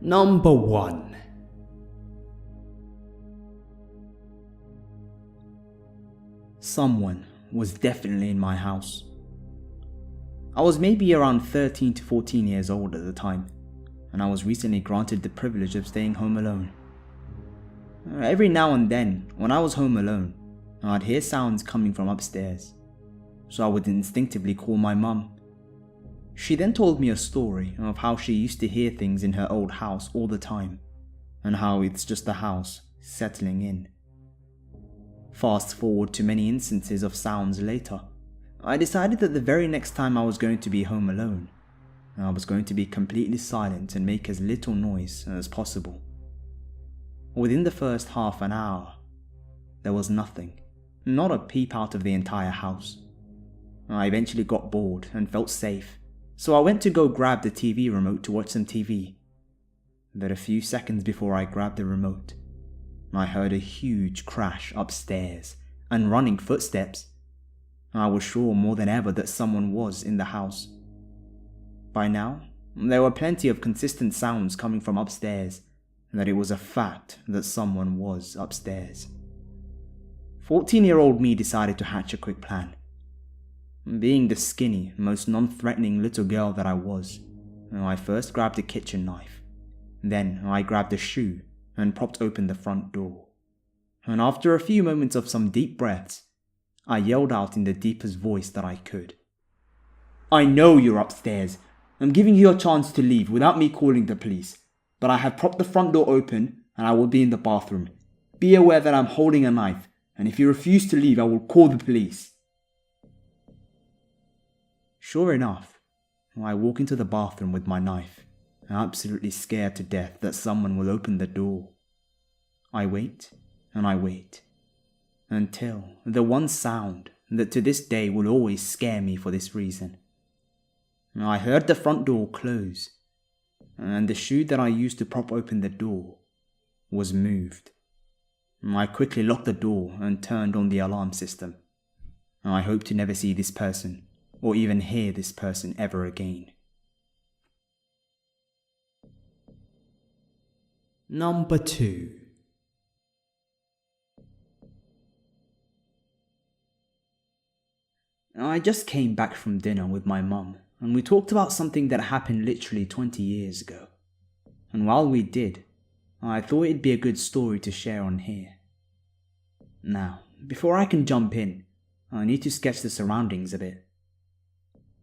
Number 1. Someone was definitely in my house. I was maybe around 13 to 14 years old at the time, and I was recently granted the privilege of staying home alone. Every now and then, when I was home alone, I'd hear sounds coming from upstairs, so I would instinctively call my mum. She then told me a story of how she used to hear things in her old house all the time, and how it's just a house settling in. Fast forward to many instances of sounds later, I decided that the very next time I was going to be home alone, I was going to be completely silent and make as little noise as possible. Within the first half an hour, there was nothing, not a peep out of the entire house. I eventually got bored and felt safe, so I went to go grab the TV remote to watch some TV. But a few seconds before I grabbed the remote, I heard a huge crash upstairs and running footsteps. I was sure more than ever that someone was in the house. By now, there were plenty of consistent sounds coming from upstairs, that it was a fact that someone was upstairs. 14-year-old me decided to hatch a quick plan. Being the skinny, most non-threatening little girl that I was, I first grabbed a kitchen knife. Then I grabbed a shoe and propped open the front door. And after a few moments of some deep breaths, I yelled out in the deepest voice that I could. "I know you're upstairs. I'm giving you a chance to leave without me calling the police, but I have propped the front door open and I will be in the bathroom. Be aware that I'm holding a knife, and if you refuse to leave, I will call the police." Sure enough, I walk into the bathroom with my knife, absolutely scared to death that someone will open the door. I wait and I wait, until the one sound that to this day will always scare me for this reason. I heard the front door close, and the shoe that I used to prop open the door was moved. I quickly locked the door and turned on the alarm system. I hope to never see this person or even hear this person ever again. Number 2. I just came back from dinner with my mum, and we talked about something that happened literally 20 years ago. And while we did, I thought it'd be a good story to share on here. Now, before I can jump in, I need to sketch the surroundings a bit.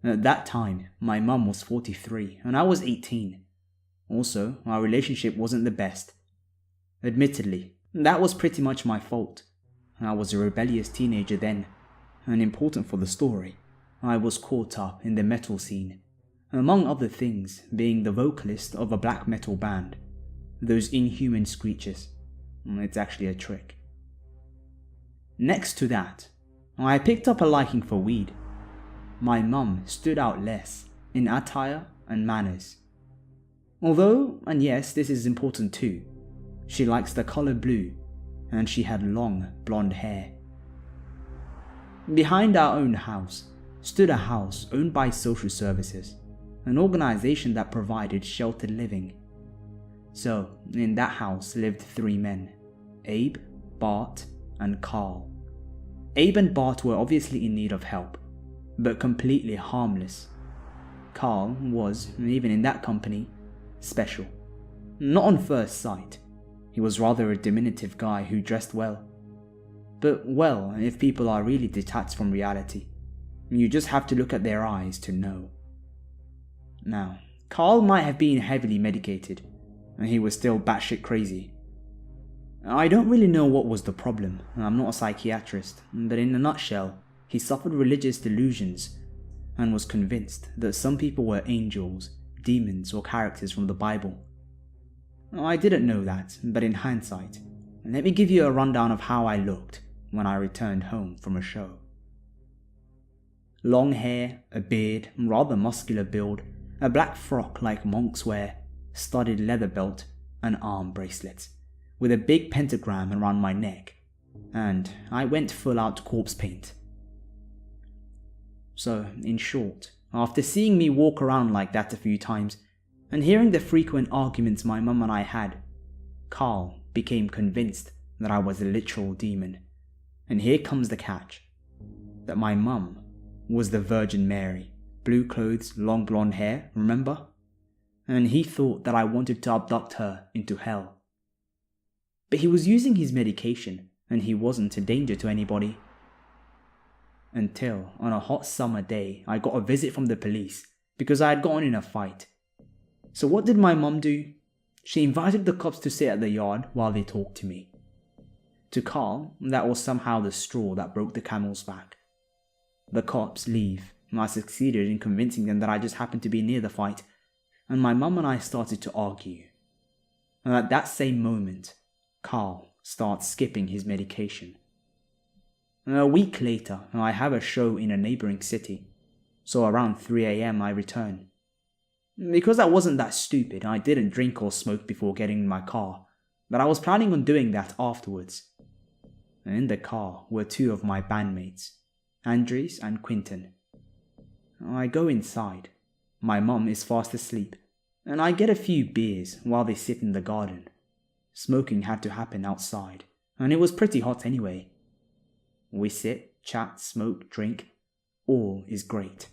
At that time, my mum was 43 and I was 18. Also, our relationship wasn't the best. Admittedly, that was pretty much my fault. I was a rebellious teenager then, and important for the story, I was caught up in the metal scene, among other things being the vocalist of a black metal band. Those inhuman screeches. It's actually a trick. Next to that, I picked up a liking for weed. My mum stood out less in attire and manners. Although, and yes, this is important too, she likes the color blue, and she had long blonde hair. Behind our own house stood a house owned by social services, an organization that provided sheltered living. So, in that house lived 3 men, Abe, Bart, and Carl. Abe and Bart were obviously in need of help, but completely harmless. Carl was, even in that company, special. Not on first sight. He was rather a diminutive guy who dressed well. But well, if people are really detached from reality, you just have to look at their eyes to know. Now, Carl might have been heavily medicated, and he was still batshit crazy. I don't really know what was the problem, I'm not a psychiatrist, but in a nutshell, he suffered religious delusions and was convinced that some people were angels, demons, or characters from the Bible. I didn't know that, but in hindsight, let me give you a rundown of how I looked when I returned home from a show. Long hair, a beard, rather muscular build, a black frock like monks wear, studded leather belt, and arm bracelets, with a big pentagram around my neck, and I went full out corpse paint. So, in short, after seeing me walk around like that a few times, and hearing the frequent arguments my mum and I had, Carl became convinced that I was a literal demon. And here comes the catch, that my mum was the Virgin Mary, blue clothes, long blonde hair, remember? And he thought that I wanted to abduct her into hell. But he was using his medication, and he wasn't a danger to anybody. Until, on a hot summer day, I got a visit from the police because I had gotten in a fight. So what did my mum do? She invited the cops to sit at the yard while they talked to me. To Carl, that was somehow the straw that broke the camel's back. The cops leave, and I succeeded in convincing them that I just happened to be near the fight, and my mum and I started to argue. And at that same moment, Carl starts skipping his medication. And a week later, I have a show in a neighbouring city, so around 3 AM I return. Because I wasn't that stupid, I didn't drink or smoke before getting in my car, but I was planning on doing that afterwards. And in the car were two of my bandmates, Andres and Quinton. I go inside. My mum is fast asleep, and I get a few beers while they sit in the garden. Smoking had to happen outside, and it was pretty hot anyway. We sit, chat, smoke, drink. All is great.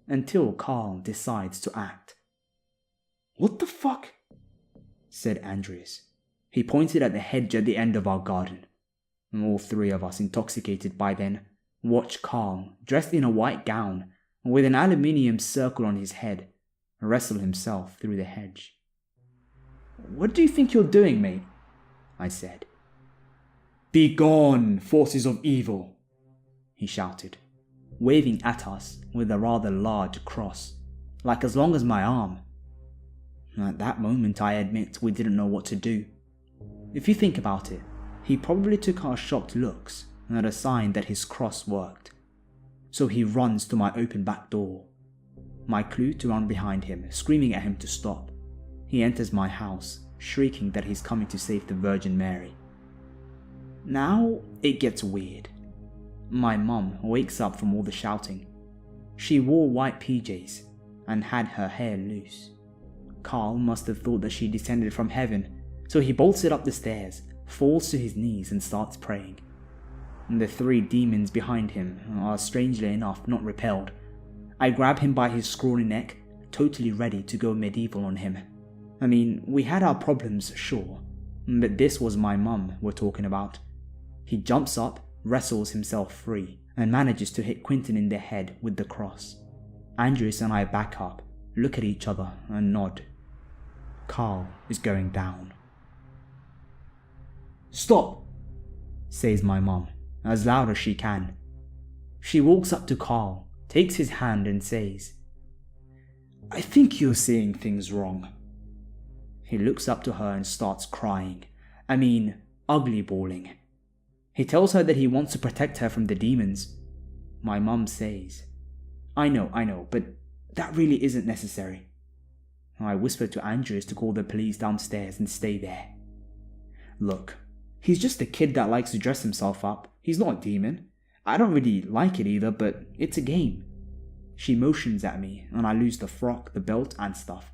Until Carl decides to act. "What the fuck?" said Andres. He pointed at the hedge at the end of our garden. All three of us, intoxicated by then, watched Carl, dressed in a white gown, with an aluminium circle on his head, wrestle himself through the hedge. "What do you think you're doing, mate?" I said. "Be gone, forces of evil," he shouted, waving at us with a rather large cross, like as long as my arm. At that moment, I admit we didn't know what to do. If you think about it, he probably took our shocked looks as a sign that his cross worked. So he runs to my open back door. My clue to run behind him, screaming at him to stop. He enters my house, shrieking that he's coming to save the Virgin Mary. Now it gets weird. My mum wakes up from all the shouting. She wore white PJs and had her hair loose. Carl must have thought that she descended from heaven, so he bolted up the stairs, falls to his knees and starts praying. The three demons behind him are strangely enough not repelled. I grab him by his scrawny neck, totally ready to go medieval on him. I mean, we had our problems, sure, but this was my mum we're talking about. He jumps up, wrestles himself free, and manages to hit Quinton in the head with the cross. Andres and I back up, look at each other and nod. Carl is going down. "Stop," says my mum, as loud as she can. She walks up to Carl, takes his hand and says, "I think you're seeing things wrong." He looks up to her and starts crying. I mean, ugly bawling. He tells her that he wants to protect her from the demons. My mum says, I know, but that really isn't necessary." I whisper to Andres to call the police downstairs and stay there. "Look, he's just a kid that likes to dress himself up. He's not a demon. I don't really like it either, but it's a game." She motions at me and I lose the frock, the belt and stuff.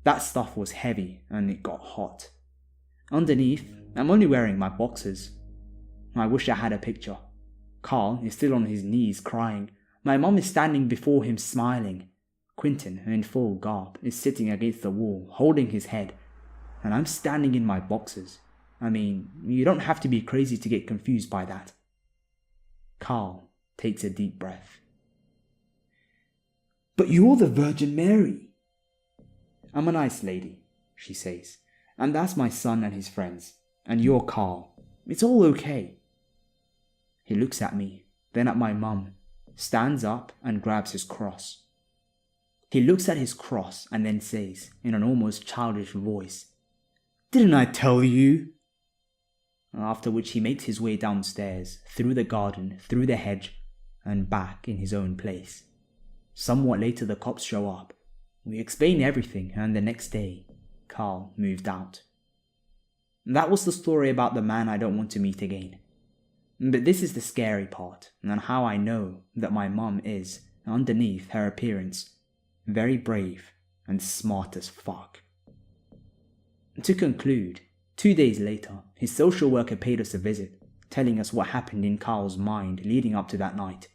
That stuff was heavy and it got hot. Underneath, I'm only wearing my boxers. I wish I had a picture. Carl is still on his knees crying. My mum is standing before him smiling. Quinton, in full garb, is sitting against the wall, holding his head. And I'm standing in my boxers. I mean, you don't have to be crazy to get confused by that. Carl takes a deep breath. "But you're the Virgin Mary." "I'm a nice lady," she says, "and that's my son and his friends, and you're Carl. It's all okay." He looks at me, then at my mum, stands up and grabs his cross. He looks at his cross and then says, in an almost childish voice, "Didn't I tell you?" After which he makes his way downstairs, through the garden, through the hedge, and back in his own place. Somewhat later the cops show up. We explain everything, and the next day, Carl moved out. That was the story about the man I don't want to meet again. But this is the scary part, and how I know that my mum is, underneath her appearance, very brave and smart as fuck. To conclude, 2 days later, his social worker paid us a visit, telling us what happened in Carl's mind leading up to that night,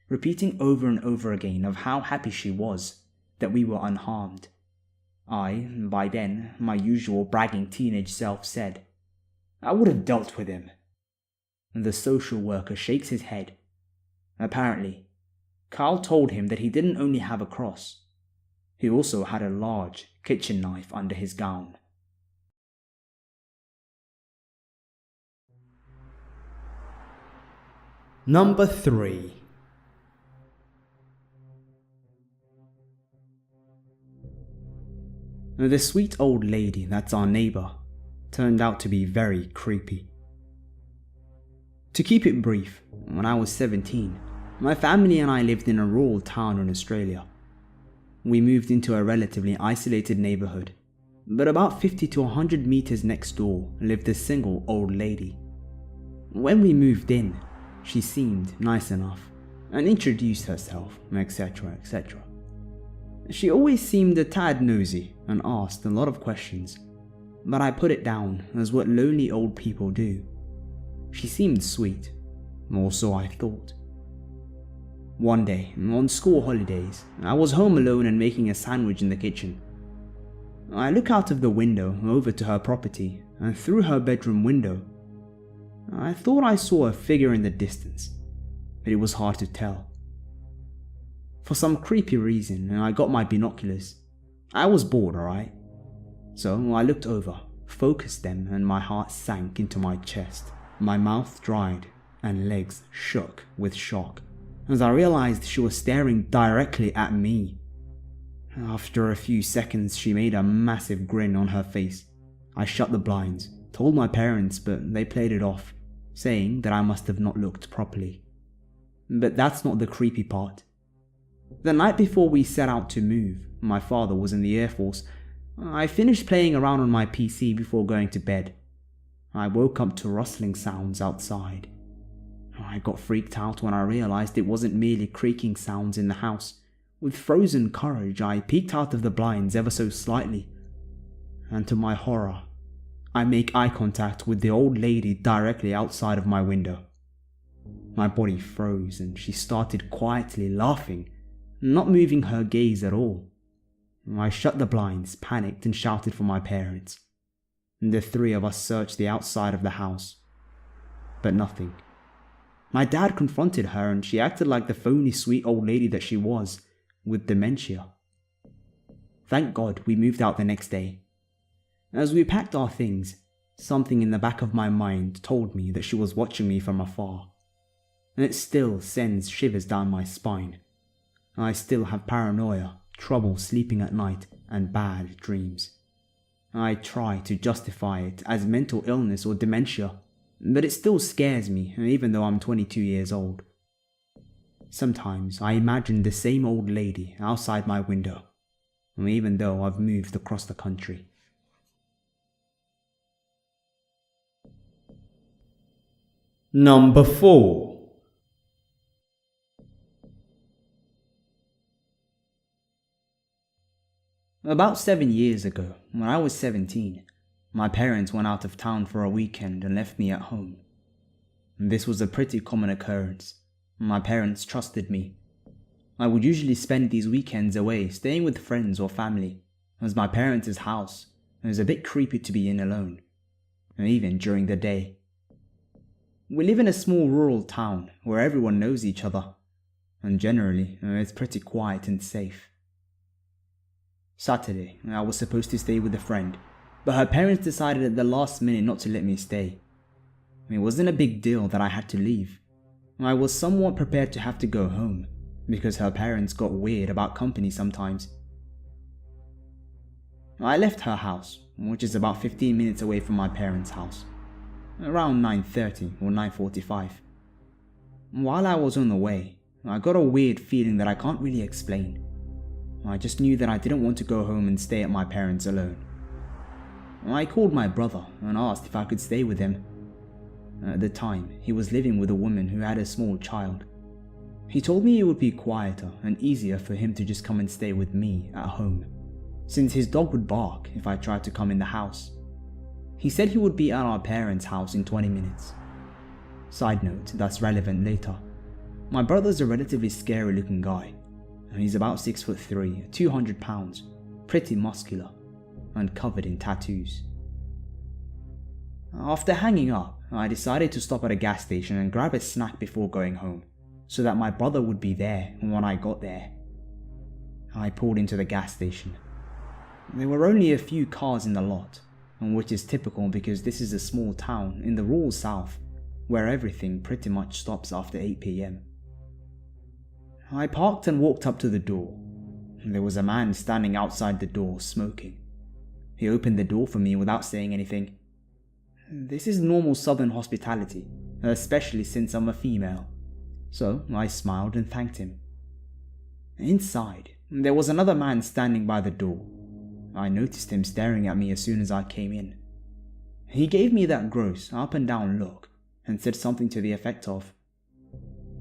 repeating over and over again of how happy she was that we were unharmed. I, by then, my usual bragging teenage self said, "I would have dealt with him." The social worker shakes his head. Apparently, Carl told him that he didn't only have a cross, he also had a large kitchen knife under his gown. Number 3. The sweet old lady that's our neighbour turned out to be very creepy. To keep it brief, when I was 17, my family and I lived in a rural town in Australia. We moved into a relatively isolated neighbourhood, but about 50 to 100 metres next door lived a single old lady. When we moved in, she seemed nice enough and introduced herself, etc, etc. She always seemed a tad nosy and asked a lot of questions, but I put it down as what lonely old people do. She seemed sweet, or so I thought. One day, on school holidays, I was home alone and making a sandwich in the kitchen. I look out of the window over to her property, and through her bedroom window, I thought I saw a figure in the distance, but it was hard to tell. For some creepy reason, I got my binoculars. I was bored, alright? So I looked over, focused them, and my heart sank into my chest. My mouth dried, and legs shook with shock, as I realized she was staring directly at me. After a few seconds, she made a massive grin on her face. I shut the blinds, told my parents, but they played it off, saying that I must have not looked properly. But that's not the creepy part. The night before we set out to move, my father was in the Air Force. I finished playing around on my PC before going to bed. I woke up to rustling sounds outside. I got freaked out when I realized it wasn't merely creaking sounds in the house. With frozen courage, I peeked out of the blinds ever so slightly, and to my horror, I make eye contact with the old lady directly outside of my window. My body froze and she started quietly laughing, not moving her gaze at all. I shut the blinds, panicked, and shouted for my parents. The three of us searched the outside of the house, but nothing. My dad confronted her and she acted like the phony sweet old lady that she was, with dementia. Thank God we moved out the next day. As we packed our things, something in the back of my mind told me that she was watching me from afar, and it still sends shivers down my spine. I still have paranoia, trouble sleeping at night, and bad dreams. I try to justify it as mental illness or dementia, but it still scares me even though I'm 22 years old. Sometimes I imagine the same old lady outside my window, even though I've moved across the country. Number 4. About 7 years ago, when I was 17, my parents went out of town for a weekend and left me at home. This was a pretty common occurrence. My parents trusted me. I would usually spend these weekends away staying with friends or family, as my parents' house was a bit creepy to be in alone, even during the day. We live in a small rural town where everyone knows each other, and generally it's pretty quiet and safe. Saturday, I was supposed to stay with a friend, but her parents decided at the last minute not to let me stay. It wasn't a big deal that I had to leave. I was somewhat prepared to have to go home, because her parents got weird about company sometimes. I left her house, which is about 15 minutes away from my parents' house, around 9:30 or 9:45. While I was on the way, I got a weird feeling that I can't really explain. I just knew that I didn't want to go home and stay at my parents alone. I called my brother and asked if I could stay with him. At the time, he was living with a woman who had a small child. He told me it would be quieter and easier for him to just come and stay with me at home, since his dog would bark if I tried to come in the house. He said he would be at our parents' house in 20 minutes. Side note, that's relevant later. My brother's a relatively scary looking guy. He's about 6'3", 200 pounds, pretty muscular, and covered in tattoos. After hanging up, I decided to stop at a gas station and grab a snack before going home, so that my brother would be there when I got there. I pulled into the gas station. There were only a few cars in the lot, which is typical because this is a small town in the rural south where everything pretty much stops after 8 PM. I parked and walked up to the door. There was a man standing outside the door smoking. He opened the door for me without saying anything. This is normal southern hospitality, especially since I'm a female, so I smiled and thanked him. Inside, there was another man standing by the door. I noticed him staring at me as soon as I came in. He gave me that gross up and down look and said something to the effect of,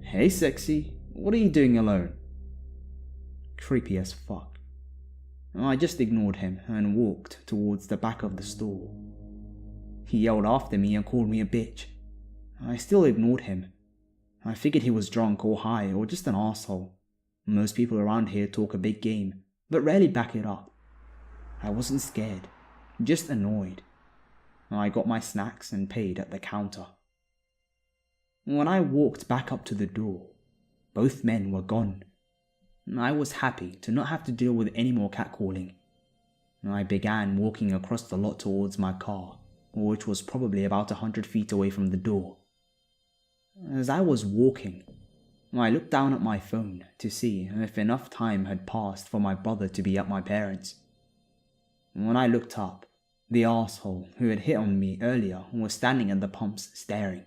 "Hey sexy, what are you doing alone?" Creepy as fuck. I just ignored him and walked towards the back of the store. He yelled after me and called me a bitch. I still ignored him. I figured he was drunk or high or just an asshole. Most people around here talk a big game, but rarely back it up. I wasn't scared, just annoyed. I got my snacks and paid at the counter. When I walked back up to the door, both men were gone. I was happy to not have to deal with any more catcalling. I began walking across the lot towards my car, which was probably about 100 feet away from the door. As I was walking, I looked down at my phone to see if enough time had passed for my brother to be at my parents'. When I looked up, the arsehole who had hit on me earlier was standing at the pumps staring.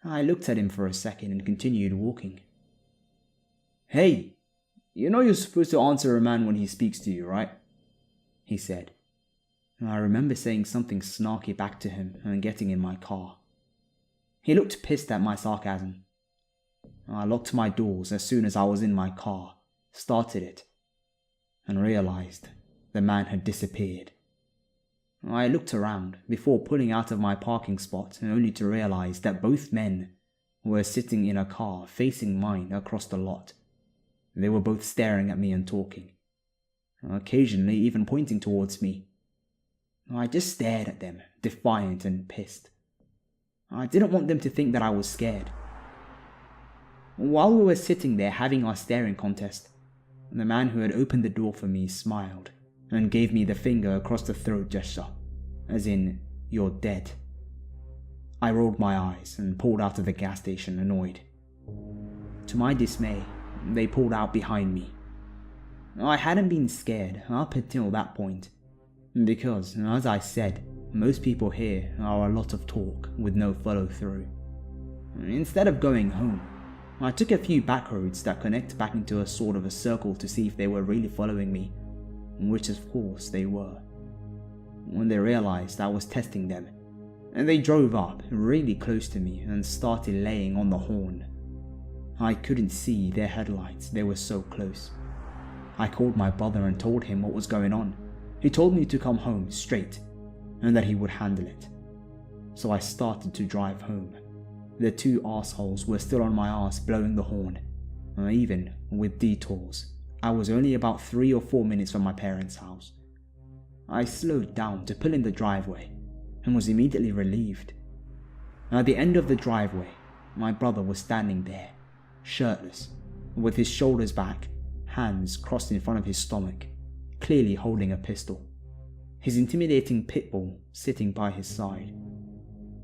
I looked at him for a second and continued walking. "Hey, you know you're supposed to answer a man when he speaks to you, right?" he said. I remember saying something snarky back to him and getting in my car. He looked pissed at my sarcasm. I locked my doors as soon as I was in my car, started it, and realized the man had disappeared. I looked around before pulling out of my parking spot only to realize that both men were sitting in a car facing mine across the lot. They were both staring at me and talking, occasionally even pointing towards me. I just stared at them, defiant and pissed. I didn't want them to think that I was scared. While we were sitting there having our staring contest, the man who had opened the door for me smiled and gave me the finger across the throat gesture, as in, "You're dead." I rolled my eyes and pulled out of the gas station annoyed. To my dismay, they pulled out behind me. I hadn't been scared up until that point, because, as I said, most people here are a lot of talk with no follow through. Instead of going home, I took a few back roads that connect back into a sort of a circle to see if they were really following me, which of course they were. When they realized I was testing them, they drove up really close to me and started laying on the horn. I couldn't see their headlights, they were so close. I called my brother and told him what was going on. He told me to come home straight and that he would handle it. So I started to drive home. The two assholes were still on my ass blowing the horn. Even with detours, I was only about 3 or 4 minutes from my parents' house. I slowed down to pull in the driveway and was immediately relieved. At the end of the driveway, my brother was standing there, shirtless, with his shoulders back, hands crossed in front of his stomach, clearly holding a pistol, his intimidating pit bull sitting by his side.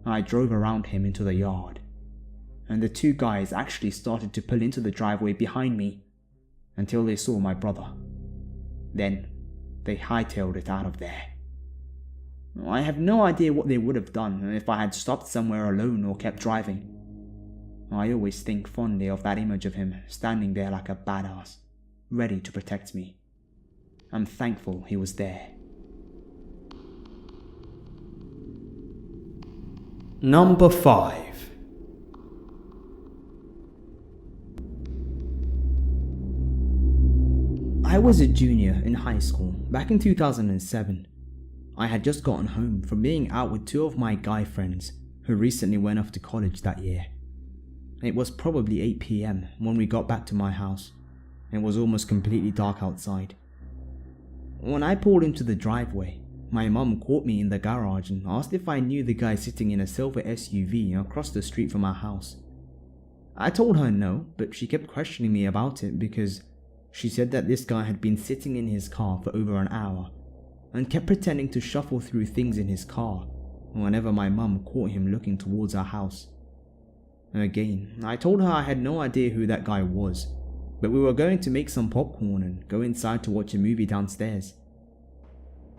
I drove around him into the yard, and the two guys actually started to pull into the driveway behind me until they saw my brother. Then they hightailed it out of there. I have no idea what they would have done if I had stopped somewhere alone or kept driving. I always think fondly of that image of him standing there like a badass, ready to protect me. I'm thankful he was there. Number 5. I was a junior in high school back in 2007. I had just gotten home from being out with two of my guy friends who recently went off to college that year. It was probably 8 PM when we got back to my house. It was almost completely dark outside. When I pulled into the driveway, my mum caught me in the garage and asked if I knew the guy sitting in a silver SUV across the street from our house. I told her no, but she kept questioning me about it because she said that this guy had been sitting in his car for over an hour and kept pretending to shuffle through things in his car whenever my mum caught him looking towards our house. Again, I told her I had no idea who that guy was, but we were going to make some popcorn and go inside to watch a movie downstairs.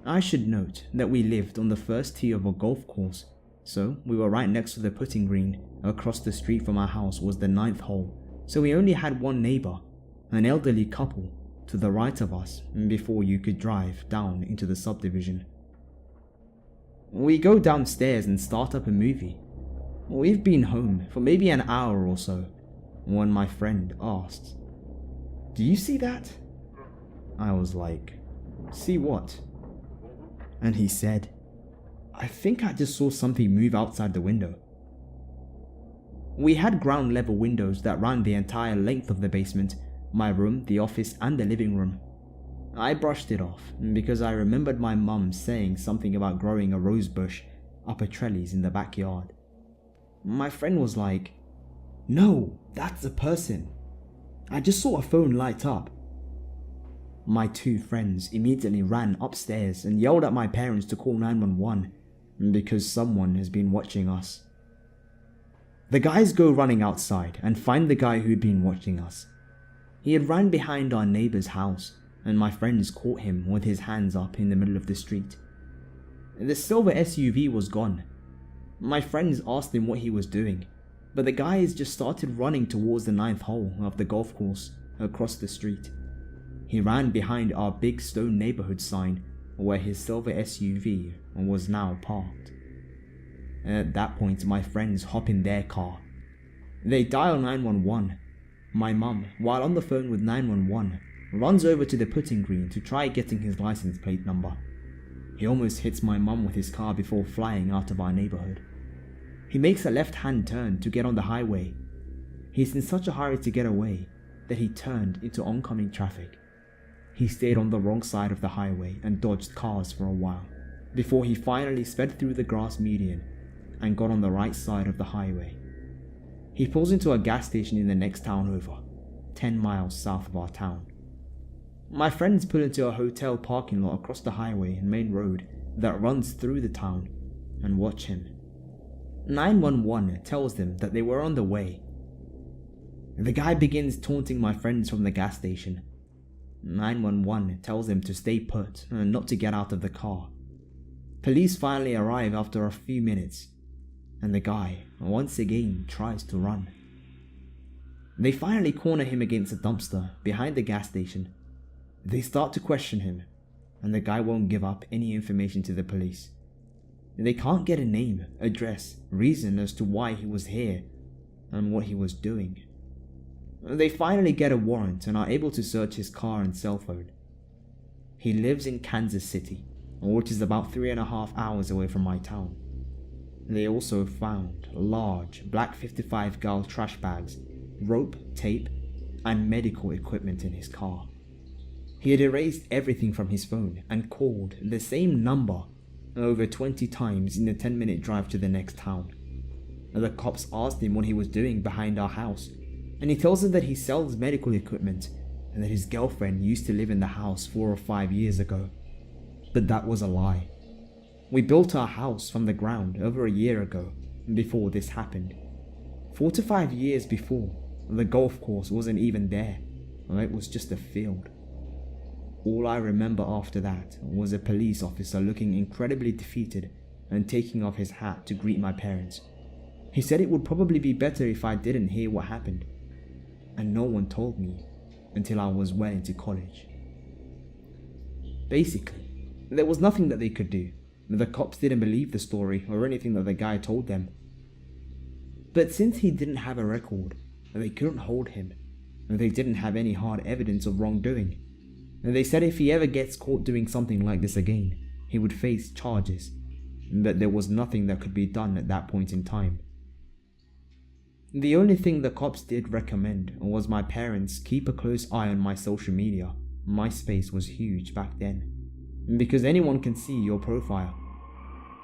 I should note that we lived on the first tee of a golf course, so we were right next to the putting green. Across the street from our house was the 9th hole, so we only had one neighbor, an elderly couple, to the right of us before you could drive down into the subdivision. We go downstairs and start up a movie. We've been home for maybe an hour or so when my friend asks, "Do you see that?" I was like, "See what?" And he said, "I think I just saw something move outside the window." We had ground level windows that ran the entire length of the basement, my room, the office, and the living room. I brushed it off because I remembered my mum saying something about growing a rose bush up a trellis in the backyard. My friend was like, "No, that's a person. I just saw a phone light up." My two friends immediately ran upstairs and yelled at my parents to call 911 because someone has been watching us. The guys go running outside and find the guy who'd been watching us. He had ran behind our neighbor's house, and my friends caught him with his hands up in the middle of the street. The silver SUV was gone. My friends asked him what he was doing, but the guys just started running towards the 9th hole of the golf course across the street. He ran behind our big stone neighborhood sign where his silver SUV was now parked. At that point, my friends hop in their car. They dial 911. My mum, while on the phone with 911, runs over to the putting green to try getting his license plate number. He almost hits my mum with his car before flying out of our neighborhood. He makes a left-hand turn to get on the highway. He's in such a hurry to get away that he turned into oncoming traffic. He stayed on the wrong side of the highway and dodged cars for a while, before he finally sped through the grass median and got on the right side of the highway. He pulls into a gas station in the next town over, 10 miles south of our town. My friends pull into a hotel parking lot across the highway and main road that runs through the town and watch him. 911 tells them that they were on the way. The guy begins taunting my friends from the gas station. 911 tells them to stay put and not to get out of the car. Police finally arrive after a few minutes, and the guy once again tries to run. They finally corner him against a dumpster behind the gas station. They start to question him, and the guy won't give up any information to the police. They can't get a name, address, reason as to why he was here and what he was doing. They finally get a warrant and are able to search his car and cell phone. He lives in Kansas City, which is about 3.5 hours away from my town. They also found large black 55 gal trash bags, rope, tape, and medical equipment in his car. He had erased everything from his phone and called the same number over 20 times in the 10-minute drive to the next town. The cops asked him what he was doing behind our house, and he tells them that he sells medical equipment and that his girlfriend used to live in the house 4 or 5 years ago. But that was a lie. We built our house from the ground over a year ago before this happened. 4 to 5 years before, the golf course wasn't even there. It was just a field. All I remember after that was a police officer looking incredibly defeated and taking off his hat to greet my parents. He said it would probably be better if I didn't hear what happened, and no one told me until I was well into college. Basically, there was nothing that they could do. The cops didn't believe the story or anything that the guy told them. But since he didn't have a record, they couldn't hold him. They didn't have any hard evidence of wrongdoing. And they said if he ever gets caught doing something like this again, he would face charges, and that there was nothing that could be done at that point in time. The only thing the cops did recommend was my parents keep a close eye on my social media. MySpace was huge back then, because anyone can see your profile.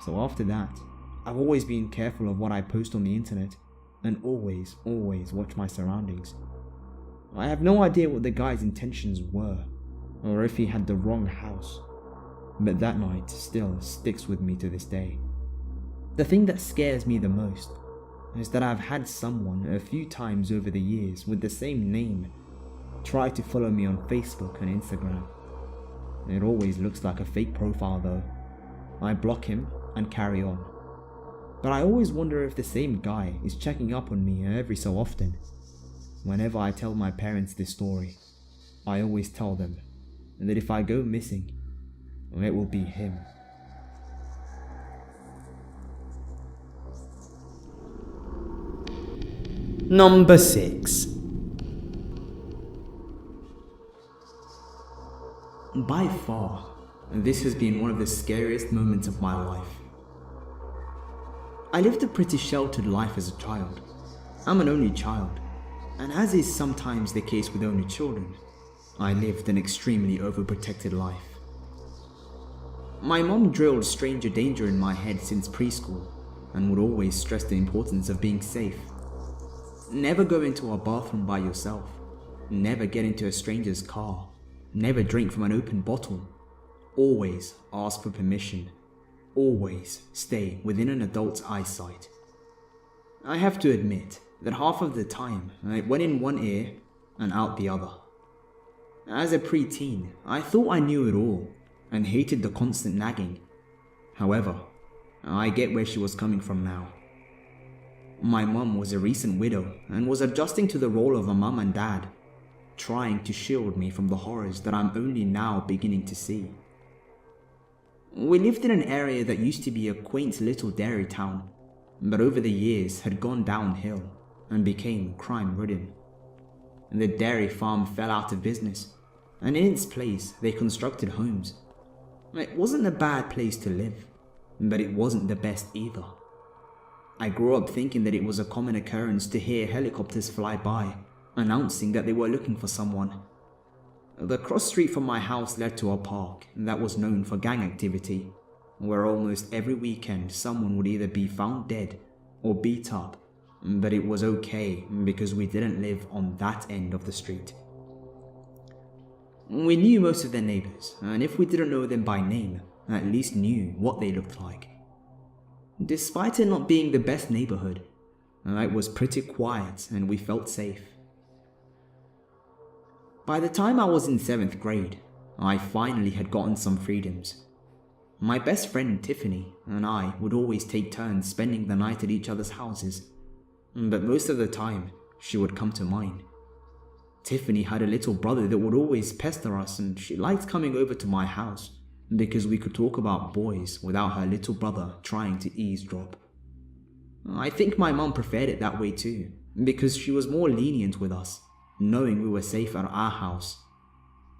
So after that, I've always been careful of what I post on the internet, and always watch my surroundings. I have no idea what the guy's intentions were, or if he had the wrong house, but that night still sticks with me to this day. The thing that scares me the most is that I've had someone a few times over the years with the same name try to follow me on Facebook and Instagram. It always looks like a fake profile though. I block him and carry on. But I always wonder if the same guy is checking up on me every so often. Whenever I tell my parents this story, I always tell them that if I go missing, it will be him. Number 6. By far, this has been one of the scariest moments of my life. I lived a pretty sheltered life as a child. I'm an only child, and as is sometimes the case with only children, I lived an extremely overprotected life. My mom drilled stranger danger in my head since preschool, and would always stress the importance of being safe. Never go into a bathroom by yourself. Never get into a stranger's car. Never drink from an open bottle. Always ask for permission. Always stay within an adult's eyesight. I have to admit that half of the time it went in one ear and out the other. As a preteen, I thought I knew it all and hated the constant nagging. However, I get where she was coming from now. My mum was a recent widow and was adjusting to the role of a mum and dad, trying to shield me from the horrors that I'm only now beginning to see. We lived in an area that used to be a quaint little dairy town, but over the years had gone downhill and became crime-ridden. The dairy farm fell out of business, and in its place they constructed homes. It wasn't a bad place to live, but it wasn't the best either. I grew up thinking that it was a common occurrence to hear helicopters fly by, announcing that they were looking for someone. The cross street from my house led to a park that was known for gang activity, where almost every weekend someone would either be found dead or beat up, but it was okay because we didn't live on that end of the street. We knew most of their neighbors, and if we didn't know them by name, at least knew what they looked like. Despite it not being the best neighborhood, it was pretty quiet and we felt safe. By the time I was in 7th grade, I finally had gotten some freedoms. My best friend Tiffany and I would always take turns spending the night at each other's houses, but most of the time she would come to mine. Tiffany had a little brother that would always pester us, and she liked coming over to my house because we could talk about boys without her little brother trying to eavesdrop. I think my mum preferred it that way too, because she was more lenient with us, knowing we were safe at our house.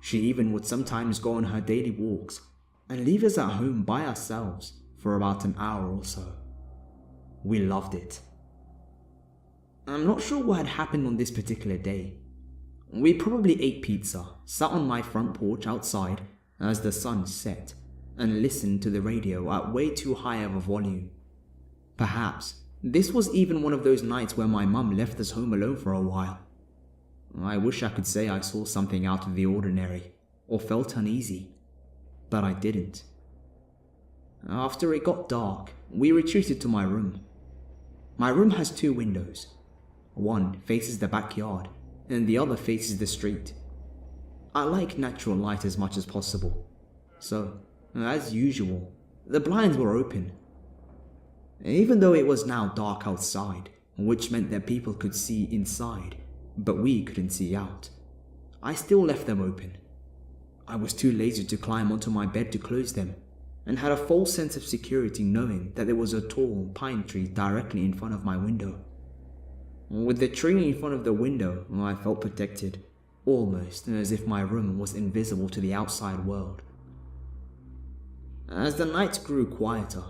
She even would sometimes go on her daily walks and leave us at home by ourselves for about an hour or so. We loved it. I'm not sure what had happened on this particular day. We probably ate pizza, sat on my front porch outside as the sun set, and listened to the radio at way too high of a volume. Perhaps this was even one of those nights where my mum left us home alone for a while. I wish I could say I saw something out of the ordinary, or felt uneasy, but I didn't. After it got dark, we retreated to my room. My room has 2 windows. One faces the backyard, and the other faces the street. I like natural light as much as possible, so, as usual, the blinds were open. Even though it was now dark outside, which meant that people could see inside, but we couldn't see out, I still left them open. I was too lazy to climb onto my bed to close them, and had a false sense of security knowing that there was a tall pine tree directly in front of my window. With the tree in front of the window, I felt protected, almost as if my room was invisible to the outside world. As the night grew quieter,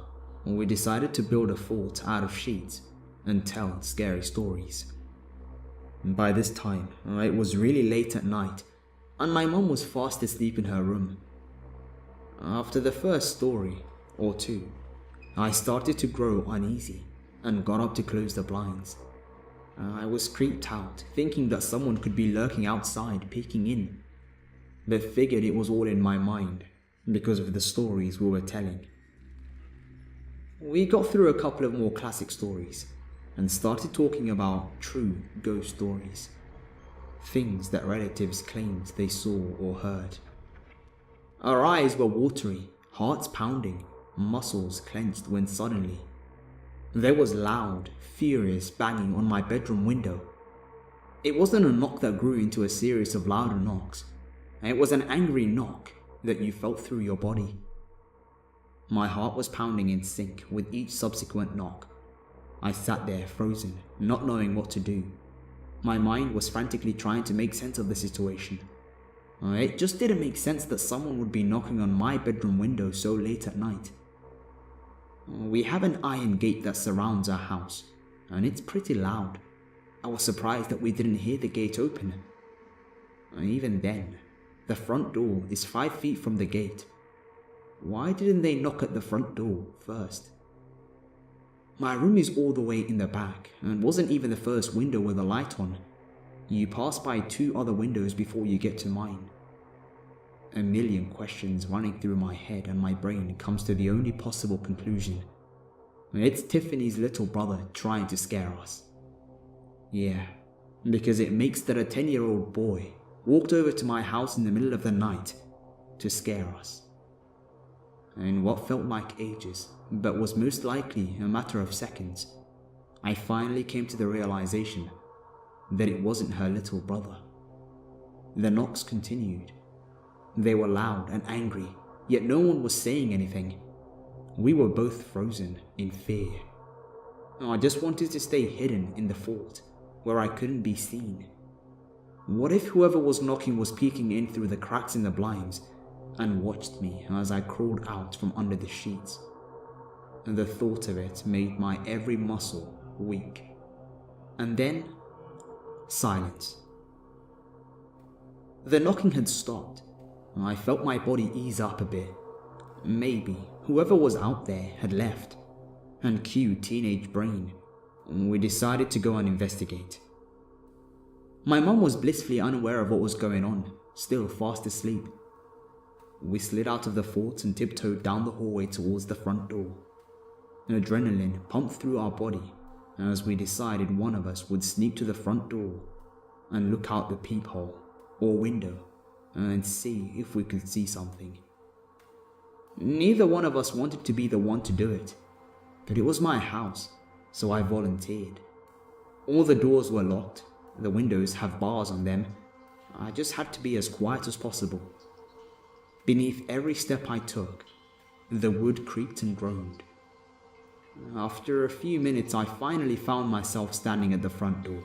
we decided to build a fort out of sheets and tell scary stories. By this time, it was really late at night, and my mum was fast asleep in her room. After the first story, or two, I started to grow uneasy and got up to close the blinds. I was creeped out, thinking that someone could be lurking outside, peeking in, but figured it was all in my mind because of the stories we were telling. We got through a couple of more classic stories and started talking about true ghost stories, things that relatives claimed they saw or heard. Our eyes were watery, hearts pounding, muscles clenched when suddenly there was loud, furious banging on my bedroom window. It wasn't a knock that grew into a series of louder knocks. It was an angry knock that you felt through your body. My heart was pounding in sync with each subsequent knock. I sat there frozen, not knowing what to do. My mind was frantically trying to make sense of the situation. It just didn't make sense that someone would be knocking on my bedroom window so late at night. We have an iron gate that surrounds our house, and it's pretty loud. I was surprised that we didn't hear the gate open. Even then, the front door is 5 feet from the gate. Why didn't they knock at the front door first? My room is all the way in the back, and wasn't even the first window with a light on. You pass by 2 other windows before you get to mine. A million questions running through my head, and my brain comes to the only possible conclusion. It's Tiffany's little brother trying to scare us. Yeah, because it makes that a 10-year-old boy walked over to my house in the middle of the night to scare us. In what felt like ages, but was most likely a matter of seconds, I finally came to the realization that it wasn't her little brother. The knocks continued. They were loud and angry, yet no one was saying anything. We were both frozen in fear. I just wanted to stay hidden in the fort, where I couldn't be seen. What if whoever was knocking was peeking in through the cracks in the blinds and watched me as I crawled out from under the sheets? The thought of it made my every muscle weak. And then, silence. The knocking had stopped. I felt my body ease up a bit. Maybe whoever was out there had left. And cue teenage brain. We decided to go and investigate. My mum was blissfully unaware of what was going on, still fast asleep. We slid out of the fort and tiptoed down the hallway towards the front door. Adrenaline pumped through our body as we decided one of us would sneak to the front door and look out the peephole or window and see if we could see something. Neither one of us wanted to be the one to do it, but it was my house, so I volunteered. All the doors were locked, the windows have bars on them. I just had to be as quiet as possible. Beneath every step I took, the wood creaked and groaned. After a few minutes, I finally found myself standing at the front door.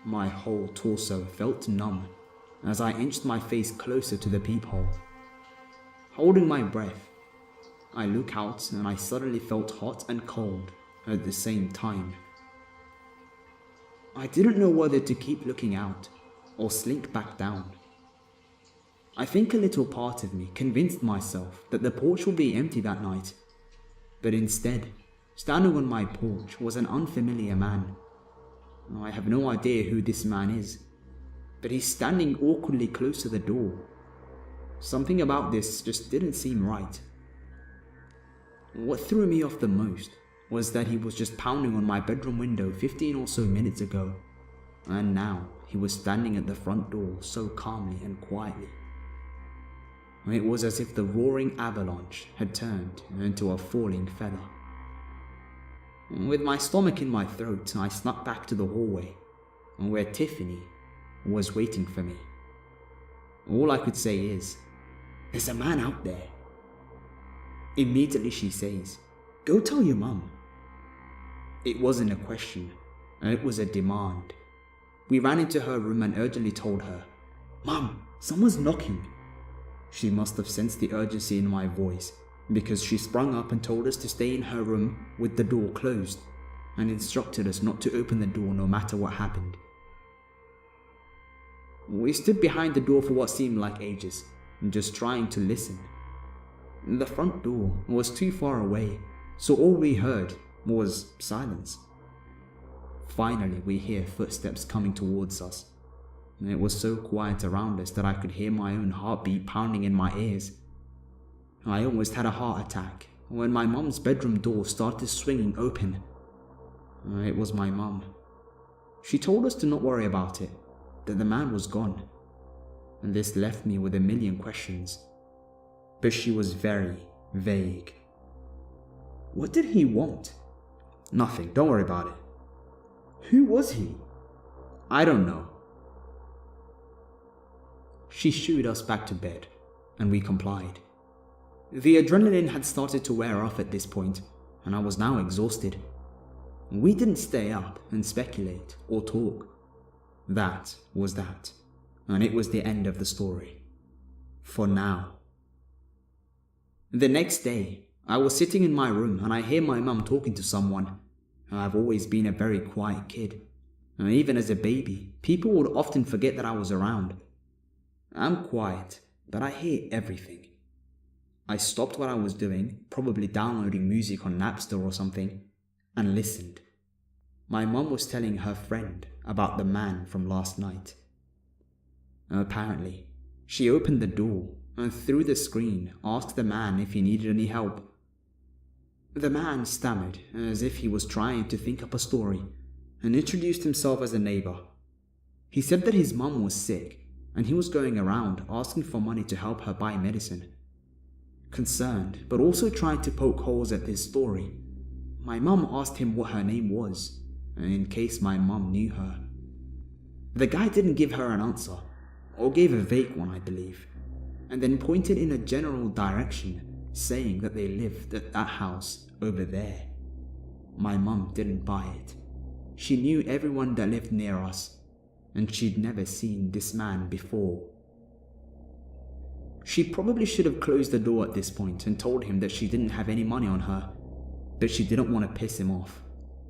My whole torso felt numb as I inched my face closer to the peephole. Holding my breath, I look out and I suddenly felt hot and cold at the same time. I didn't know whether to keep looking out or slink back down. I think a little part of me convinced myself that the porch would be empty that night, but instead, standing on my porch was an unfamiliar man. I have no idea who this man is, but he's standing awkwardly close to the door. Something about this just didn't seem right. What threw me off the most was that he was just pounding on my bedroom window 15 or so minutes ago, and now he was standing at the front door so calmly and quietly. It was as if the roaring avalanche had turned into a falling feather. With my stomach in my throat, I snuck back to the hallway, where Tiffany was waiting for me. All I could say is, "There's a man out there." Immediately she says, "Go tell your mum." It wasn't a question, it was a demand. We ran into her room and urgently told her, "Mum, someone's knocking." She must have sensed the urgency in my voice, because she sprung up and told us to stay in her room with the door closed, and instructed us not to open the door no matter what happened. We stood behind the door for what seemed like ages, just trying to listen. The front door was too far away, so all we heard was silence. Finally, we hear footsteps coming towards us. It was so quiet around us that I could hear my own heartbeat pounding in my ears. I almost had a heart attack when my mum's bedroom door started swinging open. It was my mum. She told us to not worry about it, that the man was gone. And this left me with a million questions. But she was very vague. What did he want? Nothing, don't worry about it. Who was he? I don't know. She shooed us back to bed, and we complied. The adrenaline had started to wear off at this point, and I was now exhausted. We didn't stay up and speculate or talk. That was that, and it was the end of the story. For now. The next day, I was sitting in my room and I hear my mum talking to someone. I've always been a very quiet kid. Even as a baby, people would often forget that I was around. I'm quiet, but I hear everything. I stopped what I was doing, probably downloading music on Napster or something, and listened. My mum was telling her friend about the man from last night. Apparently, she opened the door and through the screen asked the man if he needed any help. The man stammered as if he was trying to think up a story and introduced himself as a neighbor. He said that his mum was sick and he was going around asking for money to help her buy medicine. Concerned, but also trying to poke holes at his story, my mum asked him what her name was, in case my mum knew her. The guy didn't give her an answer, or gave a vague one, I believe, and then pointed in a general direction, saying that they lived at that house over there. My mum didn't buy it. She knew everyone that lived near us, and she'd never seen this man before. She probably should have closed the door at this point and told him that she didn't have any money on her, but she didn't want to piss him off.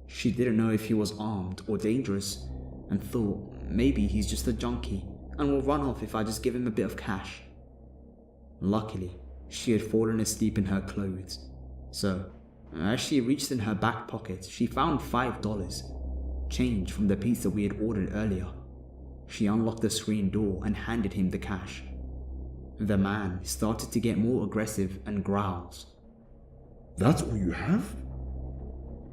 She didn't know if he was armed or dangerous, and thought maybe he's just a junkie and will run off if I just give him a bit of cash. Luckily, she had fallen asleep in her clothes, so as she reached in her back pocket, she found $5, change from the pizza we had ordered earlier. She unlocked the screen door and handed him the cash. The man started to get more aggressive and growls. "That's all you have?"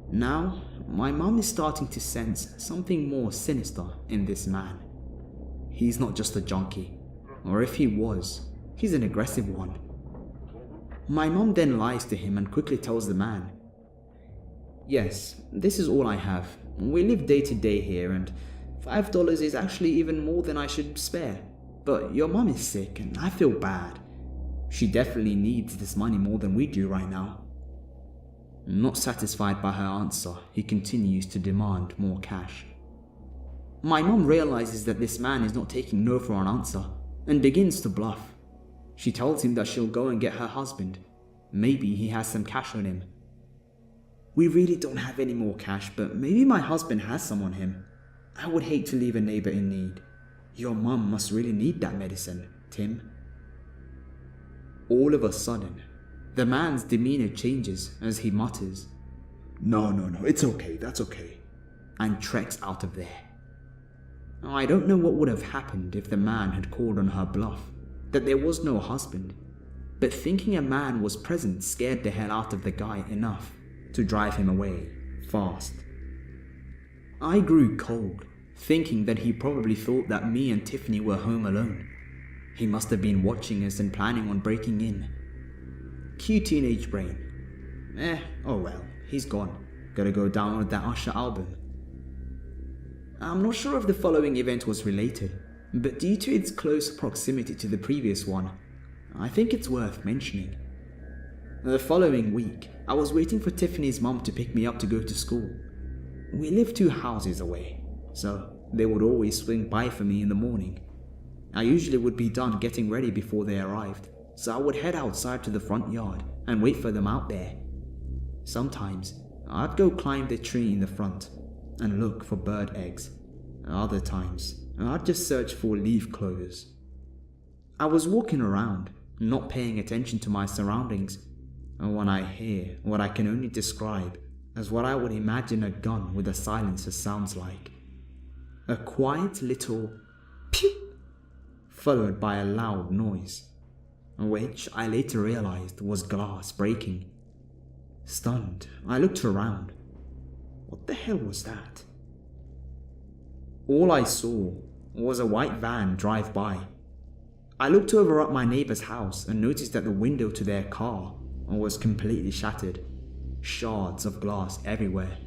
Now, my mum is starting to sense something more sinister in this man. He's not just a junkie, or if he was, he's an aggressive one. My mum then lies to him and quickly tells the man, "Yes, this is all I have. We live day to day here, and $5 is actually even more than I should spare. But your mum is sick and I feel bad. She definitely needs this money more than we do right now." Not satisfied by her answer, he continues to demand more cash. My mum realizes that this man is not taking no for an answer and begins to bluff. She tells him that she'll go and get her husband. Maybe he has some cash on him. "We really don't have any more cash, but maybe my husband has some on him. I would hate to leave a neighbor in need. Your mum must really need that medicine, Tim." All of a sudden, the man's demeanor changes as he mutters, No, it's okay, that's okay. and treks out of there. I don't know what would have happened if the man had called on her bluff, that there was no husband, but thinking a man was present scared the hell out of the guy enough to drive him away fast. I grew cold, thinking that he probably thought that me and Tiffany were home alone. He must have been watching us and planning on breaking in. Cue teenage brain. Oh well, he's gone. Gotta go download that Usher album. I'm not sure if the following event was related, but due to its close proximity to the previous one, I think it's worth mentioning. The following week, I was waiting for Tiffany's mum to pick me up to go to school. We lived 2 houses away, so they would always swing by for me in the morning. I usually would be done getting ready before they arrived, so I would head outside to the front yard and wait for them out there. Sometimes, I'd go climb the tree in the front and look for bird eggs. Other times, I'd just search for leaf clovers. I was walking around, not paying attention to my surroundings, when I hear what I can only describe as what I would imagine a gun with a silencer sounds like. A quiet little pew, followed by a loud noise, which I later realized was glass breaking. Stunned, I looked around. What the hell was that? All I saw was a white van drive by. I looked over at my neighbor's house and noticed that the window to their car was completely shattered. Shards of glass everywhere.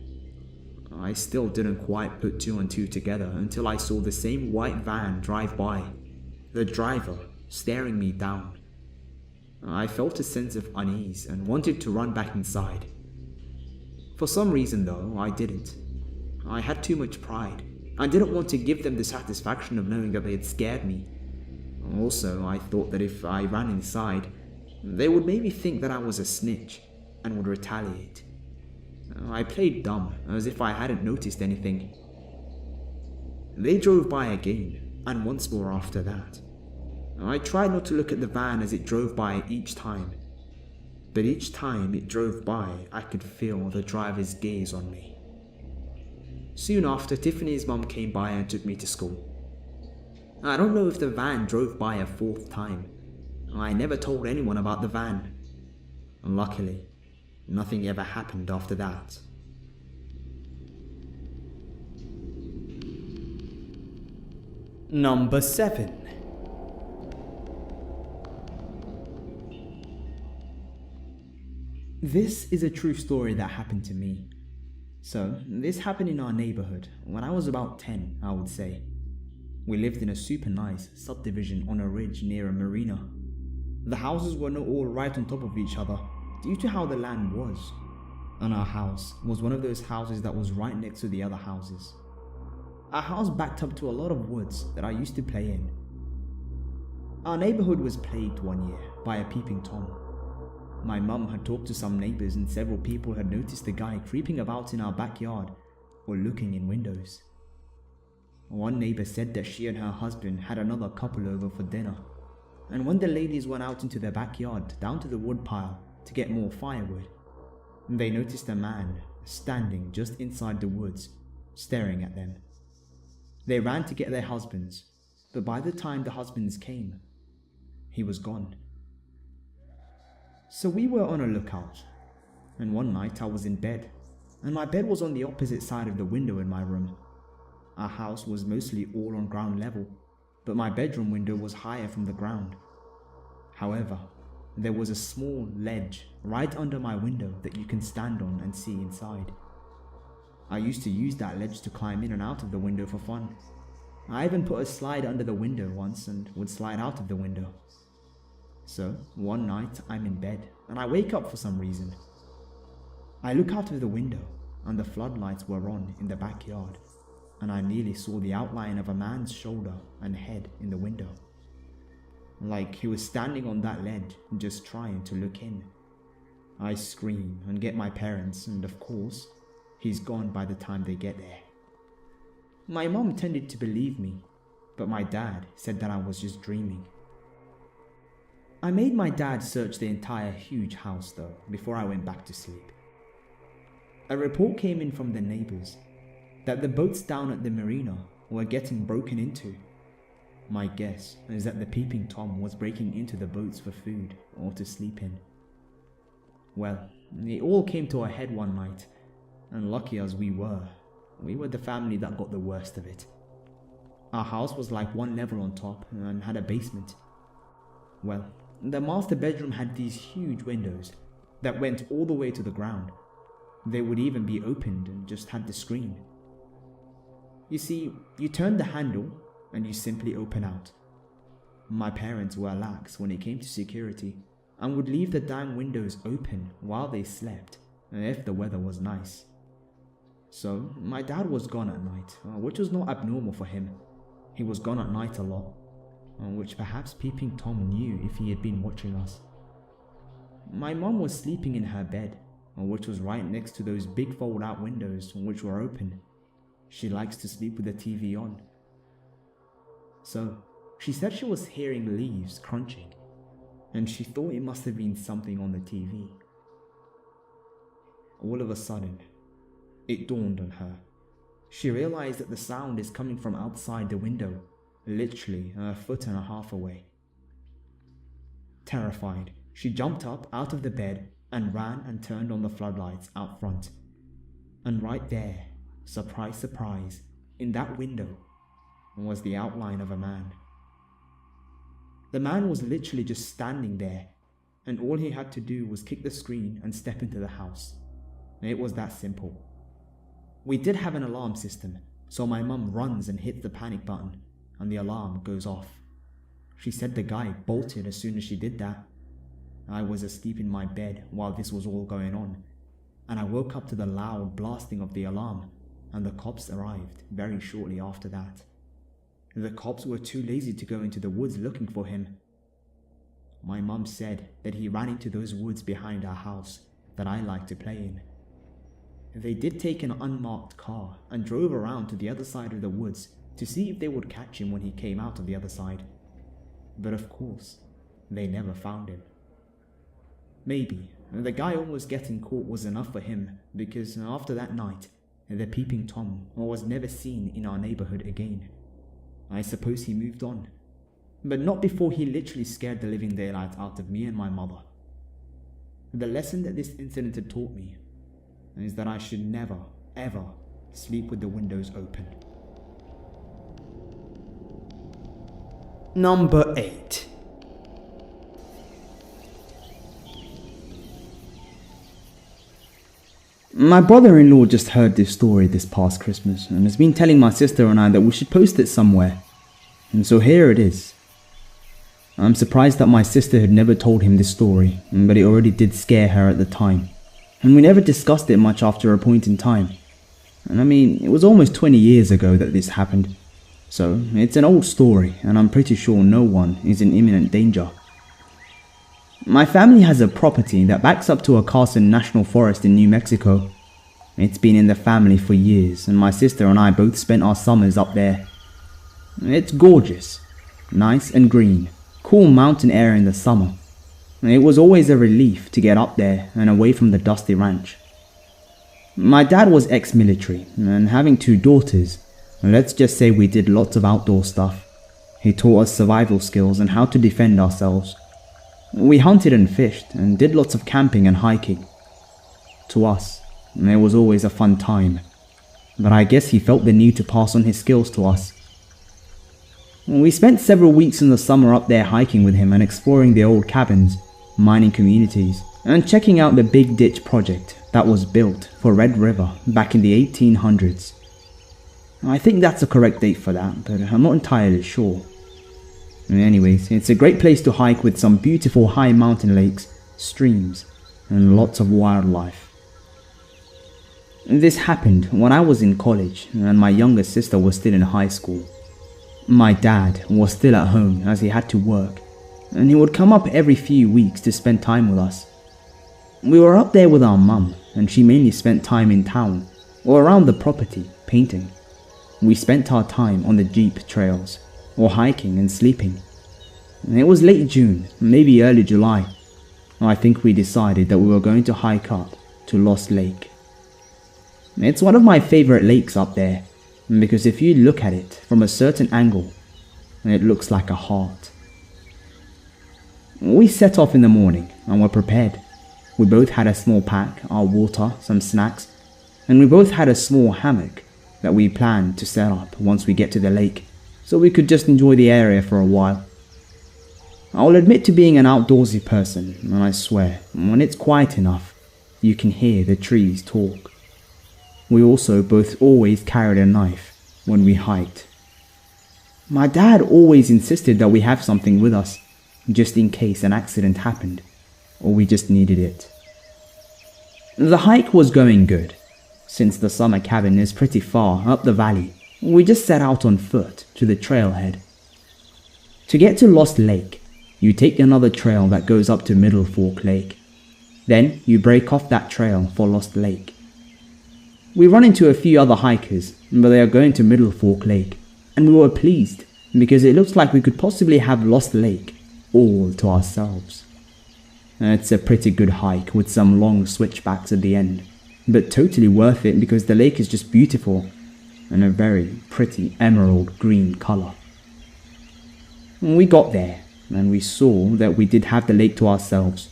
I still didn't quite put two and two together until I saw the same white van drive by, the driver staring me down. I felt a sense of unease and wanted to run back inside. For some reason though, I didn't. I had too much pride. I didn't want to give them the satisfaction of knowing that they had scared me. Also, I thought that if I ran inside, they would maybe think that I was a snitch and would retaliate. I played dumb, as if I hadn't noticed anything. They drove by again, and once more after that. I tried not to look at the van as it drove by each time, but each time it drove by, I could feel the driver's gaze on me. Soon after, Tiffany's mum came by and took me to school. I don't know if the van drove by a fourth time. I never told anyone about the van. Luckily, nothing ever happened after that. Number 7. This is a true story that happened to me. So, this happened in our neighborhood when I was about 10, I would say. We lived in a super nice subdivision on a ridge near a marina. The houses were not all right on top of each other due to how the land was, and our house was one of those houses that was right next to the other houses. Our house backed up to a lot of woods that I used to play in. Our neighborhood was plagued one year by a peeping Tom. My mum had talked to some neighbors and several people had noticed the guy creeping about in our backyard or looking in windows. One neighbor said that she and her husband had another couple over for dinner, and when the ladies went out into their backyard down to the woodpile to get more firewood, they noticed a man standing just inside the woods, staring at them. They ran to get their husbands, but by the time the husbands came, he was gone. So we were on a lookout, and one night I was in bed, and my bed was on the opposite side of the window in my room. Our house was mostly all on ground level, but my bedroom window was higher from the ground. However, there was a small ledge right under my window that you can stand on and see inside. I used to use that ledge to climb in and out of the window for fun. I even put a slide under the window once and would slide out of the window. So, one night I'm in bed and I wake up for some reason. I look out of the window and the floodlights were on in the backyard, and I nearly saw the outline of a man's shoulder and head in the window. Like he was standing on that ledge just trying to look in. I scream and get my parents, and of course, he's gone by the time they get there. My mom tended to believe me, but my dad said that I was just dreaming. I made my dad search the entire huge house though before I went back to sleep. A report came in from the neighbors that the boats down at the marina were getting broken into. My guess is that the peeping Tom was breaking into the boats for food or to sleep in. Well, it all came to a head one night, and lucky as we were the family that got the worst of it. Our house was like one level on top and had a basement. Well, the master bedroom had these huge windows that went all the way to the ground. They would even be opened and just had the screen. You see, you turn the handle and you simply open out. My parents were lax when it came to security and would leave the damn windows open while they slept if the weather was nice. So, my dad was gone at night, which was not abnormal for him. He was gone at night a lot. which perhaps Peeping Tom knew if he had been watching us. My mum was sleeping in her bed, which was right next to those big fold-out windows which were open. She likes to sleep with the TV on. So, she said she was hearing leaves crunching, and she thought it must have been something on the TV. All of a sudden, it dawned on her. She realized that the sound is coming from outside the window, literally a foot and a half away. Terrified, she jumped up out of the bed and ran and turned on the floodlights out front. And right there, surprise, surprise, in that window was the outline of a man. The man was literally just standing there, and all he had to do was kick the screen and step into the house. It was that simple. We did have an alarm system, so my mum runs and hits the panic button, and the alarm goes off. She said the guy bolted as soon as she did that. I was asleep in my bed while this was all going on, and I woke up to the loud blasting of the alarm, and the cops arrived very shortly after that. The cops were too lazy to go into the woods looking for him. My mum said that he ran into those woods behind our house that I like to play in. They did take an unmarked car and drove around to the other side of the woods to see if they would catch him when he came out of the other side. But of course, they never found him. Maybe the guy almost getting caught was enough for him, because after that night, the Peeping Tom was never seen in our neighborhood again. I suppose he moved on, but not before he literally scared the living daylights out of me and my mother. The lesson that this incident had taught me is that I should never, ever sleep with the windows open. Number 8. My brother-in-law just heard this story this past Christmas and has been telling my sister and I that we should post it somewhere. And so here it is. I'm surprised that my sister had never told him this story, but it already did scare her at the time. And we never discussed it much after a point in time. And I mean, it was almost 20 years ago that this happened. So, it's an old story, and I'm pretty sure no one is in imminent danger. My family has a property that backs up to a Carson National Forest in New Mexico. It's been in the family for years, and my sister and I both spent our summers up there. It's gorgeous, nice and green, cool mountain air in the summer. It was always a relief to get up there and away from the dusty ranch. My dad was ex-military, and having 2 daughters, let's just say we did lots of outdoor stuff. He taught us survival skills and how to defend ourselves. We hunted and fished and did lots of camping and hiking. To us, it was always a fun time, but I guess he felt the need to pass on his skills to us. We spent several weeks in the summer up there hiking with him and exploring the old cabins, mining communities, and checking out the Big Ditch project that was built for Red River back in the 1800s. I think that's a correct date for that, but I'm not entirely sure. Anyways, it's a great place to hike with some beautiful high mountain lakes, streams, and lots of wildlife. This happened when I was in college and my younger sister was still in high school. My dad was still at home as he had to work, and he would come up every few weeks to spend time with us. We were up there with our mum, and she mainly spent time in town or around the property painting. We spent our time on the jeep trails or hiking and sleeping. It was late June, maybe early July. I think we decided that we were going to hike up to Lost Lake. It's one of my favorite lakes up there, because if you look at it from a certain angle, it looks like a heart. We set off in the morning and were prepared. We both had a small pack, our water, some snacks, and we both had a small hammock that we planned to set up once we get to the lake, so we could just enjoy the area for a while. I'll admit to being an outdoorsy person, and I swear, when it's quiet enough, you can hear the trees talk. We also both always carried a knife when we hiked. My dad always insisted that we have something with us, just in case an accident happened, or we just needed it. The hike was going good. Since the summer cabin is pretty far up the valley, we just set out on foot to the trailhead. To get to Lost Lake, you take another trail that goes up to Middle Fork Lake. Then you break off that trail for Lost Lake. We run into a few other hikers, but they are going to Middle Fork Lake, and we were pleased because it looks like we could possibly have Lost Lake all to ourselves. It's a pretty good hike with some long switchbacks at the end, but totally worth it because the lake is just beautiful and a very pretty emerald green color. We got there and we saw that we did have the lake to ourselves.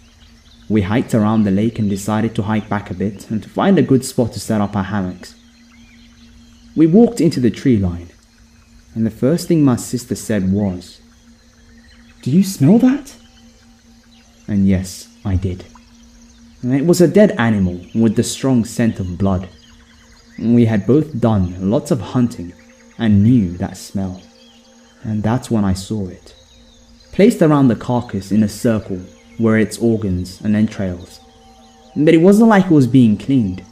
We hiked around the lake and decided to hike back a bit and to find a good spot to set up our hammocks. We walked into the tree line, and the first thing my sister said was, "Do you smell that?" And yes, I did. It was a dead animal with the strong scent of blood. We had both done lots of hunting and knew that smell, and that's when I saw it. Placed around the carcass in a circle were its organs and entrails. But it wasn't like it was being cleaned.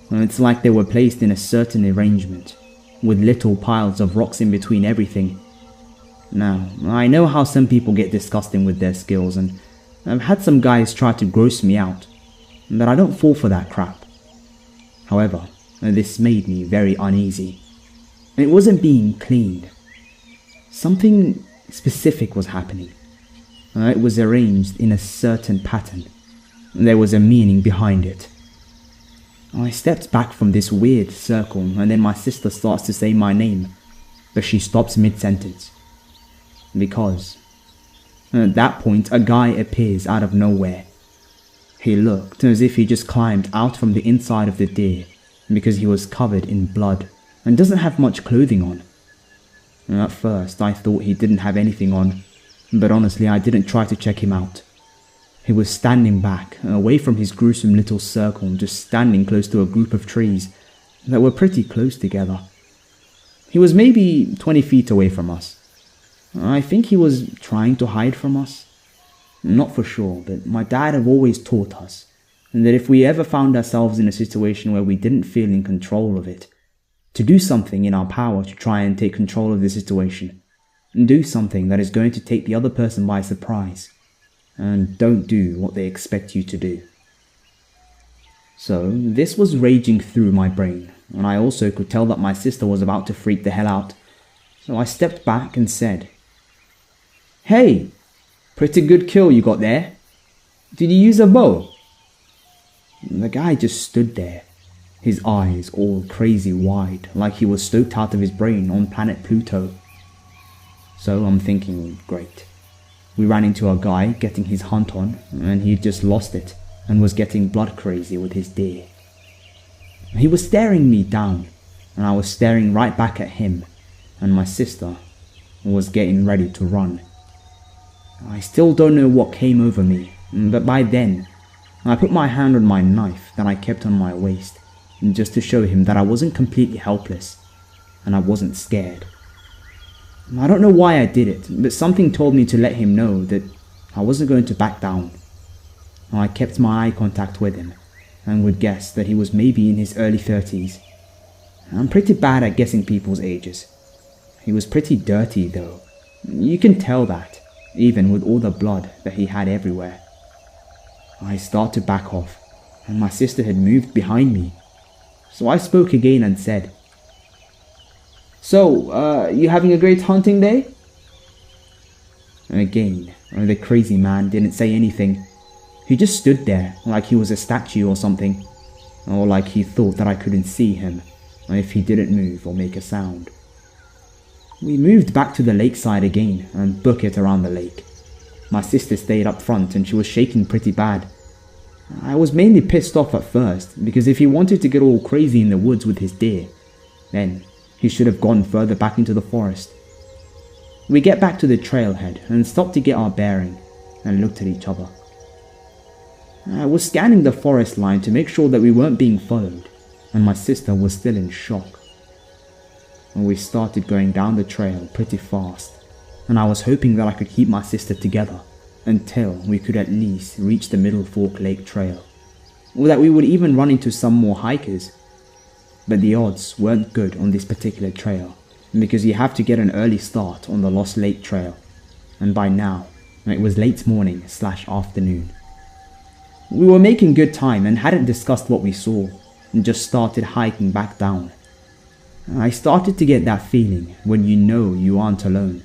It's like they were placed in a certain arrangement, with little piles of rocks in between everything. Now, I know how some people get disgusting with their skills, and I've had some guys try to gross me out, but I don't fall for that crap. However, this made me very uneasy. It wasn't being cleaned. Something specific was happening. It was arranged in a certain pattern. There was a meaning behind it. I stepped back from this weird circle, and then my sister starts to say my name, but she stops mid-sentence. Because at that point, a guy appears out of nowhere. He looked as if he just climbed out from the inside of the deer because he was covered in blood and doesn't have much clothing on. At first, I thought he didn't have anything on, but honestly, I didn't try to check him out. He was standing back, away from his gruesome little circle, just standing close to a group of trees that were pretty close together. He was maybe 20 feet away from us. I think he was trying to hide from us. Not for sure, but my dad had always taught us that if we ever found ourselves in a situation where we didn't feel in control of it, to do something in our power to try and take control of the situation. Do something that is going to take the other person by surprise. And don't do what they expect you to do. So, this was raging through my brain, and I also could tell that my sister was about to freak the hell out. So I stepped back and said, "Hey, pretty good kill you got there. Did you use a bow?" The guy just stood there, his eyes all crazy wide, like he was stoked out of his brain on planet Pluto. So I'm thinking, great. We ran into a guy getting his hunt on, and he just lost it and was getting blood crazy with his deer. He was staring me down, and I was staring right back at him, and my sister was getting ready to run. I still don't know what came over me, but by then, I put my hand on my knife that I kept on my waist, just to show him that I wasn't completely helpless, and I wasn't scared. I don't know why I did it, but something told me to let him know that I wasn't going to back down. I kept my eye contact with him, and would guess that he was maybe in his early 30s. I'm pretty bad at guessing people's ages. He was pretty dirty though. You can tell that, even with all the blood that he had everywhere. I start to back off, and my sister had moved behind me. So I spoke again and said, "So, you having a great hunting day?" And again, the crazy man didn't say anything. He just stood there like he was a statue or something, or like he thought that I couldn't see him if he didn't move or make a sound. We moved back to the lakeside again and booked it around the lake. My sister stayed up front and she was shaking pretty bad. I was mainly pissed off at first because if he wanted to get all crazy in the woods with his deer, then he should have gone further back into the forest. We get back to the trailhead and stopped to get our bearing and looked at each other. I was scanning the forest line to make sure that we weren't being followed, and my sister was still in shock. We started going down the trail pretty fast, and I was hoping that I could keep my sister together until we could at least reach the Middle Fork Lake Trail, or that we would even run into some more hikers. But the odds weren't good on this particular trail, because you have to get an early start on the Lost Lake Trail, and by now, it was late morning/afternoon. We were making good time and hadn't discussed what we saw, and just started hiking back down. I started to get that feeling when you know you aren't alone.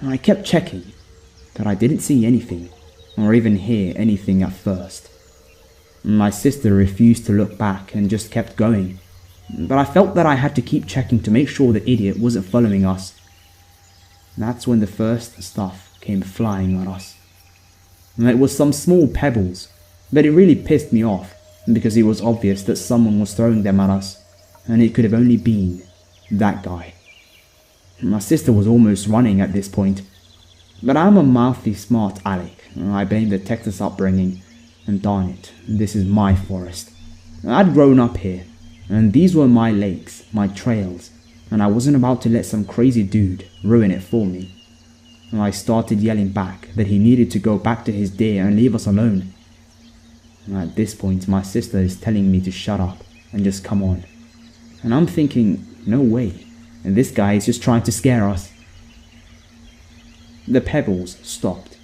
I kept checking, but I didn't see anything, or even hear anything at first. My sister refused to look back and just kept going, but I felt that I had to keep checking to make sure the idiot wasn't following us. That's when the first stuff came flying at us. It was some small pebbles, but it really pissed me off because it was obvious that someone was throwing them at us, and it could have only been that guy. My sister was almost running at this point, but I'm a mouthy smart aleck. I blame the Texas upbringing, and darn it, this is my forest. I'd grown up here, and these were my lakes, my trails, and I wasn't about to let some crazy dude ruin it for me. I started yelling back that he needed to go back to his deer and leave us alone. At this point, my sister is telling me to shut up and just come on. And I'm thinking, no way, and this guy is just trying to scare us. The pebbles stopped,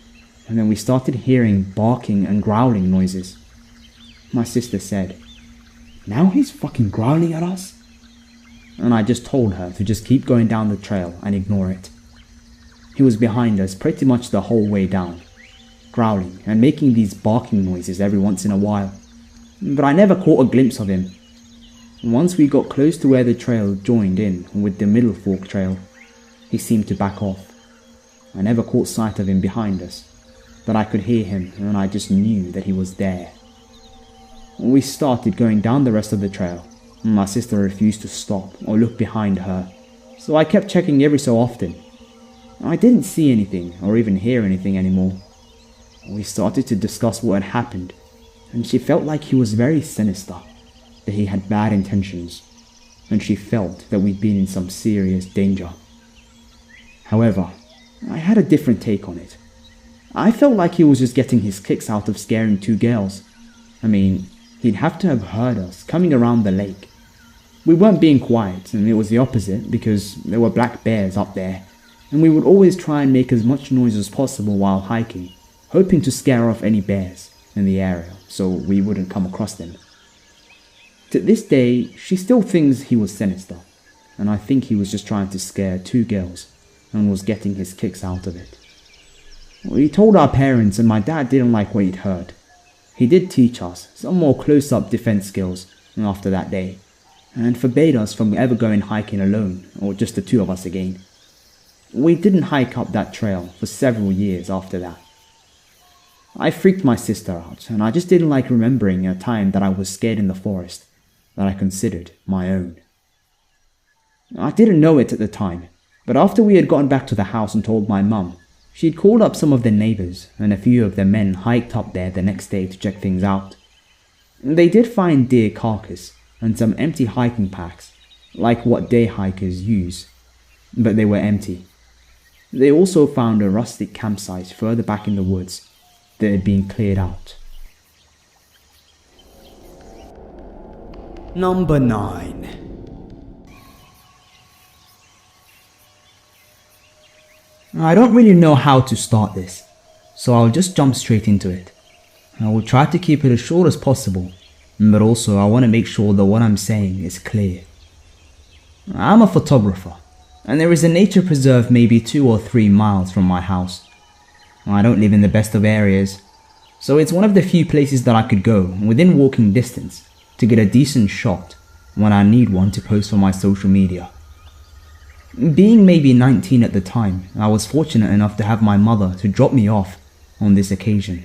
and then we started hearing barking and growling noises. My sister said, "Now he's fucking growling at us?" And I just told her to just keep going down the trail and ignore it. He was behind us pretty much the whole way down, growling and making these barking noises every once in a while, but I never caught a glimpse of him. Once we got close to where the trail joined in with the Middle Fork trail, he seemed to back off. I never caught sight of him behind us, but I could hear him and I just knew that he was there. We started going down the rest of the trail. My sister refused to stop or look behind her, so I kept checking every so often. I didn't see anything or even hear anything anymore. We started to discuss what had happened, and she felt like he was very sinister, that he had bad intentions, and she felt that we'd been in some serious danger. However, I had a different take on it. I felt like he was just getting his kicks out of scaring two girls. I mean, he'd have to have heard us coming around the lake. We weren't being quiet, and it was the opposite because there were black bears up there, and we would always try and make as much noise as possible while hiking, hoping to scare off any bears in the area so we wouldn't come across them. To this day, she still thinks he was sinister, and I think he was just trying to scare two girls and was getting his kicks out of it. We told our parents, and my dad didn't like what he'd heard. He did teach us some more close-up defense skills after that day, and forbade us from ever going hiking alone or just the two of us again. We didn't hike up that trail for several years after that. I freaked my sister out, and I just didn't like remembering a time that I was scared in the forest that I considered my own. I didn't know it at the time, but after we had gotten back to the house and told my mum, she'd called up some of the neighbors, and a few of the men hiked up there the next day to check things out. They did find deer carcass and some empty hiking packs, like what day hikers use, but they were empty. They also found a rustic campsite further back in the woods that had been cleared out. Number 9. I don't really know how to start this, so I'll just jump straight into it. I will try to keep it as short as possible, but also I want to make sure that what I'm saying is clear. I'm a photographer, and there is a nature preserve maybe 2 or 3 miles from my house. I don't live in the best of areas, so it's one of the few places that I could go within walking distance to get a decent shot when I need one to post for my social media. Being maybe 19 at the time, I was fortunate enough to have my mother to drop me off on this occasion.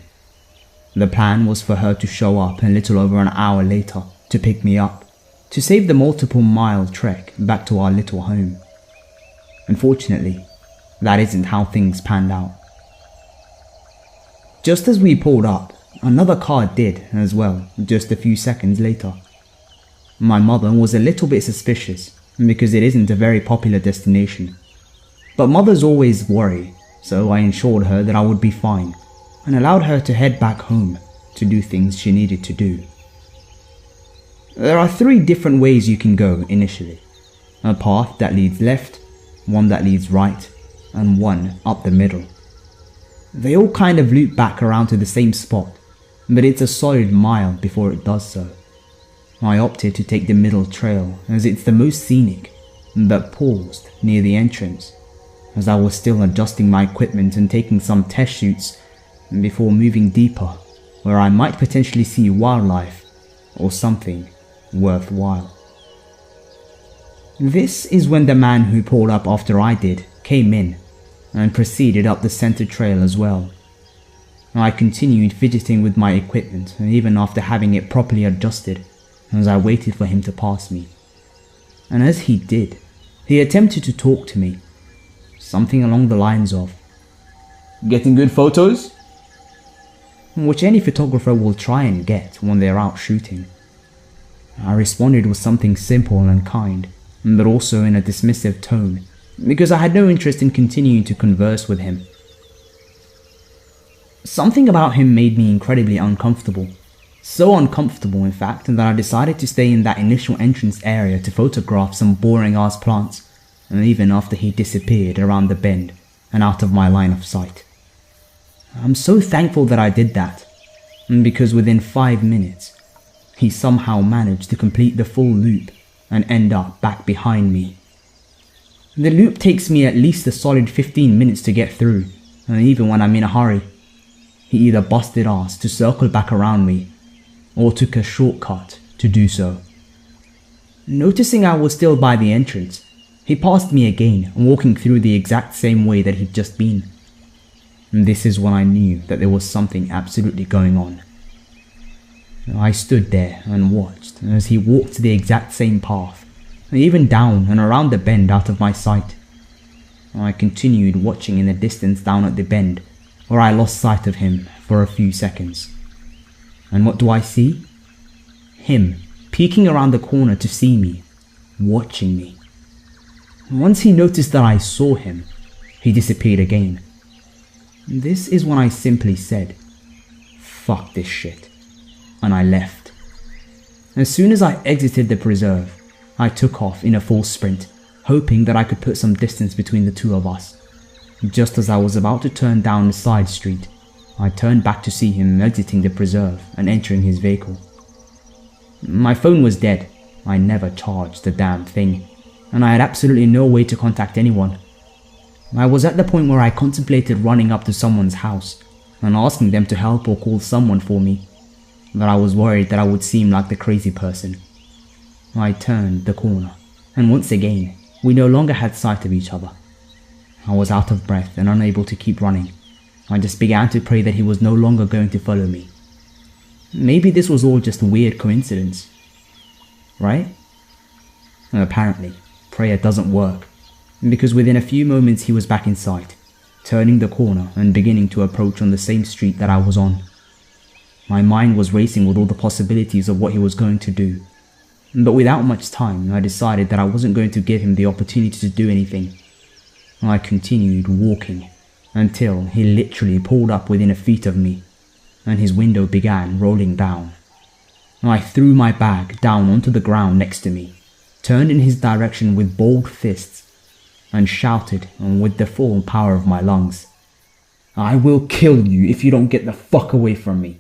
The plan was for her to show up a little over an hour later to pick me up, to save the multiple-mile trek back to our little home. Unfortunately, that isn't how things panned out. Just as we pulled up, another car did as well, just a few seconds later. My mother was a little bit suspicious because it isn't a very popular destination. But mothers always worry, so I ensured her that I would be fine and allowed her to head back home to do things she needed to do. There are 3 different ways you can go initially. A path that leads left, one that leads right, and one up the middle, They all kind of loop back around to the same spot, but it's a solid mile before it does so. I opted to take the middle trail as it's the most scenic, but paused near the entrance as I was still adjusting my equipment and taking some test shoots before moving deeper where I might potentially see wildlife or something worthwhile. This is when the man who pulled up after I did came in and proceeded up the center trail as well. I continued fidgeting with my equipment even after having it properly adjusted as I waited for him to pass me. And as he did, he attempted to talk to me, something along the lines of, "Getting good photos?" Which any photographer will try and get when they're out shooting. I responded with something simple and kind, but also in a dismissive tone, because I had no interest in continuing to converse with him. Something about him made me incredibly uncomfortable. So uncomfortable, in fact, that I decided to stay in that initial entrance area to photograph some boring-ass plants, and even after he disappeared around the bend and out of my line of sight. I'm so thankful that I did that, because within 5 minutes, he somehow managed to complete the full loop and end up back behind me. The loop takes me at least a solid 15 minutes to get through, and even when I'm in a hurry, he either busted ass to circle back around me, or took a shortcut to do so. Noticing I was still by the entrance, he passed me again, walking through the exact same way that he'd just been. And this is when I knew that there was something absolutely going on. I stood there and watched as he walked the exact same path, even down and around the bend out of my sight. I continued watching in the distance down at the bend, where I lost sight of him for a few seconds. And what do I see? Him peeking around the corner to see me, watching me. Once he noticed that I saw him, he disappeared again. This is when I simply said, "Fuck this shit," and I left. As soon as I exited the preserve, I took off in a full sprint, hoping that I could put some distance between the two of us. Just as I was about to turn down the side street, I turned back to see him exiting the preserve and entering his vehicle. My phone was dead. I never charged the damn thing, and I had absolutely no way to contact anyone. I was at the point where I contemplated running up to someone's house and asking them to help or call someone for me, but I was worried that I would seem like the crazy person. I turned the corner, and once again, we no longer had sight of each other. I was out of breath and unable to keep running. I just began to pray that he was no longer going to follow me. Maybe this was all just a weird coincidence, right? Apparently, prayer doesn't work, because within a few moments he was back in sight, turning the corner and beginning to approach on the same street that I was on. My mind was racing with all the possibilities of what he was going to do, but without much time, I decided that I wasn't going to give him the opportunity to do anything. I continued walking until he literally pulled up within a feet of me, and his window began rolling down. I threw my bag down onto the ground next to me, turned in his direction with bold fists, and shouted with the full power of my lungs, "I will kill you if you don't get the fuck away from me."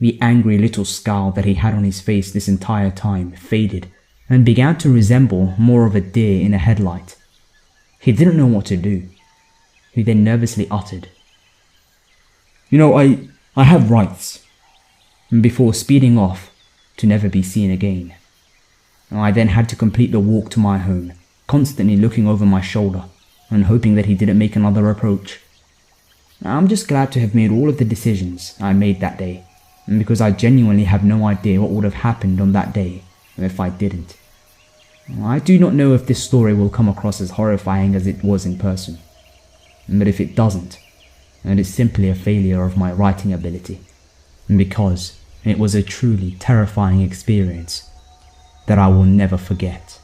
The angry little scowl that he had on his face this entire time faded and began to resemble more of a deer in a headlight. He didn't know what to do. He then nervously uttered, "You know, I have rights," before speeding off to never be seen again. I then had to complete the walk to my home, constantly looking over my shoulder and hoping that he didn't make another approach. I'm just glad to have made all of the decisions I made that day, because I genuinely have no idea what would have happened on that day if I didn't. I do not know if this story will come across as horrifying as it was in person, but if it doesn't, then it's simply a failure of my writing ability, because it was a truly terrifying experience that I will never forget.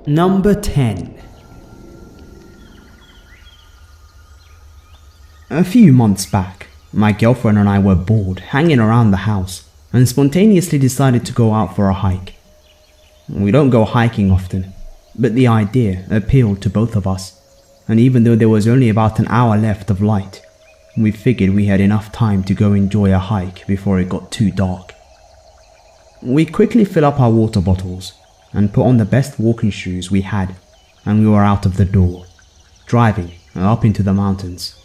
Number 10. A few months back, my girlfriend and I were bored hanging around the house and spontaneously decided to go out for a hike. We don't go hiking often, but the idea appealed to both of us, and even though there was only about an hour left of light, we figured we had enough time to go enjoy a hike before it got too dark. We quickly fill up our water bottles and put on the best walking shoes we had, and we were out of the door, driving up into the mountains.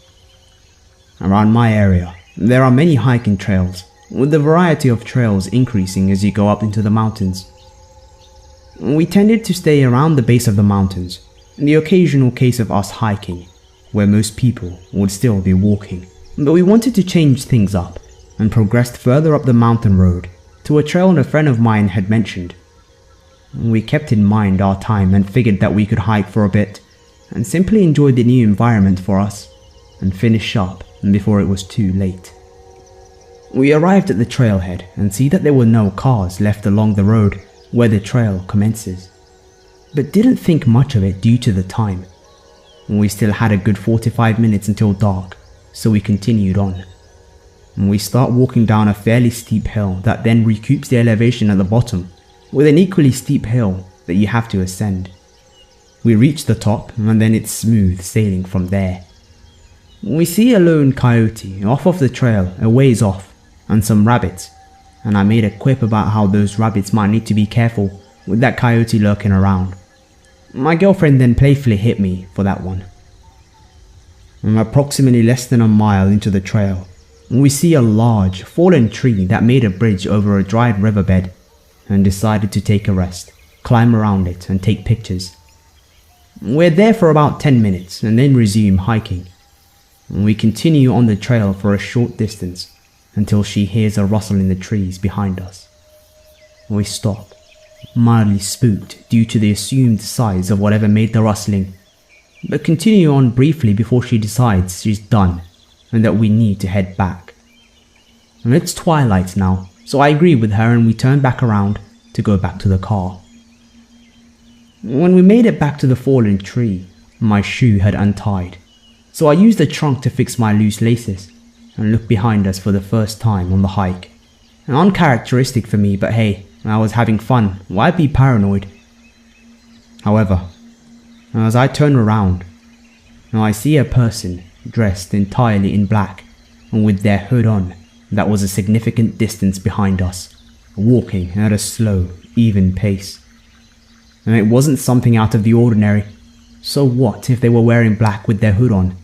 Around my area, there are many hiking trails, with the variety of trails increasing as you go up into the mountains. We tended to stay around the base of the mountains, in the occasional case of us hiking, where most people would still be walking, but we wanted to change things up and progressed further up the mountain road to a trail a friend of mine had mentioned. We kept in mind our time and figured that we could hike for a bit and simply enjoy the new environment for us and finish up before it was too late. We arrived at the trailhead and see that there were no cars left along the road where the trail commences, but didn't think much of it due to the time. We still had a good 45 minutes until dark, so we continued on. We start walking down a fairly steep hill that then recoups the elevation at the bottom with an equally steep hill that you have to ascend. We reach the top and then it's smooth sailing from there. We see a lone coyote off of the trail a ways off and some rabbits, and I made a quip about how those rabbits might need to be careful with that coyote lurking around. My girlfriend then playfully hit me for that one. Approximately less than a mile into the trail, we see a large fallen tree that made a bridge over a dried riverbed and decided to take a rest, climb around it and take pictures. We're there for about 10 minutes and then resume hiking. We continue on the trail for a short distance until she hears a rustle in the trees behind us. We stop, mildly spooked due to the assumed size of whatever made the rustling, but continue on briefly before she decides she's done and that we need to head back. It's twilight now, so I agree with her and we turn back around to go back to the car. When we made it back to the fallen tree, my shoe had untied, so I used the trunk to fix my loose laces and looked behind us for the first time on the hike. Uncharacteristic for me, but hey, I was having fun, why be paranoid? However, as I turn around, I see a person dressed entirely in black and with their hood on that was a significant distance behind us, walking at a slow, even pace. And it wasn't something out of the ordinary. So what if they were wearing black with their hood on?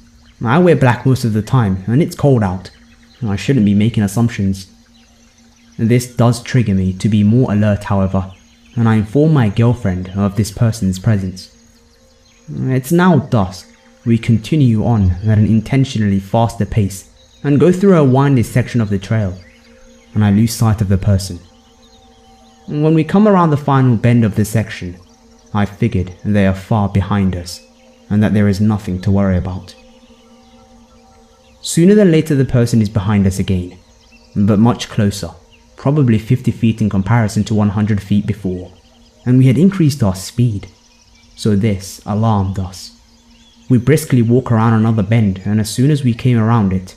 I wear black most of the time and it's cold out. I shouldn't be making assumptions. This does trigger me to be more alert, however, and I inform my girlfriend of this person's presence. It's now dusk. We continue on at an intentionally faster pace and go through a windy section of the trail, and I lose sight of the person. When we come around the final bend of the section, I figured they are far behind us and that there is nothing to worry about. Sooner than later the person is behind us again, but much closer, probably 50 feet in comparison to 100 feet before, and we had increased our speed, so this alarmed us. We briskly walk around another bend, and as soon as we came around it,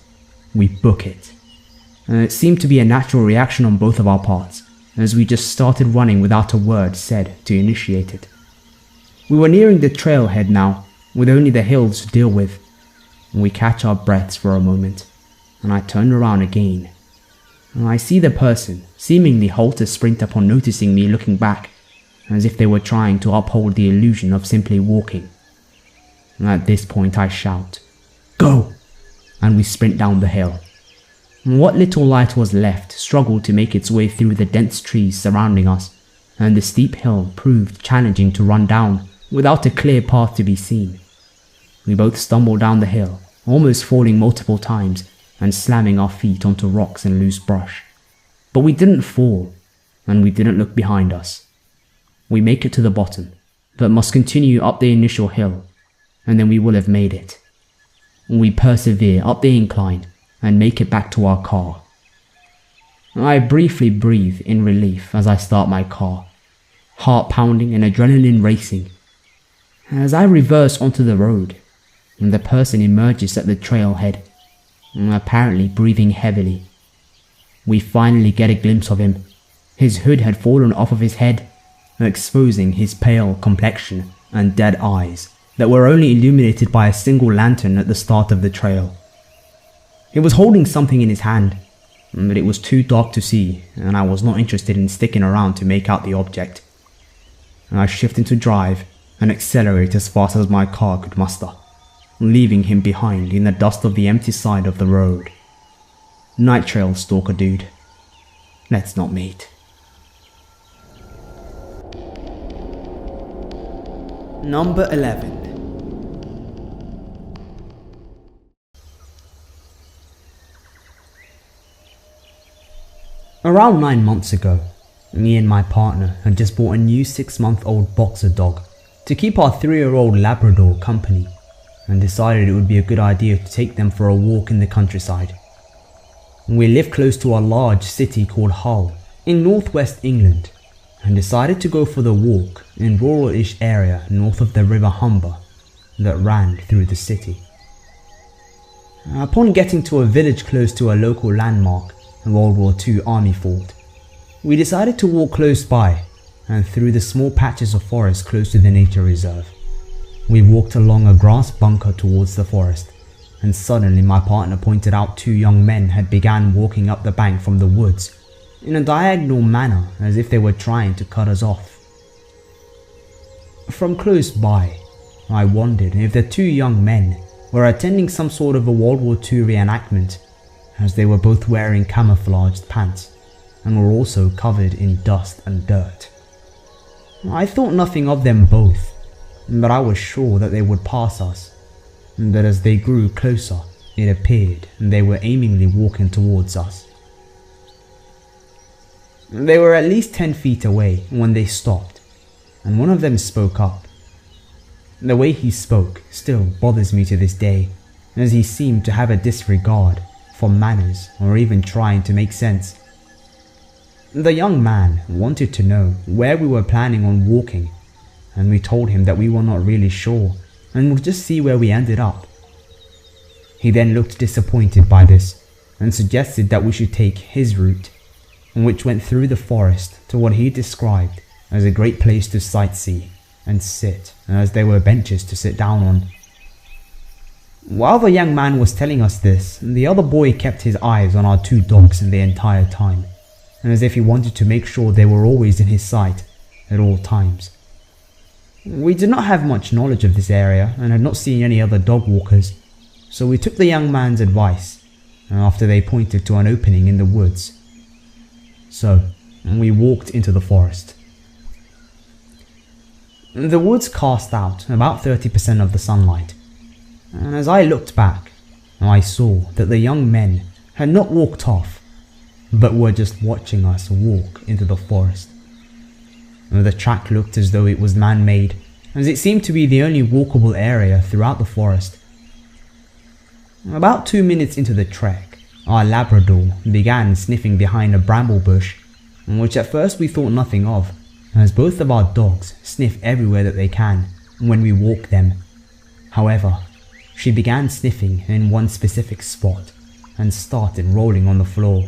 we book it. And it seemed to be a natural reaction on both of our parts, as we just started running without a word said to initiate it. We were nearing the trailhead now, with only the hills to deal with. We catch our breaths for a moment, and I turn around again. And I see the person seemingly halt a sprint upon noticing me looking back, as if they were trying to uphold the illusion of simply walking. And at this point I shout, "Go!" and we sprint down the hill. What little light was left struggled to make its way through the dense trees surrounding us, and the steep hill proved challenging to run down without a clear path to be seen. We both stumbled down the hill, almost falling multiple times and slamming our feet onto rocks and loose brush. But we didn't fall, and we didn't look behind us. We make it to the bottom, but must continue up the initial hill, and then we will have made it. We persevere up the incline and make it back to our car. I briefly breathe in relief as I start my car, heart pounding and adrenaline racing. As I reverse onto the road, the person emerges at the trailhead, apparently breathing heavily. We finally get a glimpse of him. His hood had fallen off of his head, exposing his pale complexion and dead eyes that were only illuminated by a single lantern at the start of the trail. He was holding something in his hand, but it was too dark to see, and I was not interested in sticking around to make out the object. I shifted to drive and accelerate as fast as my car could muster, leaving him behind in the dust of the empty side of the road. Night trail stalker dude. Let's not meet. Number 11. Around 9 months ago, me and my partner had just bought a new 6-month-old boxer dog to keep our 3-year-old Labrador company, and decided it would be a good idea to take them for a walk in the countryside. We live close to a large city called Hull in northwest England, and decided to go for the walk in rural-ish area north of the River Humber that ran through the city. Upon getting to a village close to a local landmark, a World War II army fort, we decided to walk close by and through the small patches of forest close to the nature reserve. We walked along a grass bunker towards the forest, and suddenly my partner pointed out 2 young men had begun walking up the bank from the woods in a diagonal manner as if they were trying to cut us off. From close by, I wondered if the 2 young men were attending some sort of a World War II reenactment, as they were both wearing camouflaged pants and were also covered in dust and dirt. I thought nothing of them both, but I was sure that they would pass us, and that as they grew closer, it appeared they were aimingly walking towards us. They were at least 10 feet away when they stopped, and one of them spoke up. The way he spoke still bothers me to this day, as he seemed to have a disregard for manners or even trying to make sense. The young man wanted to know where we were planning on walking, and we told him that we were not really sure and would just see where we ended up. He then looked disappointed by this and suggested that we should take his route, which went through the forest to what he described as a great place to sightsee and sit, as there were benches to sit down on. While the young man was telling us this, the other boy kept his eyes on our 2 dogs the entire time, and as if he wanted to make sure they were always in his sight at all times. We did not have much knowledge of this area and had not seen any other dog walkers, so we took the young man's advice after they pointed to an opening in the woods. So we walked into the forest. The woods cast out about 30% of the sunlight, and as I looked back, I saw that the young men had not walked off, but were just watching us walk into the forest. The track looked as though it was man-made, as it seemed to be the only walkable area throughout the forest. About 2 minutes into the trek, our Labrador began sniffing behind a bramble bush, which at first we thought nothing of, as both of our dogs sniff everywhere that they can when we walk them. However, she began sniffing in one specific spot and started rolling on the floor.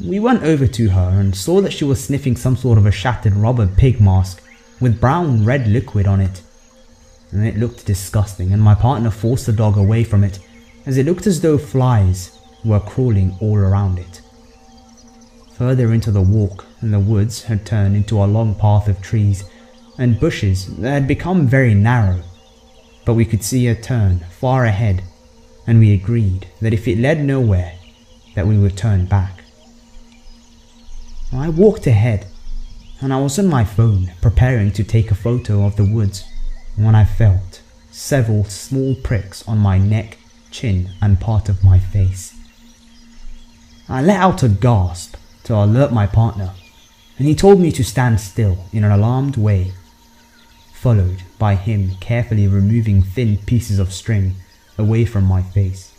We went over to her and saw that she was sniffing some sort of a shattered rubber pig mask with brown red liquid on it. And it looked disgusting, and my partner forced the dog away from it, as it looked as though flies were crawling all around it. Further into the walk, the woods had turned into a long path of trees and bushes that had become very narrow, but we could see a turn far ahead, and we agreed that if it led nowhere, that we would turn back. I walked ahead, and I was on my phone preparing to take a photo of the woods when I felt several small pricks on my neck, chin, and part of my face. I let out a gasp to alert my partner, and he told me to stand still in an alarmed way, followed by him carefully removing thin pieces of string away from my face.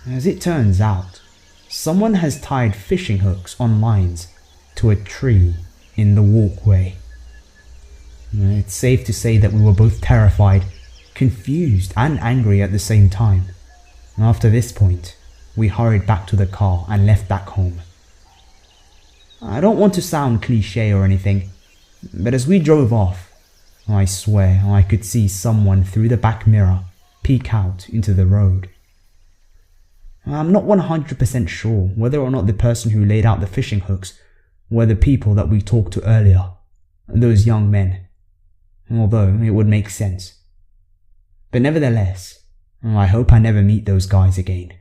As it turns out, someone has tied fishing hooks on lines to a tree in the walkway. It's safe to say that we were both terrified, confused and angry at the same time. After this point, we hurried back to the car and left back home. I don't want to sound cliche or anything, but as we drove off, I swear I could see someone through the back mirror peek out into the road. I'm not 100% sure whether or not the person who laid out the fishing hooks were the people that we talked to earlier, those young men, although it would make sense. But nevertheless, I hope I never meet those guys again.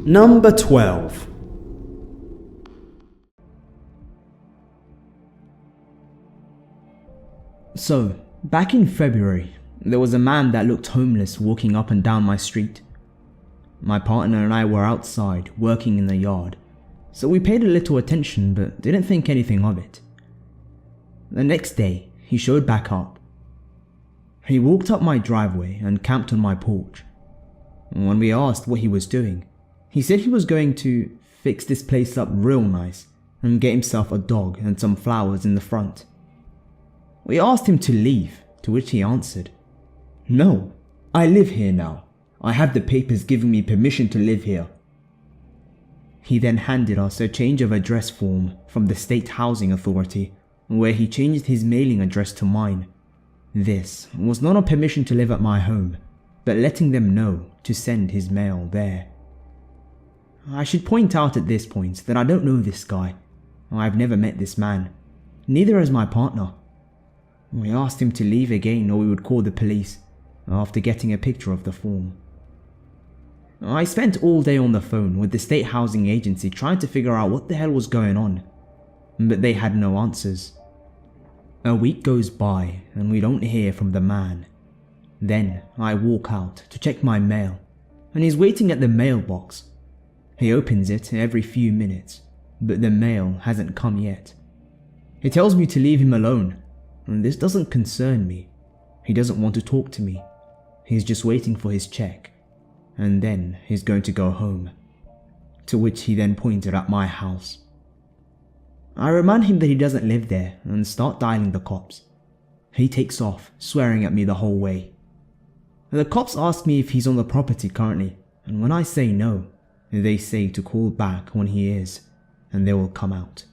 Number 12. So, back in February, there was a man that looked homeless walking up and down my street. My partner and I were outside working in the yard, so we paid a little attention but didn't think anything of it. The next day, he showed back up. He walked up my driveway and camped on my porch. When we asked what he was doing, he said he was going to fix this place up real nice and get himself a dog and some flowers in the front. We asked him to leave, to which he answered, "No, I live here now. I have the papers giving me permission to live here." He then handed us a change of address form from the State Housing Authority, where he changed his mailing address to mine. This was not a permission to live at my home, but letting them know to send his mail there. I should point out at this point that I don't know this guy. I've never met this man. Neither has my partner. We asked him to leave again or we would call the police, after getting a picture of the form. I spent all day on the phone with the state housing agency trying to figure out what the hell was going on, but they had no answers. A week goes by and we don't hear from the man. Then I walk out to check my mail, and he's waiting at the mailbox. He opens it every few minutes, but the mail hasn't come yet. He tells me to leave him alone, and this doesn't concern me. He doesn't want to talk to me. He's just waiting for his check, and then he's going to go home. To which he then pointed at my house. I remind him that he doesn't live there and start dialing the cops. He takes off, swearing at me the whole way. The cops ask me if he's on the property currently, and when I say no, they say to call back when he is, and they will come out.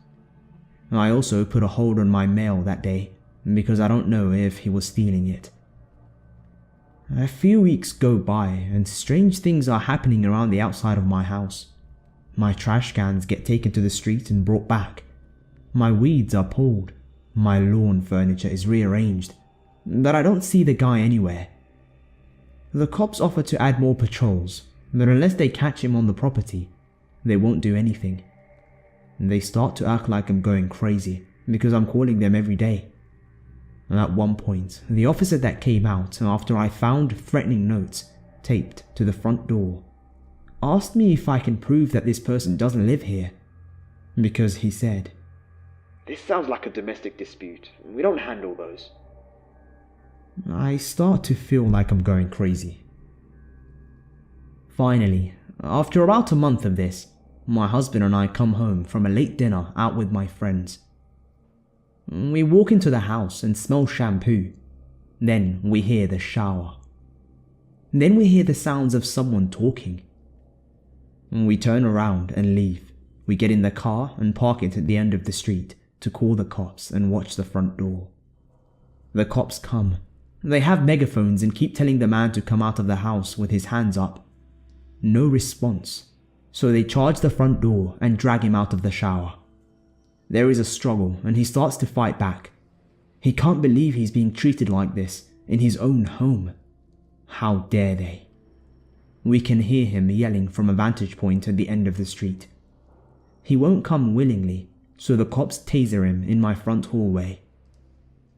I also put a hold on my mail that day, because I don't know if he was stealing it. A few weeks go by and strange things are happening around the outside of my house. My trash cans get taken to the street and brought back. My weeds are pulled. My lawn furniture is rearranged, but I don't see the guy anywhere. The cops offer to add more patrols, but unless they catch him on the property, they won't do anything. They start to act like I'm going crazy because I'm calling them every day. At one point, the officer that came out after I found threatening notes taped to the front door asked me if I can prove that this person doesn't live here, because he said, "This sounds like a domestic dispute. We don't handle those." I start to feel like I'm going crazy. Finally, after about a month of this, my husband and I come home from a late dinner out with my friends. We walk into the house and smell shampoo. Then we hear the shower. Then we hear the sounds of someone talking. We turn around and leave. We get in the car and park it at the end of the street to call the cops and watch the front door. The cops come. They have megaphones and keep telling the man to come out of the house with his hands up. No response, so they charge the front door and drag him out of the shower. There is a struggle and he starts to fight back. He can't believe he's being treated like this in his own home. How dare they? We can hear him yelling from a vantage point at the end of the street. He won't come willingly, so the cops taser him in my front hallway.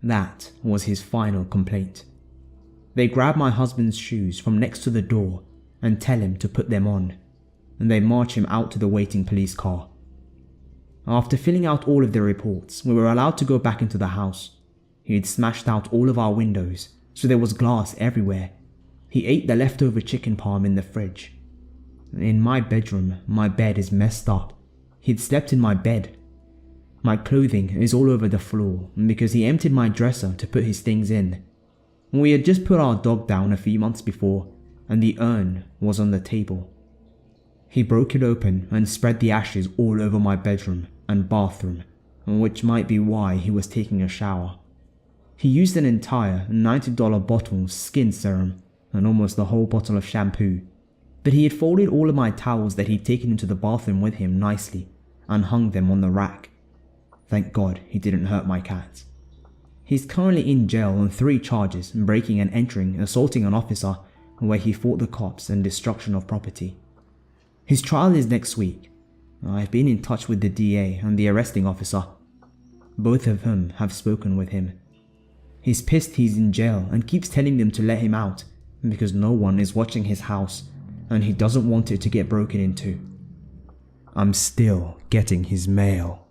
That was his final complaint. They grab my husband's shoes from next to the door and tell him to put them on, and they march him out to the waiting police car. After filling out all of the reports, we were allowed to go back into the house. He had smashed out all of our windows, so there was glass everywhere. He ate the leftover chicken parm in the fridge. In my bedroom, my bed is messed up. He'd slept in my bed. My clothing is all over the floor because he emptied my dresser to put his things in. We had just put our dog down a few months before, and the urn was on the table. He broke it open and spread the ashes all over my bedroom and bathroom, which might be why he was taking a shower. He used an entire $90 bottle of skin serum and almost the whole bottle of shampoo, but he had folded all of my towels that he'd taken into the bathroom with him nicely and hung them on the rack. Thank God he didn't hurt my cat. He's currently in jail on 3 charges: breaking and entering, assaulting an officer, where he fought the cops, and destruction of property. His trial is next week. I've been in touch with the DA and the arresting officer. Both of whom have spoken with him. He's pissed he's in jail and keeps telling them to let him out because no one is watching his house and he doesn't want it to get broken into. I'm still getting his mail.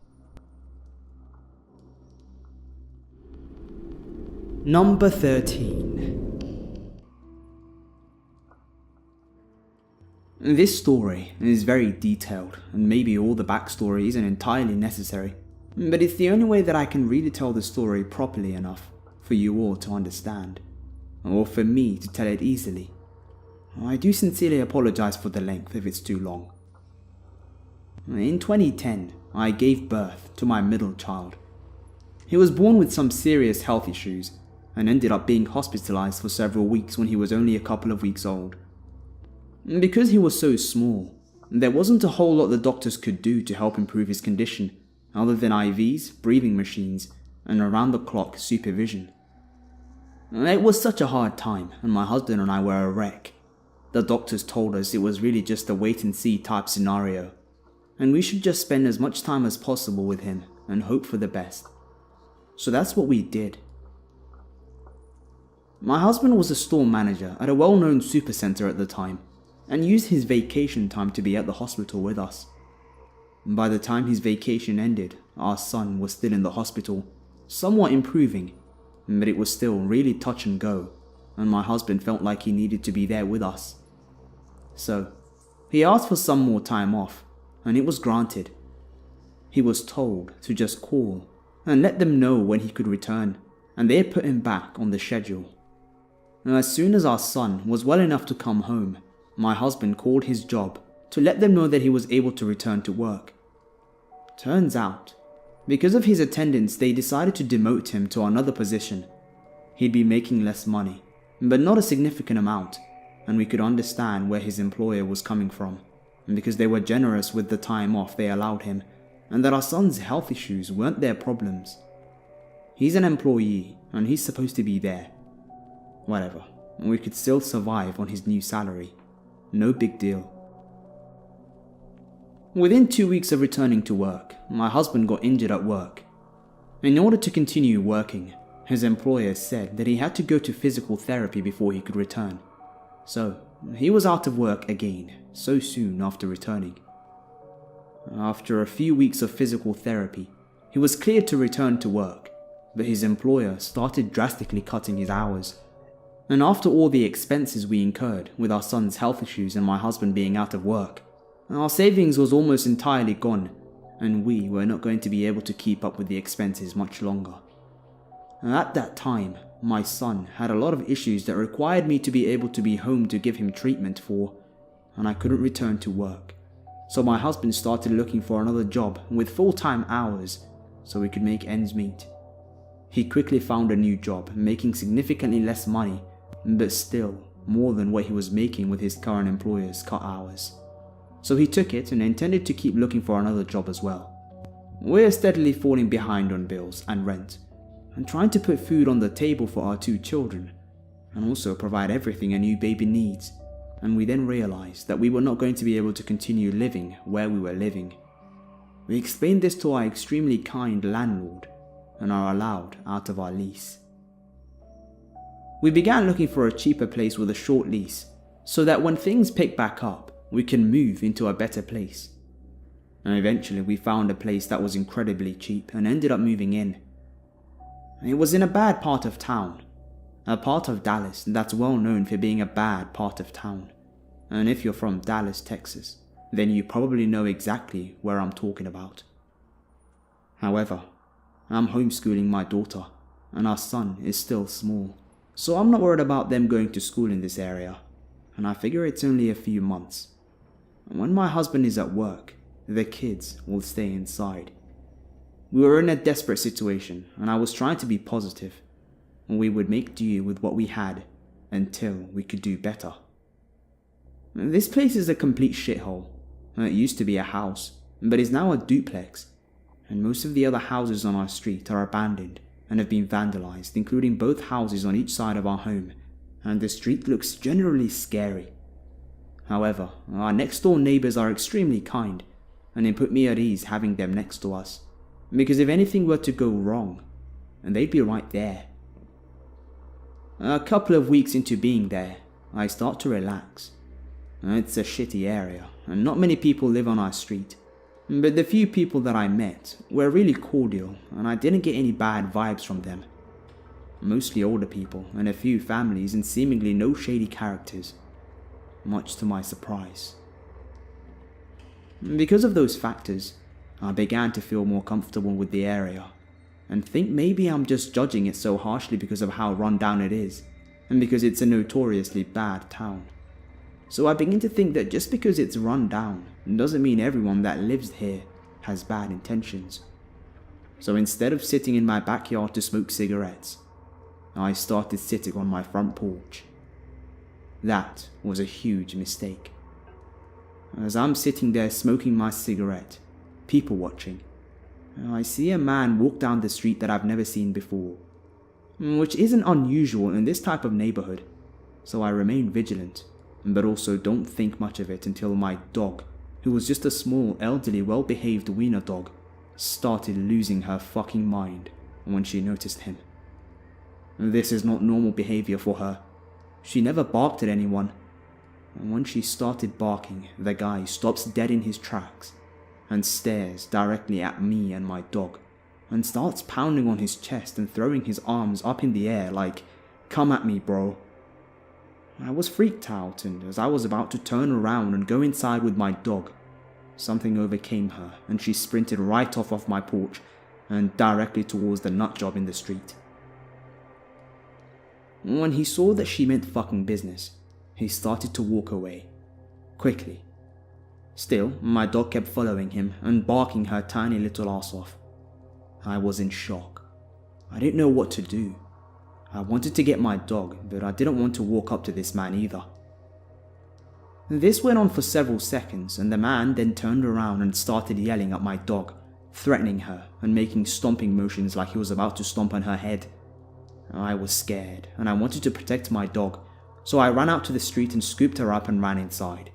Number 13. This story is very detailed, and maybe all the backstory isn't entirely necessary, but it's the only way that I can really tell the story properly enough for you all to understand, or for me to tell it easily. I do sincerely apologize for the length if it's too long. In 2010, I gave birth to my middle child. He was born with some serious health issues and ended up being hospitalized for several weeks when he was only a couple of weeks old. Because he was so small, there wasn't a whole lot the doctors could do to help improve his condition other than IVs, breathing machines, and around-the-clock supervision. It was such a hard time, and my husband and I were a wreck. The doctors told us it was really just a wait-and-see type scenario, and we should just spend as much time as possible with him and hope for the best. So that's what we did. My husband was a store manager at a well-known supercenter at the time, and used his vacation time to be at the hospital with us. By the time his vacation ended, our son was still in the hospital, somewhat improving, but it was still really touch and go, and my husband felt like he needed to be there with us. So, he asked for some more time off, and it was granted. He was told to just call and let them know when he could return, and they put him back on the schedule. As soon as our son was well enough to come home, my husband called his job to let them know that he was able to return to work. Turns out, because of his attendance, they decided to demote him to another position. He'd be making less money, but not a significant amount, and we could understand where his employer was coming from, because they were generous with the time off they allowed him, and that our son's health issues weren't their problems. He's an employee, and he's supposed to be there. Whatever, we could still survive on his new salary. No big deal. Within 2 weeks of returning to work, my husband got injured at work. In order to continue working, his employer said that he had to go to physical therapy before he could return. So, he was out of work again, so soon after returning. After a few weeks of physical therapy, he was cleared to return to work, but his employer started drastically cutting his hours. And after all the expenses we incurred with our son's health issues and my husband being out of work, our savings was almost entirely gone, and we were not going to be able to keep up with the expenses much longer. At that time, my son had a lot of issues that required me to be able to be home to give him treatment for, and I couldn't return to work. So my husband started looking for another job with full-time hours so we could make ends meet. He quickly found a new job, making significantly less money, but still more than what he was making with his current employer's cut hours. So he took it and intended to keep looking for another job as well. We're steadily falling behind on bills and rent, and trying to put food on the table for our 2 children, and also provide everything a new baby needs, and we then realized that we were not going to be able to continue living where we were living. We explained this to our extremely kind landlord, and are allowed out of our lease. We began looking for a cheaper place with a short lease, so that when things pick back up, we can move into a better place. And eventually we found a place that was incredibly cheap and ended up moving in. It was in a bad part of town, a part of Dallas that's well known for being a bad part of town. And if you're from Dallas, Texas, then you probably know exactly where I'm talking about. However, I'm homeschooling my daughter, and our son is still small, so I'm not worried about them going to school in this area, and I figure it's only a few months. And when my husband is at work, the kids will stay inside, We were in a desperate situation, and I was trying to be positive. We would make do with what we had until we could do better. This place is a complete shithole. It used to be a house, but is now a duplex, and most of the other houses on our street are abandoned and have been vandalized, including both houses on each side of our home, and the street looks generally scary. However, our next door neighbors are extremely kind, and it put me at ease having them next to us, because if anything were to go wrong, they'd be right there. A couple of weeks into being there, I start to relax. It's a shitty area, and not many people live on our street, but the few people that I met were really cordial, and I didn't get any bad vibes from them. Mostly older people, and a few families, and seemingly no shady characters, much to my surprise. Because of those factors, I began to feel more comfortable with the area, and think maybe I'm just judging it so harshly because of how run down it is, and because it's a notoriously bad town. So I begin to think that just because it's run down doesn't mean everyone that lives here has bad intentions. So instead of sitting in my backyard to smoke cigarettes, I started sitting on my front porch. That was a huge mistake. As I'm sitting there smoking my cigarette, people watching, I see a man walk down the street that I've never seen before, which isn't unusual in this type of neighborhood, so I remain vigilant, but also don't think much of it until my dog, who was just a small, elderly, well-behaved wiener dog, started losing her fucking mind when she noticed him. This is not normal behavior for her. She never barked at anyone, and when she started barking, the guy stops dead in his tracks and stares directly at me and my dog, and starts pounding on his chest and throwing his arms up in the air like, "Come at me, bro." I was freaked out, and as I was about to turn around and go inside with my dog, something overcame her and she sprinted right off of my porch and directly towards the nut job in the street. When he saw that she meant fucking business, he started to walk away, quickly. Still, my dog kept following him and barking her tiny little ass off. I was in shock. I didn't know what to do. I wanted to get my dog, but I didn't want to walk up to this man either. This went on for several seconds, and the man then turned around and started yelling at my dog, threatening her and making stomping motions like he was about to stomp on her head. I was scared, and I wanted to protect my dog, so I ran out to the street and scooped her up and ran inside.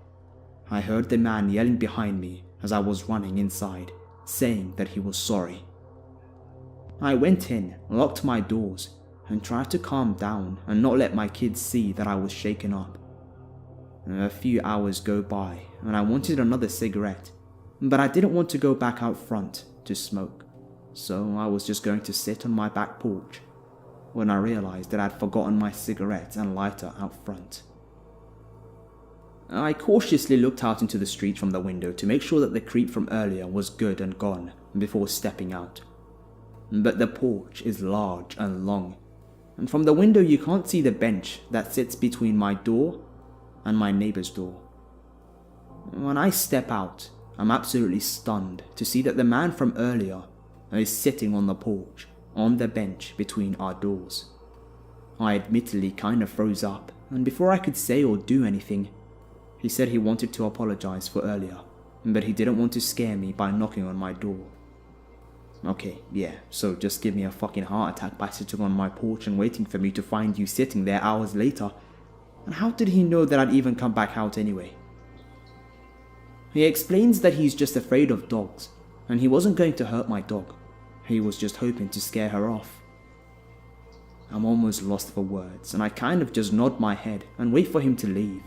I heard the man yelling behind me as I was running inside, saying that he was sorry. I went in, locked my doors, and tried to calm down and not let my kids see that I was shaken up. A few hours go by, and I wanted another cigarette, but I didn't want to go back out front to smoke, so I was just going to sit on my back porch, when I realized that I'd forgotten my cigarette and lighter out front. I cautiously looked out into the street from the window to make sure that the creep from earlier was good and gone before stepping out. But the porch is large and long, and from the window you can't see the bench that sits between my door and my neighbor's door. When I step out, I'm absolutely stunned to see that the man from earlier is sitting on the porch, on the bench between our doors. I admittedly kind of froze up, and before I could say or do anything, he said he wanted to apologize for earlier, but he didn't want to scare me by knocking on my door. Okay, yeah, so just give me a fucking heart attack by sitting on my porch and waiting for me to find you sitting there hours later. And how did he know that I'd even come back out anyway? He explains that he's just afraid of dogs, and he wasn't going to hurt my dog. He was just hoping to scare her off. I'm almost lost for words, and I kind of just nod my head and wait for him to leave.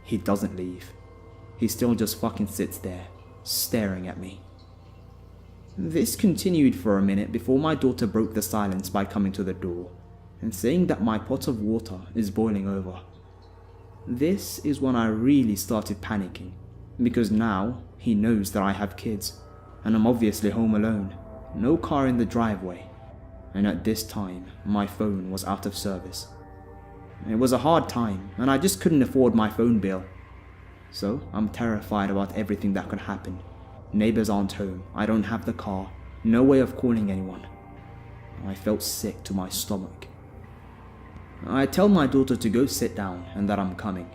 He doesn't leave. He still just fucking sits there, staring at me. This continued for a minute before my daughter broke the silence by coming to the door and saying that my pot of water is boiling over. This is when I really started panicking, because now he knows that I have kids, and I'm obviously home alone, no car in the driveway, and at this time my phone was out of service. It was a hard time, and I just couldn't afford my phone bill. So I'm terrified about everything that could happen. Neighbors aren't home, I don't have the car, No way of calling anyone. I felt sick to my stomach. I tell my daughter to go sit down and that I'm coming.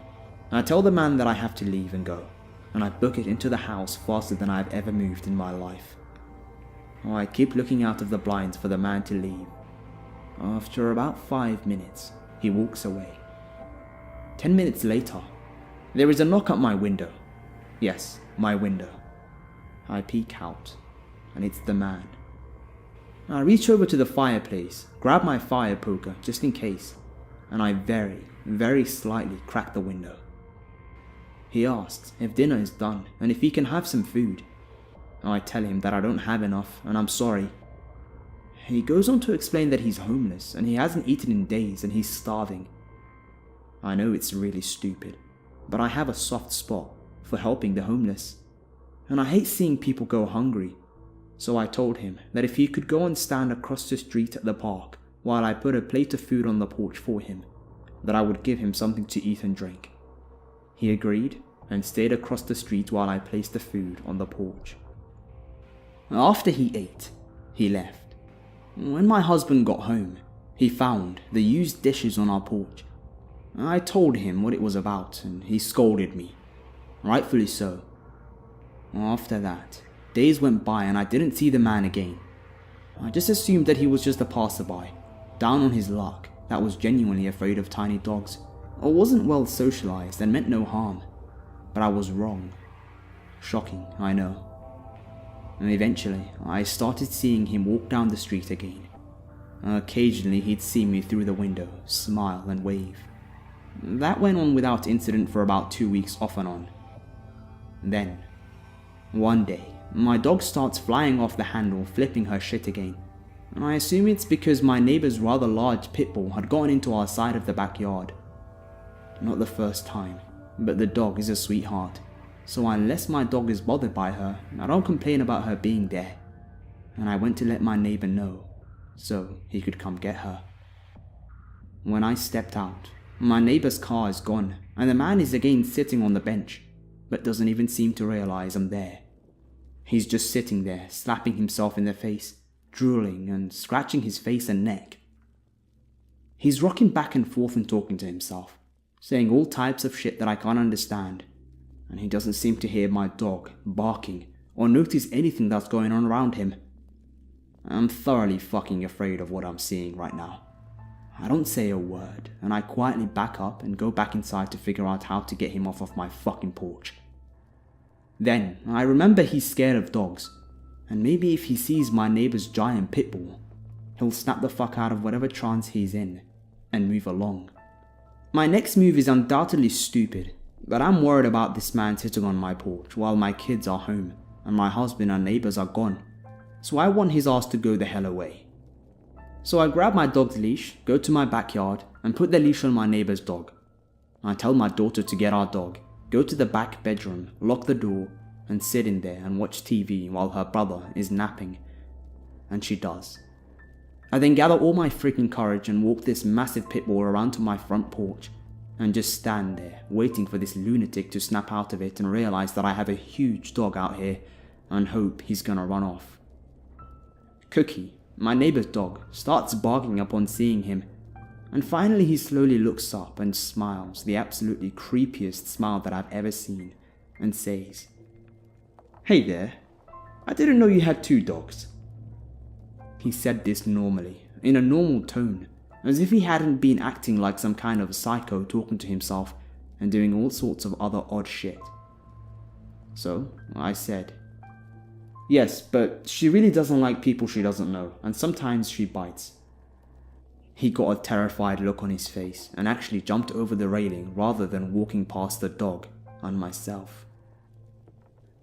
I tell the man that I have to leave and go, and I book it into the house faster than I've ever moved in my life. I keep looking out of the blinds for the man to leave. After about 5 minutes, he walks away. 10 minutes later, there is a knock at my window. Yes, my window. I peek out, and it's the man. I reach over to the fireplace, grab my fire poker just in case, and I very, very slightly crack the window. He asks if dinner is done and if he can have some food. I tell him that I don't have enough and I'm sorry. He goes on to explain that he's homeless and he hasn't eaten in days and he's starving. I know it's really stupid, but I have a soft spot for helping the homeless, and I hate seeing people go hungry. So I told him that if he could go and stand across the street at the park while I put a plate of food on the porch for him, that I would give him something to eat and drink. He agreed and stayed across the street while I placed the food on the porch. After he ate, he left. When my husband got home, he found the used dishes on our porch. I told him what it was about and he scolded me. Rightfully so. After that, days went by and I didn't see the man again. I just assumed that he was just a passerby, down on his luck, that was genuinely afraid of tiny dogs, or wasn't well socialized and meant no harm. But I was wrong. Shocking, I know. And eventually, I started seeing him walk down the street again. Occasionally he'd see me through the window, smile and wave. That went on without incident for about 2 weeks off and on. Then, one day, my dog starts flying off the handle, flipping her shit again. And I assume it's because my neighbor's rather large pit bull had gotten into our side of the backyard. Not the first time, but the dog is a sweetheart. So unless my dog is bothered by her, I don't complain about her being there. And I went to let my neighbor know, so he could come get her. When I stepped out, my neighbor's car is gone, and the man is again sitting on the bench, but doesn't even seem to realize I'm there. He's just sitting there, slapping himself in the face, drooling and scratching his face and neck. He's rocking back and forth and talking to himself, saying all types of shit that I can't understand, and he doesn't seem to hear my dog barking or notice anything that's going on around him. I'm thoroughly fucking afraid of what I'm seeing right now. I don't say a word, and I quietly back up and go back inside to figure out how to get him off of my fucking porch. Then, I remember he's scared of dogs, and maybe if he sees my neighbor's giant pit bull, he'll snap the fuck out of whatever trance he's in and move along. My next move is undoubtedly stupid, but I'm worried about this man sitting on my porch while my kids are home and my husband and neighbors are gone, so I want his ass to go the hell away. So I grab my dog's leash, go to my backyard, and put the leash on my neighbor's dog. I tell my daughter to get our dog, go to the back bedroom, lock the door, and sit in there and watch TV while her brother is napping. And she does. I then gather all my freaking courage and walk this massive pit bull around to my front porch, and just stand there, waiting for this lunatic to snap out of it and realize that I have a huge dog out here, and hope he's gonna run off. Cookie, my neighbor's dog, starts barking upon seeing him, and finally he slowly looks up and smiles the absolutely creepiest smile that I've ever seen, and says, "Hey there, I didn't know you had 2 dogs. He said this normally, in a normal tone, as if he hadn't been acting like some kind of psycho talking to himself and doing all sorts of other odd shit. So I said, "Yes, but she really doesn't like people she doesn't know, and sometimes she bites." He got a terrified look on his face and actually jumped over the railing rather than walking past the dog and myself.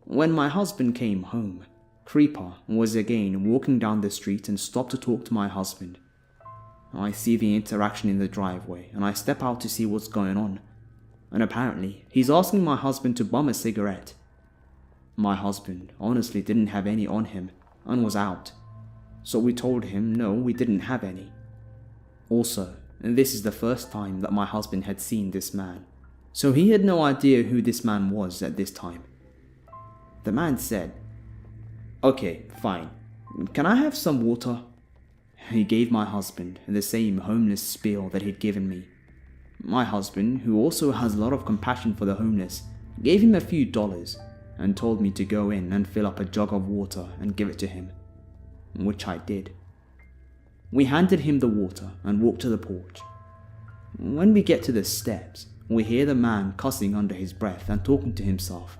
When my husband came home, Creeper was again walking down the street and stopped to talk to my husband. I see the interaction in the driveway and I step out to see what's going on, and apparently he's asking my husband to bum a cigarette. My husband honestly didn't have any on him and was out, so we told him no, we didn't have any. Also, this is the first time that my husband had seen this man, so he had no idea who this man was at this time. The man said, "Okay, fine. Can I have some water?" He gave my husband the same homeless spiel that he'd given me. My husband, who also has a lot of compassion for the homeless, gave him a few dollars and told me to go in and fill up a jug of water and give it to him, which I did. We handed him the water and walked to the porch. When we get to the steps, we hear the man cussing under his breath and talking to himself,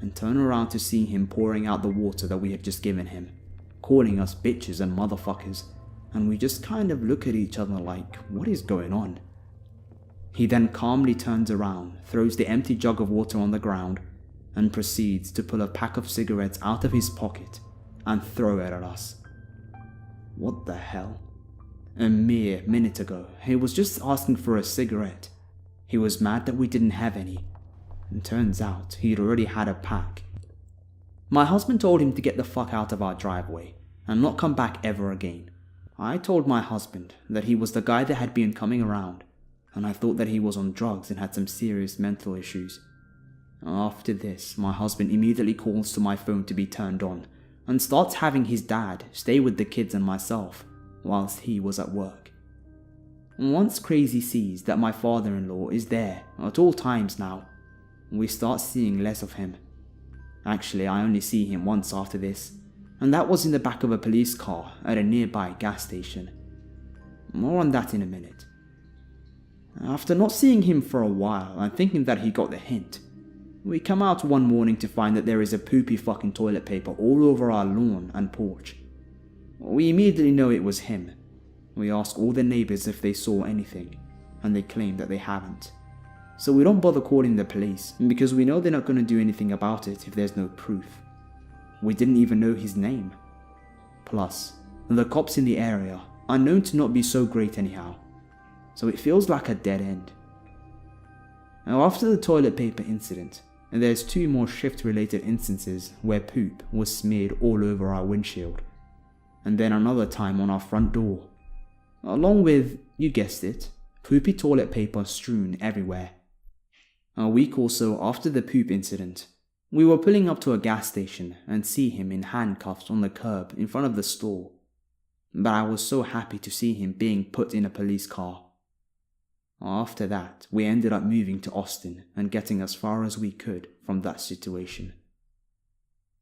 and turn around to see him pouring out the water that we had just given him, calling us bitches and motherfuckers, and we just kind of look at each other like, what is going on? He then calmly turns around, throws the empty jug of water on the ground, and proceeds to pull a pack of cigarettes out of his pocket and throw it at us. What the hell? A mere minute ago, he was just asking for a cigarette. He was mad that we didn't have any, and turns out he'd already had a pack. My husband told him to get the fuck out of our driveway and not come back ever again. I told my husband that he was the guy that had been coming around, and I thought that he was on drugs and had some serious mental issues. After this, my husband immediately calls to my phone to be turned on and starts having his dad stay with the kids and myself whilst he was at work. Once Crazy sees that my father-in-law is there at all times now, we start seeing less of him. Actually, I only see him once after this, and that was in the back of a police car at a nearby gas station. More on that in a minute. After not seeing him for a while and thinking that he got the hint, we come out one morning to find that there is a poopy fucking toilet paper all over our lawn and porch. We immediately know it was him. We ask all the neighbors if they saw anything, and they claim that they haven't. So we don't bother calling the police, because we know they're not going to do anything about it if there's no proof. We didn't even know his name. Plus, the cops in the area are known to not be so great anyhow, so it feels like a dead end. Now, after the toilet paper incident, there's 2 more shift-related instances where poop was smeared all over our windshield, and then another time on our front door, along with, you guessed it, poopy toilet paper strewn everywhere. A week or so after the poop incident, we were pulling up to a gas station and see him in handcuffs on the curb in front of the store, but I was so happy to see him being put in a police car. After that, we ended up moving to Austin and getting as far as we could from that situation.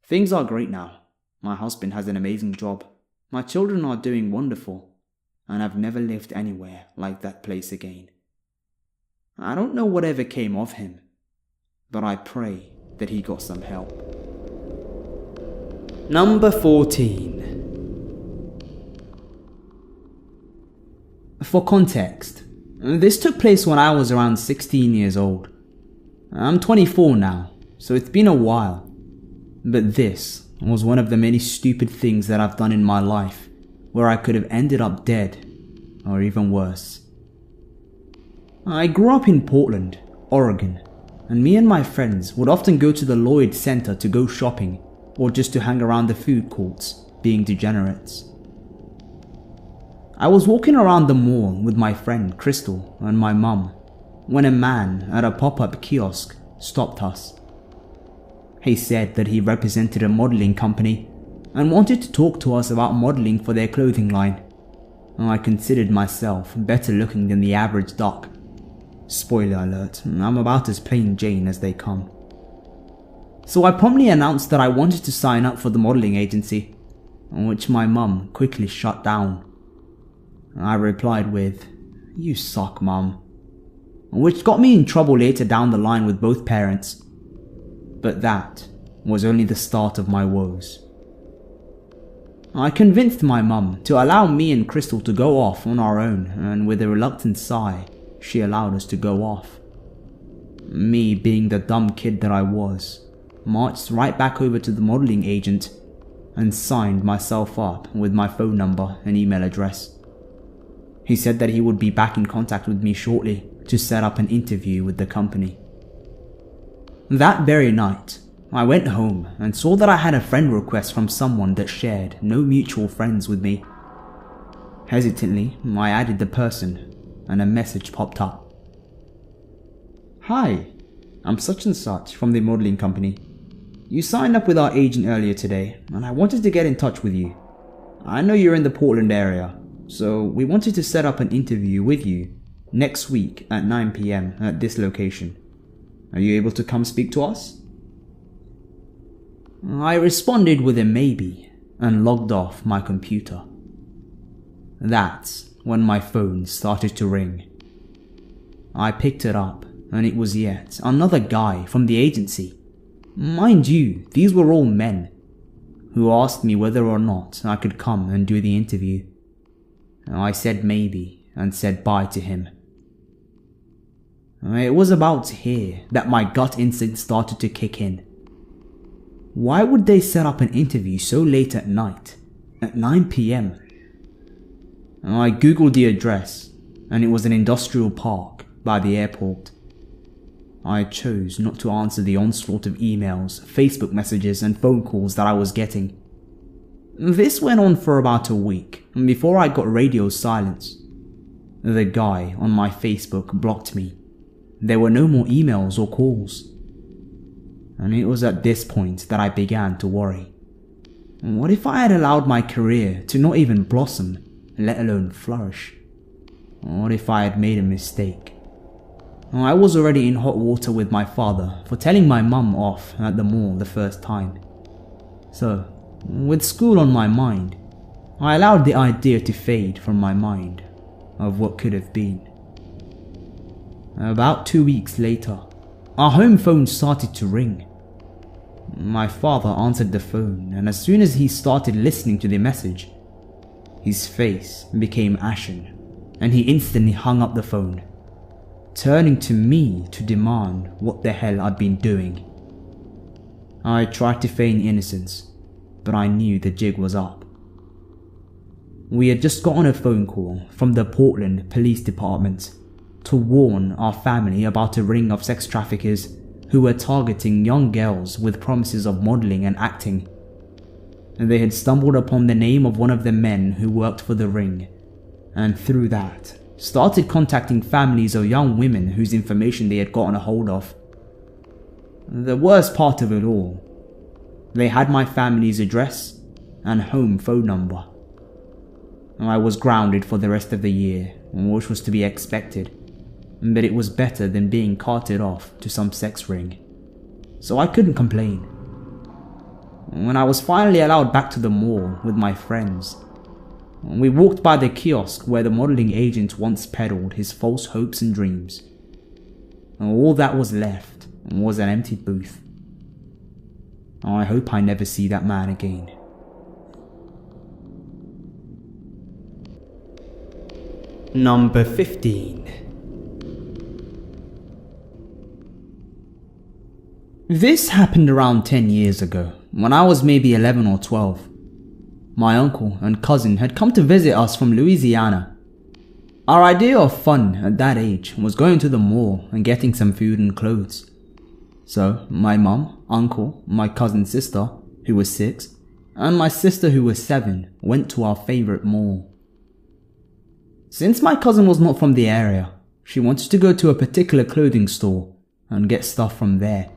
Things are great now. My husband has an amazing job. My children are doing wonderful, and I've never lived anywhere like that place again. I don't know whatever came of him, but I pray that he got some help. Number 14. For context, this took place when I was around 16 years old. I'm 24 now, so it's been a while, but this was one of the many stupid things that I've done in my life where I could have ended up dead, or even worse. I grew up in Portland, Oregon, and me and my friends would often go to the Lloyd Center to go shopping or just to hang around the food courts, being degenerates. I was walking around the mall with my friend Crystal and my mum when a man at a pop-up kiosk stopped us. He said that he represented a modeling company and wanted to talk to us about modeling for their clothing line. I considered myself better looking than the average duck. Spoiler alert, I'm about as plain Jane as they come. So I promptly announced that I wanted to sign up for the modeling agency, which my mum quickly shut down. I replied with, "You suck, mum," which got me in trouble later down the line with both parents. But that was only the start of my woes. I convinced my mum to allow me and Crystal to go off on our own, and with a reluctant sigh, she allowed us to go off. Me, being the dumb kid that I was, marched right back over to the modeling agent and signed myself up with my phone number and email address. He said that he would be back in contact with me shortly to set up an interview with the company. That very night, I went home and saw that I had a friend request from someone that shared no mutual friends with me. Hesitantly, I added the person, and a message popped up. "Hi, I'm such and such from the modeling company. You signed up with our agent earlier today, and I wanted to get in touch with you. I know you're in the Portland area, so we wanted to set up an interview with you next week at 9 p.m. at this location. Are you able to come speak to us?" I responded with a maybe and logged off my computer. That's when my phone started to ring. I picked it up and it was yet another guy from the agency. Mind you, these were all men, who asked me whether or not I could come and do the interview. I said maybe and said bye to him. It was about here that my gut instinct started to kick in. Why would they set up an interview so late at night, at 9 p.m? I googled the address and it was an industrial park by the airport. I chose not to answer the onslaught of emails, Facebook messages and phone calls that I was getting. This went on for about a week before I got radio silence. The guy on my Facebook blocked me. There were no more emails or calls. And it was at this point that I began to worry. What if I had allowed my career to not even blossom, let alone flourish? What if I had made a mistake? I was already in hot water with my father for telling my mum off at the mall the first time. So, with school on my mind, I allowed the idea to fade from my mind of what could have been. About 2 weeks later, our home phone started to ring. My father answered the phone, and as soon as he started listening to the message, his face became ashen and he instantly hung up the phone, turning to me to demand what the hell I'd been doing. I tried to feign innocence, but I knew the jig was up. We had just gotten a phone call from the Portland Police Department to warn our family about a ring of sex traffickers who were targeting young girls with promises of modeling and acting. They had stumbled upon the name of one of the men who worked for the ring, and through that, started contacting families of young women whose information they had gotten a hold of. The worst part of it all, they had my family's address and home phone number. I was grounded for the rest of the year, which was to be expected, but it was better than being carted off to some sex ring, so I couldn't complain. When I was finally allowed back to the mall with my friends, we walked by the kiosk where the modeling agent once peddled his false hopes and dreams. All that was left was an empty booth. I hope I never see that man again. Number 15. This happened around 10 years ago, when I was maybe 11 or 12. My uncle and cousin had come to visit us from Louisiana. Our idea of fun at that age was going to the mall and getting some food and clothes. So my mum, uncle, my cousin's sister, who was 6, and my sister who was 7 went to our favorite mall. Since my cousin was not from the area, she wanted to go to a particular clothing store and get stuff from there.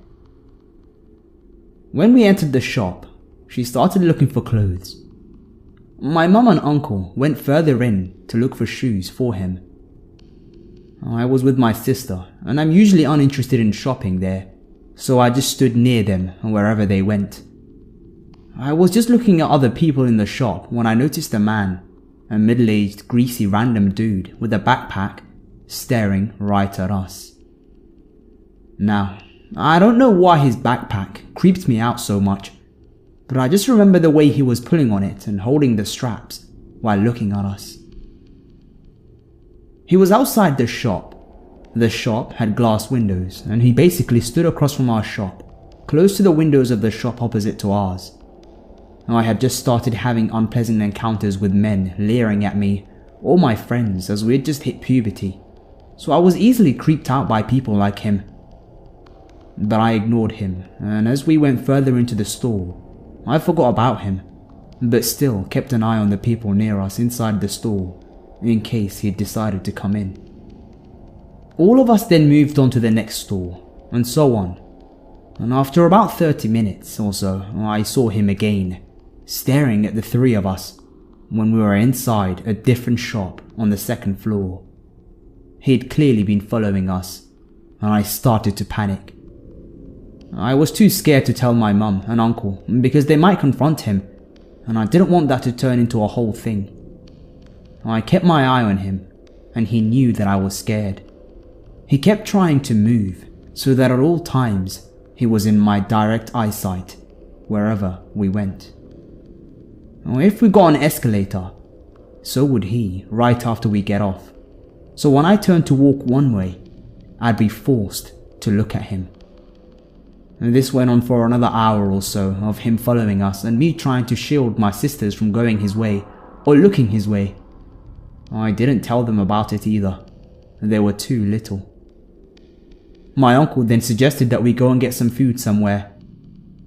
When we entered the shop, she started looking for clothes. My mum and uncle went further in to look for shoes for him. I was with my sister, and I'm usually uninterested in shopping there, so I just stood near them wherever they went. I was just looking at other people in the shop when I noticed a man, a middle-aged, greasy random dude with a backpack, staring right at us. Now, I don't know why his backpack creeped me out so much, but I just remember the way he was pulling on it and holding the straps while looking at us. He was outside the shop. The shop had glass windows, and he basically stood across from our shop, close to the windows of the shop opposite to ours. I had just started having unpleasant encounters with men leering at me or my friends as we had just hit puberty, so I was easily creeped out by people like him. But I ignored him, and as we went further into the store, I forgot about him, but still kept an eye on the people near us inside the store, in case he had decided to come in. All of us then moved on to the next store, and so on, and after about 30 minutes or so, I saw him again, staring at the three of us, when we were inside a different shop on the second floor. He had clearly been following us, and I started to panic. I was too scared to tell my mum and uncle because they might confront him, and I didn't want that to turn into a whole thing. I kept my eye on him, and he knew that I was scared. He kept trying to move so that at all times he was in my direct eyesight wherever we went. If we got an escalator, so would he right after we get off. So when I turned to walk one way, I'd be forced to look at him. And this went on for another hour or so of him following us and me trying to shield my sisters from going his way or looking his way. I didn't tell them about it either. They were too little. My uncle then suggested that we go and get some food somewhere.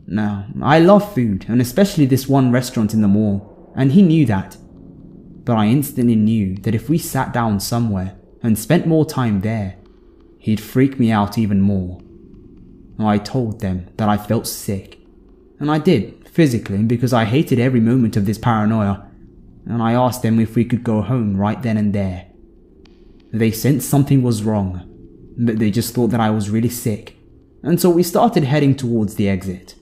Now, I love food, and especially this one restaurant in the mall, and he knew that. But I instantly knew that if we sat down somewhere and spent more time there, he'd freak me out even more. I told them that I felt sick, and I did, physically, because I hated every moment of this paranoia, and I asked them if we could go home right then and there. They sensed something was wrong, but they just thought that I was really sick, and so we started heading towards the exit.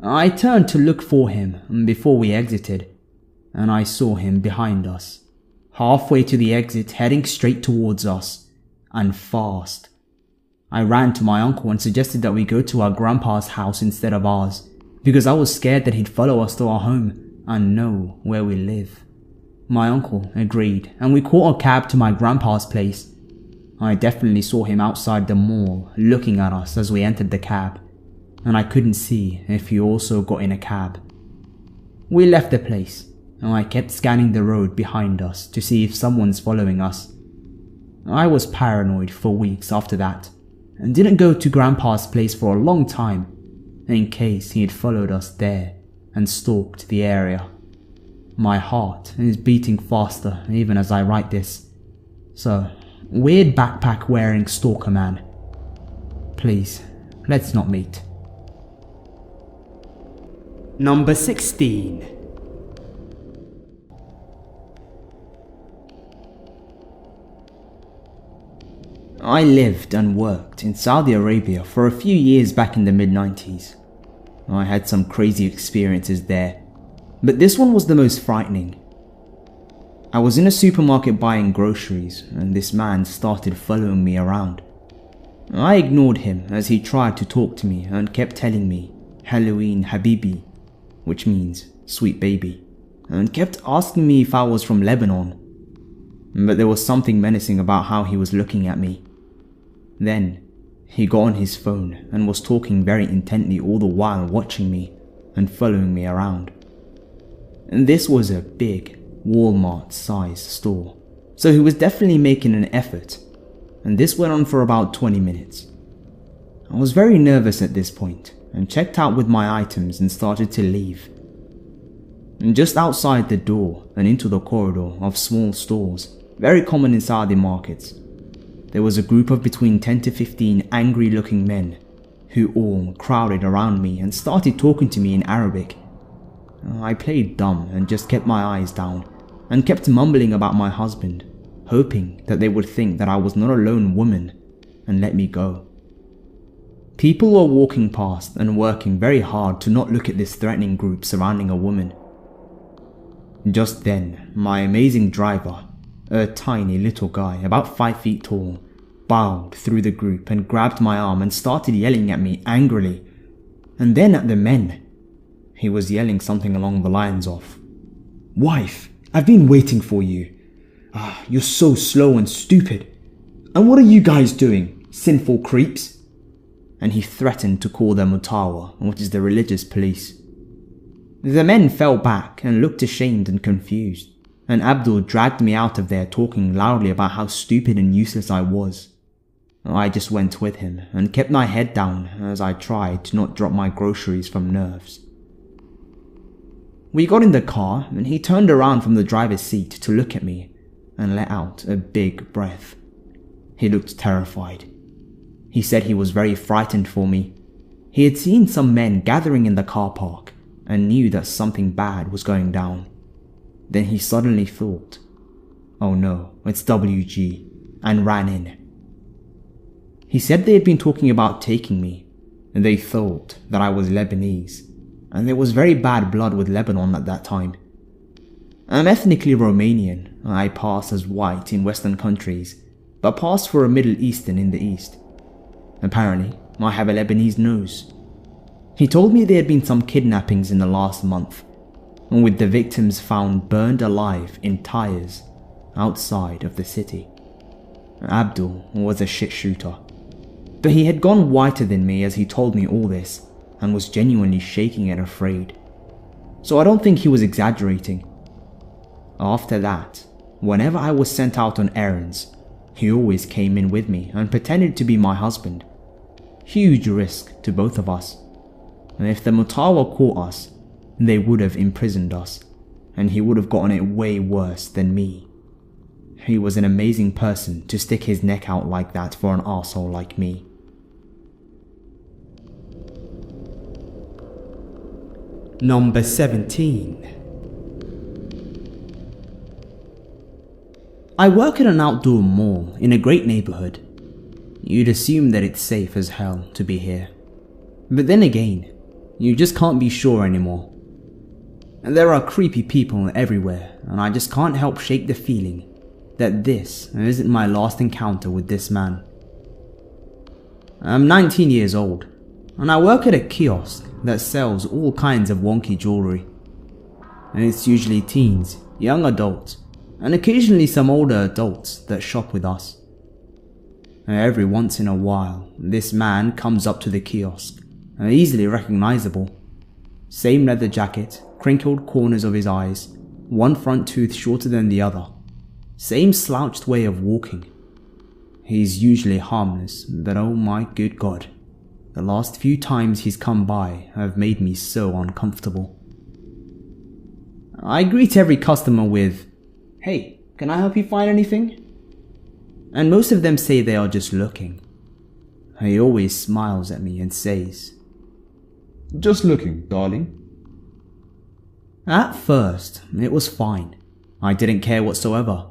I turned to look for him before we exited, and I saw him behind us, halfway to the exit, heading straight towards us, and fast. I ran to my uncle and suggested that we go to our grandpa's house instead of ours, because I was scared that he'd follow us to our home and know where we live. My uncle agreed, and we caught a cab to my grandpa's place. I definitely saw him outside the mall looking at us as we entered the cab, and I couldn't see if he also got in a cab. We left the place, and I kept scanning the road behind us to see if someone's following us. I was paranoid for weeks after that, and didn't go to Grandpa's place for a long time, in case he had followed us there and stalked the area. My heart is beating faster even as I write this. So, weird backpack wearing stalker man, please, let's not meet. Number 16. I lived and worked in Saudi Arabia for a few years back in the mid-90s. I had some crazy experiences there, but this one was the most frightening. I was in a supermarket buying groceries, and this man started following me around. I ignored him as he tried to talk to me and kept telling me Halloween Habibi, which means sweet baby, and kept asking me if I was from Lebanon. But there was something menacing about how he was looking at me. Then, he got on his phone and was talking very intently all the while watching me and following me around. And this was a big Walmart-sized store, so he was definitely making an effort, and this went on for about 20 minutes. I was very nervous at this point and checked out with my items and started to leave. And just outside the door and into the corridor of small stores, very common in Saudi markets, there was a group of between 10 to 15 angry-looking men who all crowded around me and started talking to me in Arabic. I played dumb and just kept my eyes down and kept mumbling about my husband, hoping that they would think that I was not a lone woman and let me go. People were walking past and working very hard to not look at this threatening group surrounding a woman. Just then, my amazing driver, a tiny little guy, about 5 feet tall, bowed through the group and grabbed my arm and started yelling at me angrily, and then at the men. He was yelling something along the lines of, "Wife, I've been waiting for you. You're so slow and stupid. And what are you guys doing, sinful creeps?" And he threatened to call the Mutawa, which is the religious police. The men fell back and looked ashamed and confused, and Abdul dragged me out of there talking loudly about how stupid and useless I was. I just went with him and kept my head down as I tried to not drop my groceries from nerves. We got in the car and he turned around from the driver's seat to look at me and let out a big breath. He looked terrified. He said he was very frightened for me. He had seen some men gathering in the car park and knew that something bad was going down. Then he suddenly thought, "Oh no, it's WG," and ran in. He said they had been talking about taking me, and they thought that I was Lebanese, and there was very bad blood with Lebanon at that time. I'm ethnically Romanian. I pass as white in Western countries, but pass for a Middle Eastern in the East. Apparently, I have a Lebanese nose. He told me there had been some kidnappings in the last month, with the victims found burned alive in tires outside of the city. Abdul was a shit shooter, but he had gone whiter than me as he told me all this and was genuinely shaking and afraid. So I don't think he was exaggerating. After that, whenever I was sent out on errands, he always came in with me and pretended to be my husband. Huge risk to both of us. And if the Mutawa caught us, they would have imprisoned us, and he would have gotten it way worse than me. He was an amazing person to stick his neck out like that for an arsehole like me. Number 17. I work at an outdoor mall in a great neighborhood. You'd assume that it's safe as hell to be here. But then again, you just can't be sure anymore. And there are creepy people everywhere, and I just can't help shake the feeling that this isn't my last encounter with this man. I'm 19 years old, and I work at a kiosk that sells all kinds of wonky jewelry. And it's usually teens, young adults, and occasionally some older adults that shop with us. Every once in a while, this man comes up to the kiosk, easily recognizable. Same leather jacket, crinkled corners of his eyes, one front tooth shorter than the other. Same slouched way of walking. He's usually harmless, but oh my good God, the last few times he's come by have made me so uncomfortable. I greet every customer with, "Hey, can I help you find anything?" And most of them say they are just looking. He always smiles at me and says, Just looking, darling. At first, it was fine. I didn't care whatsoever.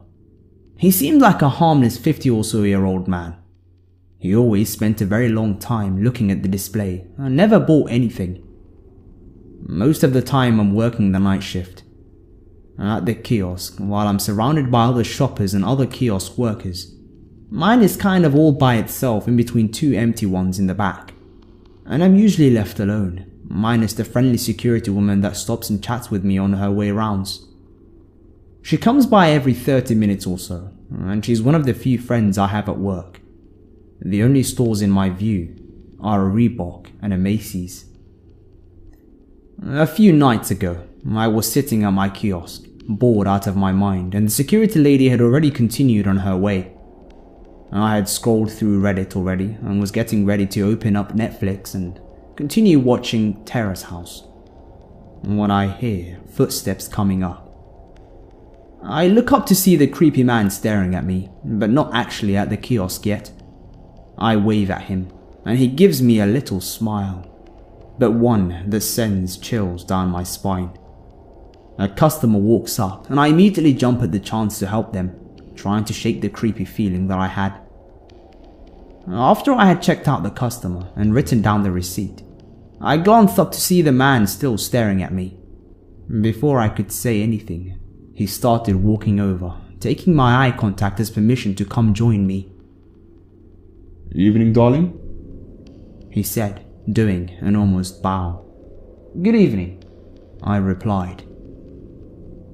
He seemed like a harmless 50 or so year old man. He always spent a very long time looking at the display and never bought anything. Most of the time I'm working the night shift. At the kiosk, while I'm surrounded by other shoppers and other kiosk workers, mine is kind of all by itself in between two empty ones in the back. And I'm usually left alone, minus the friendly security woman that stops and chats with me on her way rounds. She comes by every 30 minutes or so, and she's one of the few friends I have at work. The only stores in my view are a Reebok and a Macy's. A few nights ago, I was sitting at my kiosk, bored out of my mind, and the security lady had already continued on her way. I had scrolled through Reddit already and was getting ready to open up Netflix and continue watching Terrace House, when I hear footsteps coming up. I look up to see the creepy man staring at me, but not actually at the kiosk yet. I wave at him, and he gives me a little smile, but one that sends chills down my spine. A customer walks up, and I immediately jump at the chance to help them, trying to shake the creepy feeling that I had. After I had checked out the customer and written down the receipt, I glanced up to see the man still staring at me. Before I could say anything, he started walking over, taking my eye contact as permission to come join me. Evening, darling, he said, doing an almost bow. Good evening, I replied.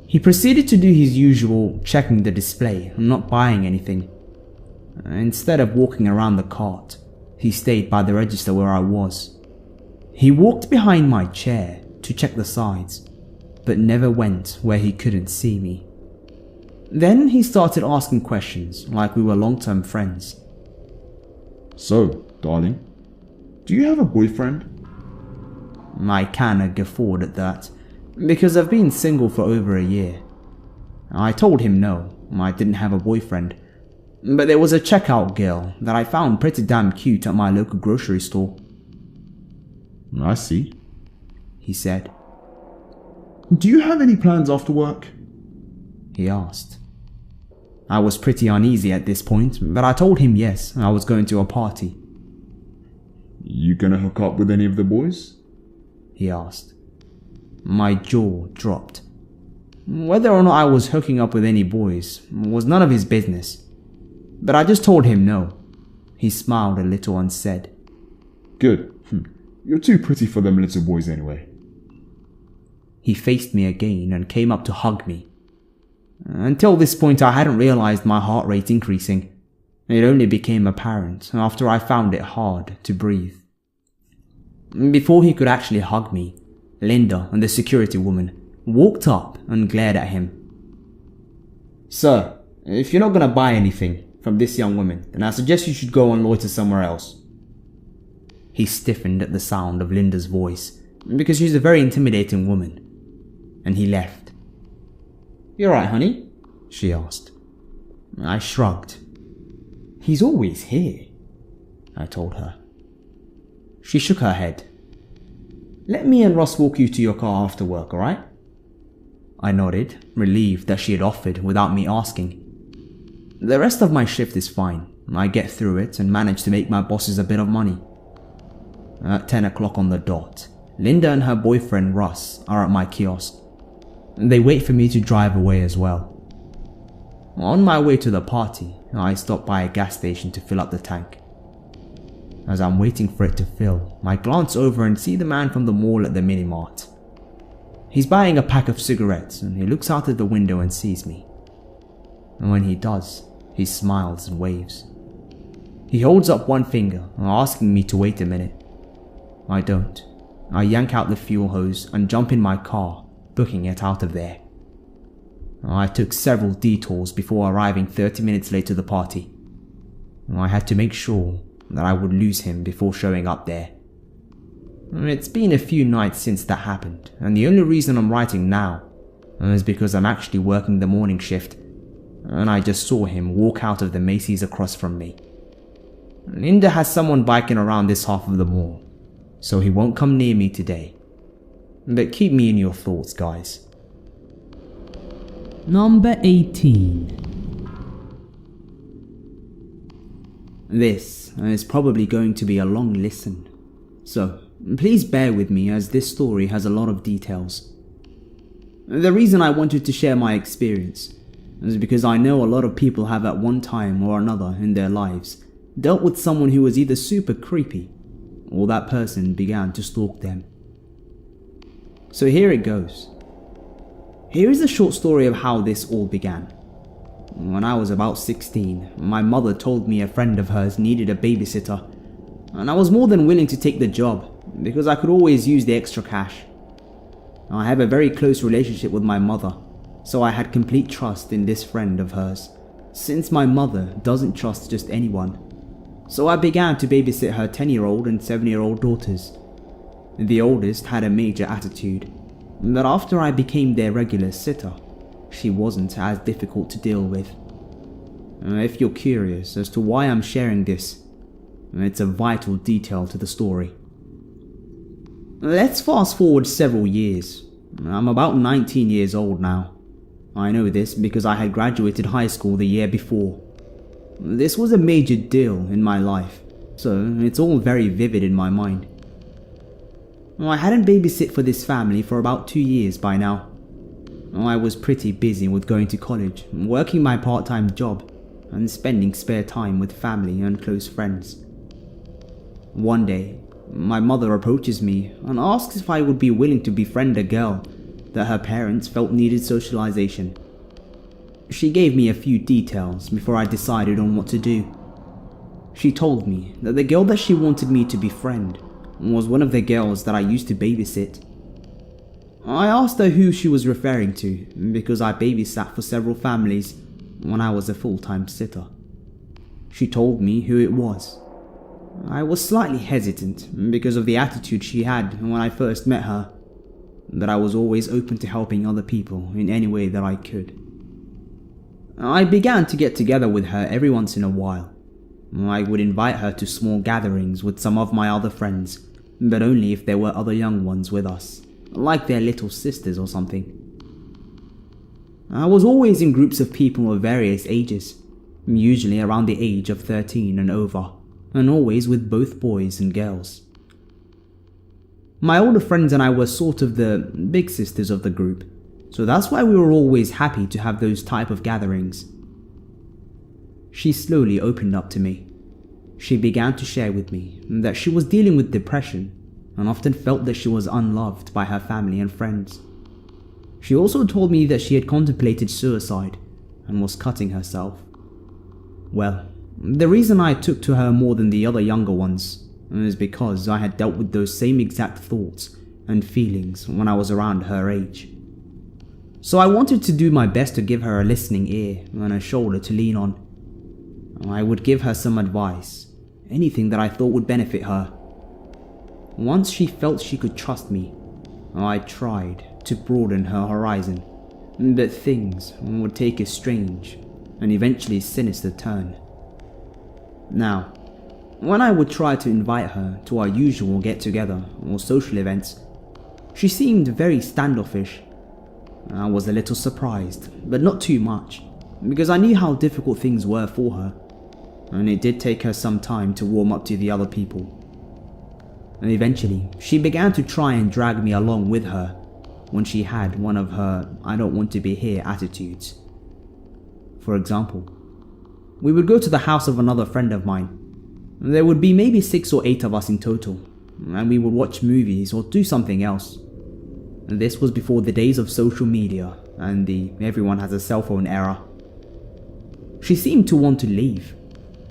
He proceeded to do his usual checking the display and not buying anything. Instead of walking around the cart, he stayed by the register where I was. He walked behind my chair to check the sides, but never went where he couldn't see me. Then he started asking questions like we were long-term friends. So, darling, do you have a boyfriend? I kinda guffawed at that, because I've been single for over a year. I told him no, I didn't have a boyfriend, but there was a checkout girl that I found pretty damn cute at my local grocery store. I see, he said. Do you have any plans after work? he asked. I was pretty uneasy at this point, but I told him yes, I was going to a party. You gonna hook up with any of the boys? He asked. My jaw dropped. Whether or not I was hooking up with any boys was none of his business, but I just told him no. He smiled a little and said, Good. You're too pretty for them little boys anyway. He faced me again and came up to hug me. Until this point I hadn't realized my heart rate increasing. It only became apparent after I found it hard to breathe. Before he could actually hug me, Linda and the security woman walked up and glared at him. Sir, if you're not going to buy anything from this young woman, then I suggest you should go and loiter somewhere else. He stiffened at the sound of Linda's voice, because she's a very intimidating woman, and he left. You alright, honey? She asked. I shrugged. He's always here, I told her. She shook her head. Let me and Ross walk you to your car after work, alright? I nodded, relieved that she had offered without me asking. The rest of my shift is fine. I get through it and manage to make my bosses a bit of money. At 10 o'clock on the dot, Linda and her boyfriend Russ are at my kiosk. They wait for me to drive away as well. On my way to the party, I stop by a gas station to fill up the tank. As I'm waiting for it to fill, I glance over and see the man from the mall at the mini-mart. He's buying a pack of cigarettes and he looks out of the window and sees me. And when he does, he smiles and waves. He holds up one finger, asking me to wait a minute. I don't. I yank out the fuel hose and jump in my car, booking it out of there. I took several detours before arriving 30 minutes late to the party. I had to make sure that I would lose him before showing up there. It's been a few nights since that happened, and the only reason I'm writing now is because I'm actually working the morning shift, and I just saw him walk out of the Macy's across from me. Linda has someone biking around this half of the mall, so he won't come near me today. But keep me in your thoughts, guys. Number 18. This is probably going to be a long listen, so please bear with me as this story has a lot of details. The reason I wanted to share my experience is because I know a lot of people have at one time or another in their lives dealt with someone who was either super creepy or that person began to stalk them. So here it goes. Here is a short story of how this all began. When I was about 16, my mother told me a friend of hers needed a babysitter, and I was more than willing to take the job because I could always use the extra cash. I have a very close relationship with my mother, so I had complete trust in this friend of hers, since my mother doesn't trust just anyone. So I began to babysit her 10-year-old and 7-year-old daughters. The oldest had a major attitude, but after I became their regular sitter, she wasn't as difficult to deal with. If you're curious as to why I'm sharing this, it's a vital detail to the story. Let's fast forward several years. I'm about 19 years old now. I know this because I had graduated high school the year before. This was a major deal in my life, so it's all very vivid in my mind. I hadn't babysit for this family for about 2 years by now. I was pretty busy with going to college, working my part-time job, and spending spare time with family and close friends. One day, my mother approaches me and asks if I would be willing to befriend a girl that her parents felt needed socialization. She gave me a few details before I decided on what to do. She told me that the girl that she wanted me to befriend was one of the girls that I used to babysit. I asked her who she was referring to because I babysat for several families when I was a full-time sitter. She told me who it was. I was slightly hesitant because of the attitude she had when I first met her, but I was always open to helping other people in any way that I could. I began to get together with her every once in a while. I would invite her to small gatherings with some of my other friends, but only if there were other young ones with us, like their little sisters or something. I was always in groups of people of various ages, usually around the age of 13 and over, and always with both boys and girls. My older friends and I were sort of the big sisters of the group, so that's why we were always happy to have those type of gatherings. She slowly opened up to me. She began to share with me that she was dealing with depression and often felt that she was unloved by her family and friends. She also told me that she had contemplated suicide and was cutting herself. Well, the reason I took to her more than the other younger ones is because I had dealt with those same exact thoughts and feelings when I was around her age. So I wanted to do my best to give her a listening ear and a shoulder to lean on. I would give her some advice, anything that I thought would benefit her. Once she felt she could trust me, I tried to broaden her horizon, but things would take a strange and eventually sinister turn. Now, when I would try to invite her to our usual get-together or social events, she seemed very standoffish. I was a little surprised, but not too much, because I knew how difficult things were for her, and it did take her some time to warm up to the other people. And eventually, she began to try and drag me along with her when she had one of her "I don't want to be here" attitudes. For example, we would go to the house of another friend of mine. There would be maybe 6 or 8 of us in total, and we would watch movies or do something else. This was before the days of social media and the everyone has a cell phone era. She seemed to want to leave,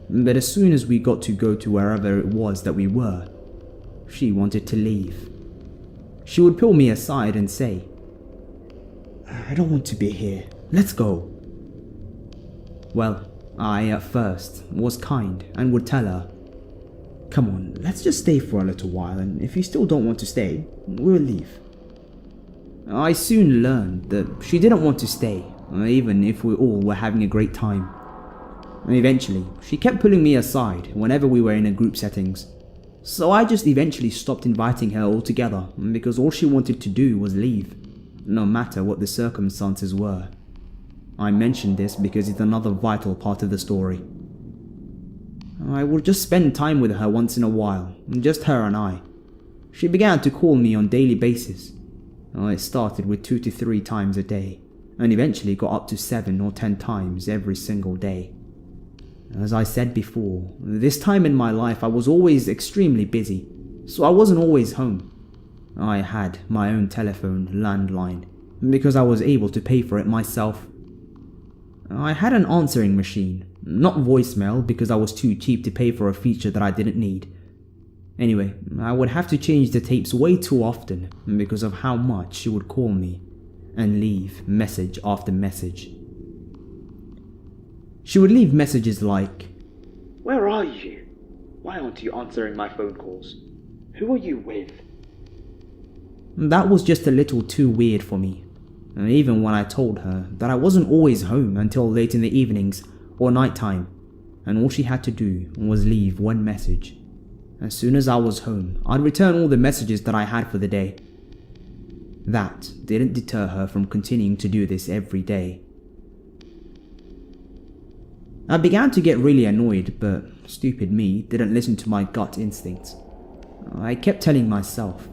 but as soon as we got to go to wherever it was that we were, she wanted to leave. She would pull me aside and say, "I don't want to be here, let's go." Well, I at first was kind and would tell her, "Come on, let's just stay for a little while, and if you still don't want to stay, we'll leave." I soon learned that she didn't want to stay, even if we all were having a great time. Eventually, she kept pulling me aside whenever we were in a group settings, so I just eventually stopped inviting her altogether because all she wanted to do was leave, no matter what the circumstances were. I mention this because it's another vital part of the story. I would just spend time with her once in a while, just her and I. She began to call me on a daily basis. It started with 2 to 3 times a day, and eventually got up to 7 or 10 times every single day. As I said before, this time in my life I was always extremely busy, so I wasn't always home. I had my own telephone landline, because I was able to pay for it myself. I had an answering machine, not voicemail because I was too cheap to pay for a feature that I didn't need. Anyway, I would have to change the tapes way too often because of how much she would call me and leave message after message. She would leave messages like, "Where are you? Why aren't you answering my phone calls? Who are you with?" That was just a little too weird for me, and even when I told her that I wasn't always home until late in the evenings or nighttime, and all she had to do was leave one message. As soon as I was home, I'd return all the messages that I had for the day. That didn't deter her from continuing to do this every day. I began to get really annoyed, but stupid me didn't listen to my gut instincts. I kept telling myself,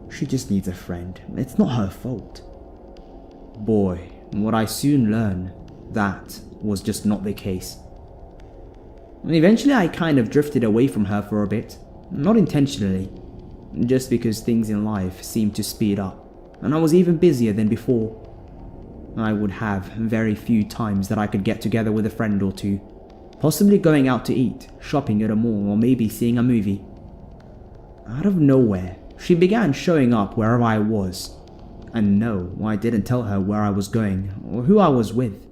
she just needs a friend, it's not her fault. Boy, what I soon learned, that was just not the case. Eventually I kind of drifted away from her for a bit, not intentionally, just because things in life seemed to speed up, and I was even busier than before. I would have very few times that I could get together with a friend or two, possibly going out to eat, shopping at a mall, or maybe seeing a movie. Out of nowhere, she began showing up wherever I was, and no, I didn't tell her where I was going or who I was with.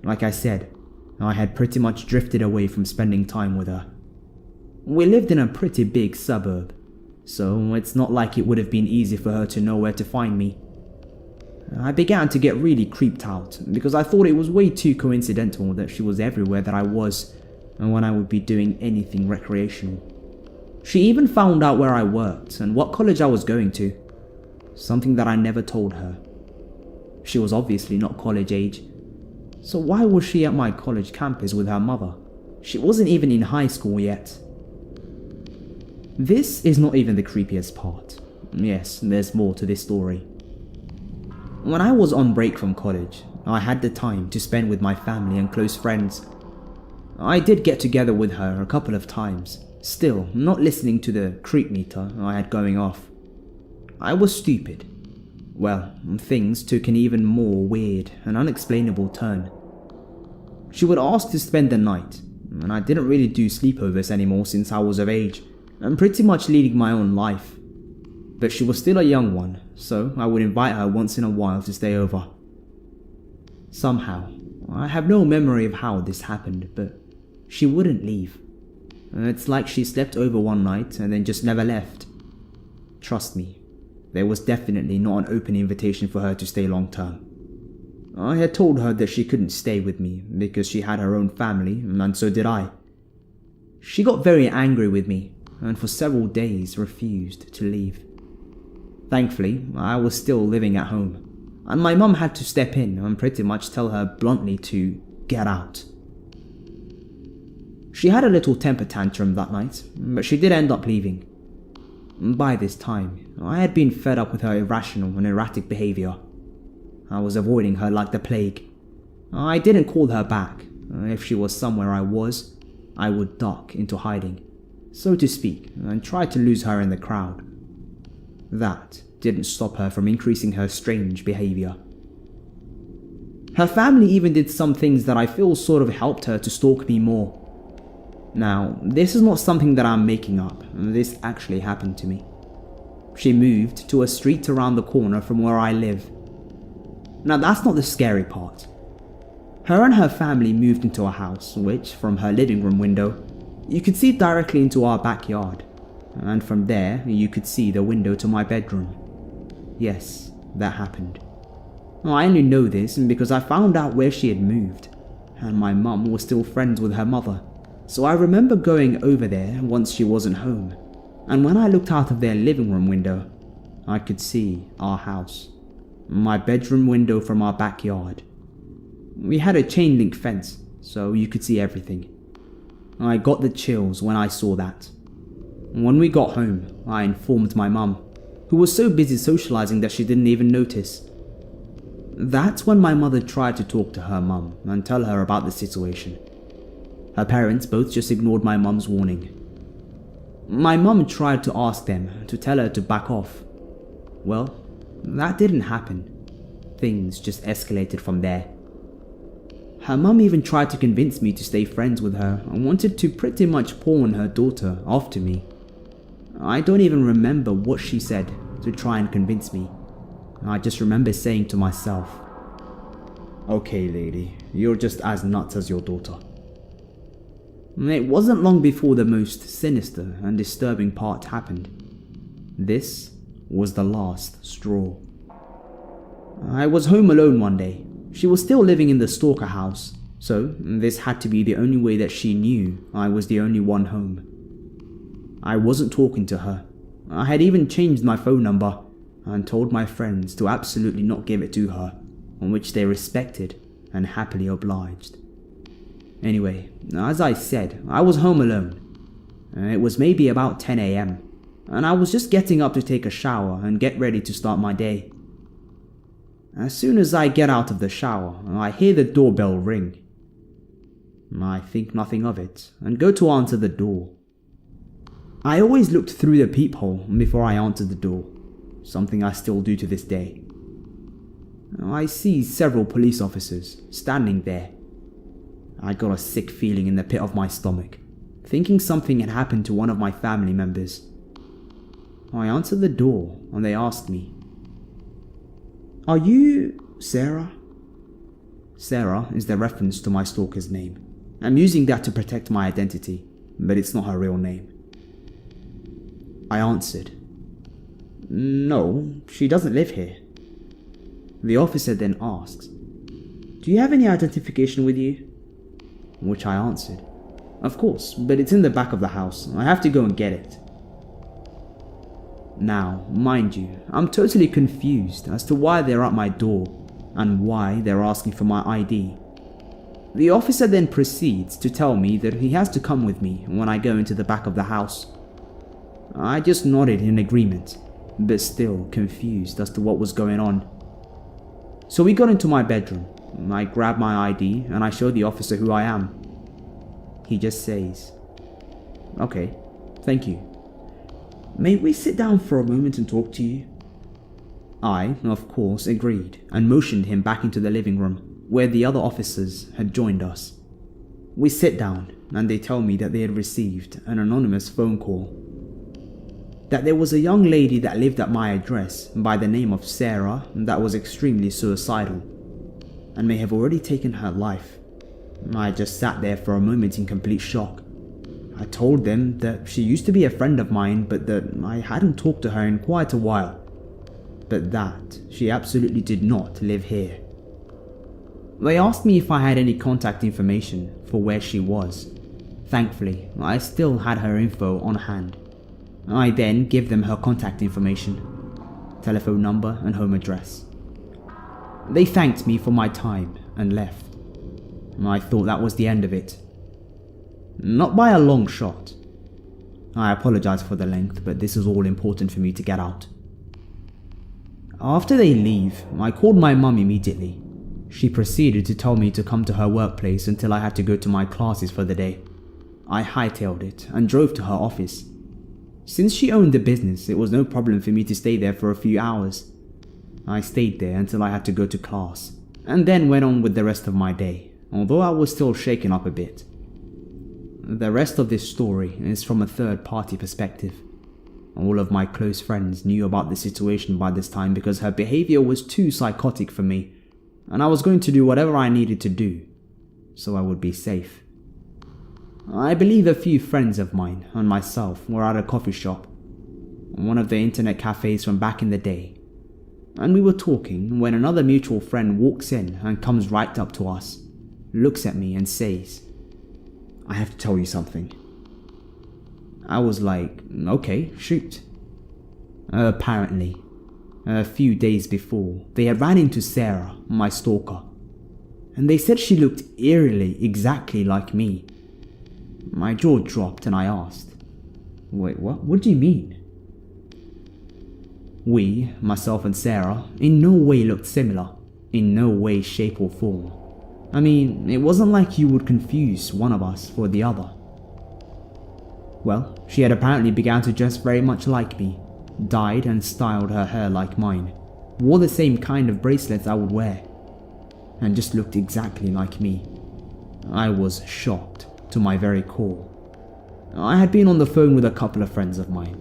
Like I said, I had pretty much drifted away from spending time with her. We lived in a pretty big suburb, so it's not like it would have been easy for her to know where to find me. I began to get really creeped out because I thought it was way too coincidental that she was everywhere that I was and when I would be doing anything recreational. She even found out where I worked and what college I was going to, something that I never told her. She was obviously not college age. So why was she at my college campus with her mother? She wasn't even in high school yet. This is not even the creepiest part. Yes, there's more to this story. When I was on break from college, I had the time to spend with my family and close friends. I did get together with her a couple of times, still not listening to the creep meter I had going off. I was stupid. Well, things took an even more weird and unexplainable turn. She would ask to spend the night, and I didn't really do sleepovers anymore since I was of age, and pretty much leading my own life. But she was still a young one, so I would invite her once in a while to stay over. Somehow, I have no memory of how this happened, but she wouldn't leave. It's like she slept over one night and then just never left. Trust me, there was definitely not an open invitation for her to stay long term. I had told her that she couldn't stay with me because she had her own family, and so did I. She got very angry with me, and for several days refused to leave. Thankfully, I was still living at home, and my mum had to step in and pretty much tell her bluntly to get out. She had a little temper tantrum that night, but she did end up leaving. By this time, I had been fed up with her irrational and erratic behavior. I was avoiding her like the plague. I didn't call her back. If she was somewhere I was, I would duck into hiding, so to speak, and try to lose her in the crowd. That didn't stop her from increasing her strange behavior. Her family even did some things that I feel sort of helped her to stalk me more. Now, this is not something that I'm making up. This actually happened to me. She moved to a street around the corner from where I live. Now, that's not the scary part. Her and her family moved into a house which, from her living room window, you could see directly into our backyard. And from there, you could see the window to my bedroom. Yes, that happened. I only know this because I found out where she had moved, and my mum was still friends with her mother. So I remember going over there once she wasn't home, and when I looked out of their living room window, I could see our house, my bedroom window from our backyard. We had a chain link fence, so you could see everything. I got the chills when I saw that. When we got home, I informed my mum, who was so busy socializing that she didn't even notice. That's when my mother tried to talk to her mum and tell her about the situation. Her parents both just ignored my mum's warning. My mum tried to ask them to tell her to back off. Well, that didn't happen. Things just escalated from there. Her mum even tried to convince me to stay friends with her and wanted to pretty much pawn her daughter off to me. I don't even remember what she said to try and convince me. I just remember saying to myself, "Okay, lady, you're just as nuts as your daughter." It wasn't long before the most sinister and disturbing part happened. This was the last straw. I was home alone one day. She was still living in the stalker house, so this had to be the only way that she knew I was the only one home. I wasn't talking to her. I had even changed my phone number and told my friends to absolutely not give it to her, on which they respected and happily obliged. Anyway, as I said, I was home alone. It was maybe about 10 a.m, and I was just getting up to take a shower and get ready to start my day. As soon as I get out of the shower, I hear the doorbell ring. I think nothing of it and go to answer the door. I always looked through the peephole before I answered the door, something I still do to this day. I see several police officers standing there. I got a sick feeling in the pit of my stomach, thinking something had happened to one of my family members. I answered the door and they asked me, "Are you Sarah?" Sarah is the reference to my stalker's name. I'm using that to protect my identity, but it's not her real name. I answered, "No, she doesn't live here." The officer then asks, "Do you have any identification with you?" Which I answered, "Of course, but it's in the back of the house. I have to go and get it." Now, mind you, I'm totally confused as to why they're at my door, and why they're asking for my ID. The officer then proceeds to tell me that he has to come with me when I go into the back of the house. I just nodded in agreement, but still confused as to what was going on. So we got into my bedroom. I grabbed my ID and I showed the officer who I am. He just says, "Okay, thank you. May we sit down for a moment and talk to you?" I, of course, agreed and motioned him back into the living room where the other officers had joined us. We sit down and they tell me that they had received an anonymous phone call. That there was a young lady that lived at my address by the name of Sarah that was extremely suicidal and may have already taken her life. I just sat there for a moment in complete shock. I told them that she used to be a friend of mine, but that I hadn't talked to her in quite a while, but that she absolutely did not live here. They asked me if I had any contact information for where she was. Thankfully, I still had her info on hand. I then give them her contact information, telephone number and home address. They thanked me for my time and left. I thought that was the end of it. Not by a long shot. I apologize for the length, but this is all important for me to get out. After they leave, I called my mum immediately. She proceeded to tell me to come to her workplace until I had to go to my classes for the day. I hightailed it and drove to her office. Since she owned the business, it was no problem for me to stay there for a few hours. I stayed there until I had to go to class, and then went on with the rest of my day, although I was still shaken up a bit. The rest of this story is from a third-party perspective. All of my close friends knew about the situation by this time because her behavior was too psychotic for me, and I was going to do whatever I needed to do, so I would be safe. I believe a few friends of mine and myself were at a coffee shop, one of the internet cafes from back in the day, and we were talking when another mutual friend walks in and comes right up to us, looks at me and says, "I have to tell you something." I was like, "Okay, shoot." Apparently, a few days before, they had ran into Sarah, my stalker, and they said she looked eerily exactly like me. My jaw dropped and I asked, "Wait, what? What do you mean?" We, myself and Sarah, in no way looked similar, in no way, shape or form. I mean, it wasn't like you would confuse one of us for the other. Well, she had apparently begun to dress very much like me, dyed and styled her hair like mine, wore the same kind of bracelets I would wear, and just looked exactly like me. I was shocked to my very core. I had been on the phone with a couple of friends of mine.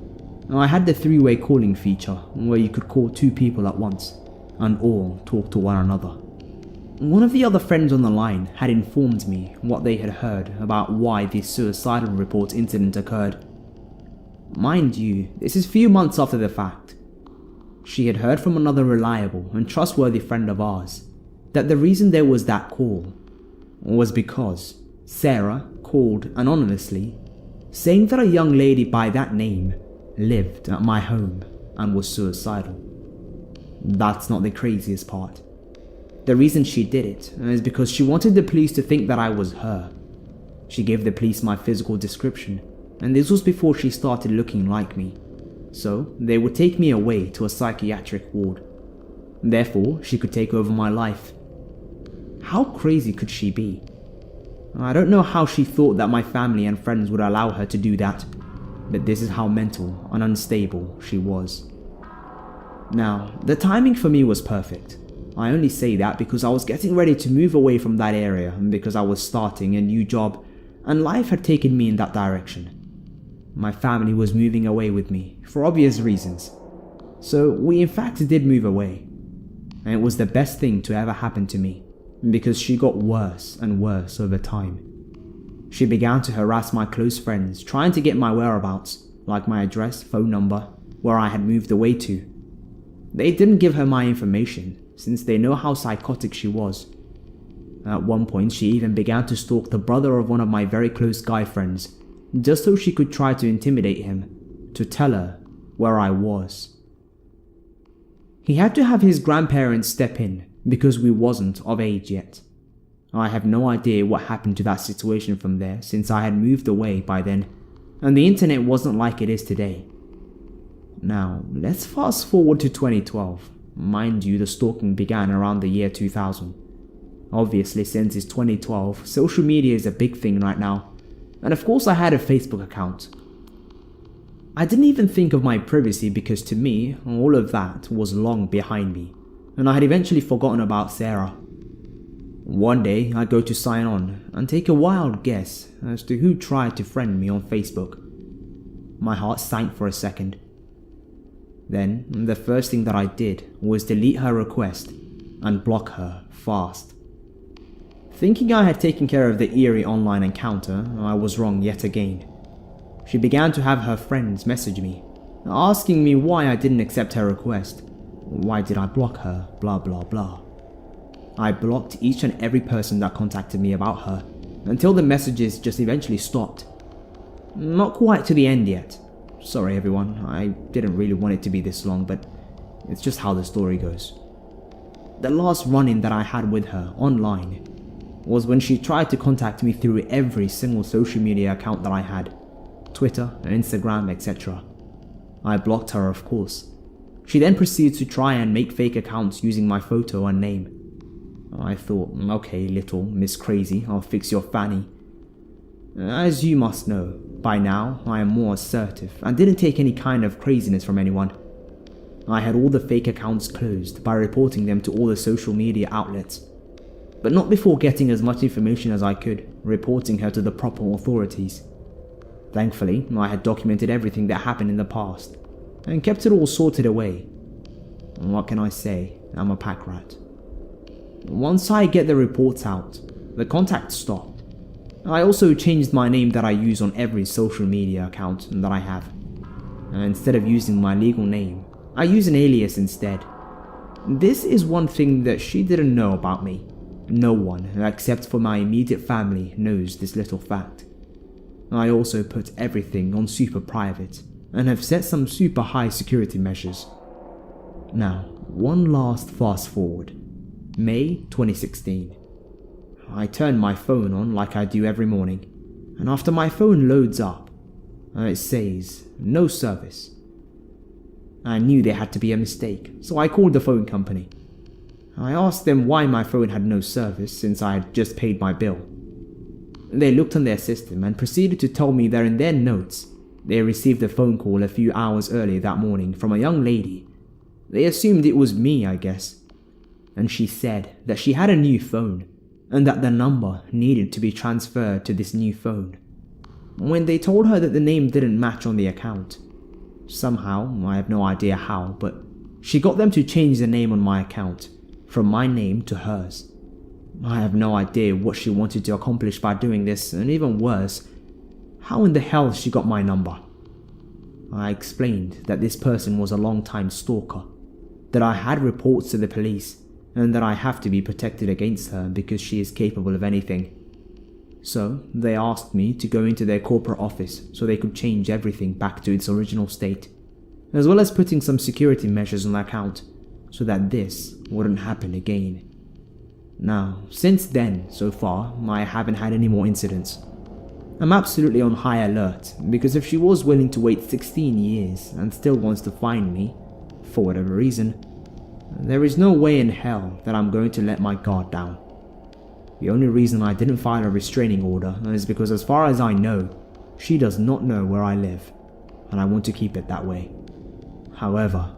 I had the three-way calling feature where you could call two people at once and all talk to one another. One of the other friends on the line had informed me what they had heard about why the suicidal report incident occurred. Mind you, this is few months after the fact. She had heard from another reliable and trustworthy friend of ours that the reason there was that call was because Sarah called anonymously, saying that a young lady by that name lived at my home and was suicidal. That's not the craziest part. The reason she did it is because she wanted the police to think that I was her. She gave the police my physical description, and this was before she started looking like me, so they would take me away to a psychiatric ward. Therefore, she could take over my life. How crazy could she be? I don't know how she thought that my family and friends would allow her to do that, but this is how mental and unstable she was. Now, the timing for me was perfect. I only say that because I was getting ready to move away from that area and because I was starting a new job and life had taken me in that direction. My family was moving away with me for obvious reasons, so we in fact did move away, and it was the best thing to ever happen to me because she got worse and worse over time. She began to harass my close friends, trying to get my whereabouts, like my address, phone number, where I had moved away to. They didn't give her my information since they know how psychotic she was. At one point, she even began to stalk the brother of one of my very close guy friends, just so she could try to intimidate him, to tell her where I was. He had to have his grandparents step in because we wasn't of age yet. I have no idea what happened to that situation from there, since I had moved away by then, and the internet wasn't like it is today. Now, let's fast forward to 2012. Mind you, the stalking began around the year 2000. Obviously, since it's 2012, social media is a big thing right now, and of course I had a Facebook account. I didn't even think of my privacy because to me, all of that was long behind me, and I had eventually forgotten about Sarah. One day, I go to sign on and take a wild guess as to who tried to friend me on Facebook. My heart sank for a second. Then, the first thing that I did was delete her request and block her fast. Thinking I had taken care of the eerie online encounter, I was wrong yet again. She began to have her friends message me, asking me why I didn't accept her request. Why did I block her? Blah blah blah. I blocked each and every person that contacted me about her, until the messages just eventually stopped. Not quite to the end yet. Sorry everyone, I didn't really want it to be this long, but it's just how the story goes. The last run-in that I had with her online was when she tried to contact me through every single social media account that I had, Twitter, Instagram, etc. I blocked her, of course. She then proceeded to try and make fake accounts using my photo and name. I thought, okay, little Miss Crazy, I'll fix your fanny. As you must know, by now I am more assertive and didn't take any kind of craziness from anyone. I had all the fake accounts closed by reporting them to all the social media outlets, but not before getting as much information as I could, reporting her to the proper authorities. Thankfully, I had documented everything that happened in the past and kept it all sorted away. What can I say? I'm a pack rat. Once I get the reports out, the contact stopped. I also changed my name that I use on every social media account that I have. Instead of using my legal name, I use an alias instead. This is one thing that she didn't know about me. No one, except for my immediate family, knows this little fact. I also put everything on super private and have set some super high security measures. Now, one last fast forward. May 2016. I turn my phone on like I do every morning, and after my phone loads up, it says, no service. I knew there had to be a mistake, so I called the phone company. I asked them why my phone had no service since I had just paid my bill. They looked on their system and proceeded to tell me that in their notes, they received a phone call a few hours earlier that morning from a young lady. They assumed it was me, I guess. And she said that she had a new phone and that the number needed to be transferred to this new phone. When they told her that the name didn't match on the account, somehow, I have no idea how, but she got them to change the name on my account from my name to hers. I have no idea what she wanted to accomplish by doing this, and even worse, how in the hell she got my number. I explained that this person was a long-time stalker, that I had reports to the police, and that I have to be protected against her because she is capable of anything. So, they asked me to go into their corporate office so they could change everything back to its original state, as well as putting some security measures on the account so that this wouldn't happen again. Now, since then, so far, I haven't had any more incidents. I'm absolutely on high alert because if she was willing to wait 16 years and still wants to find me, for whatever reason, there is no way in hell that I'm going to let my guard down. The only reason I didn't file a restraining order is because as far as I know, she does not know where I live, and I want to keep it that way. However,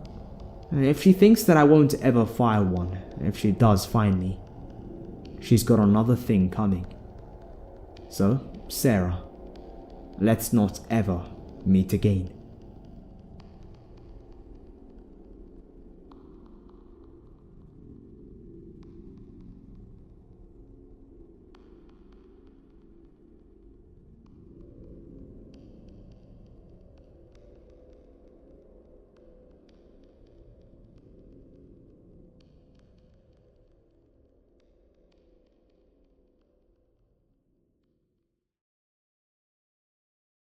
if she thinks that I won't ever file one if she does find me, she's got another thing coming. So, Sarah, let's not ever meet again.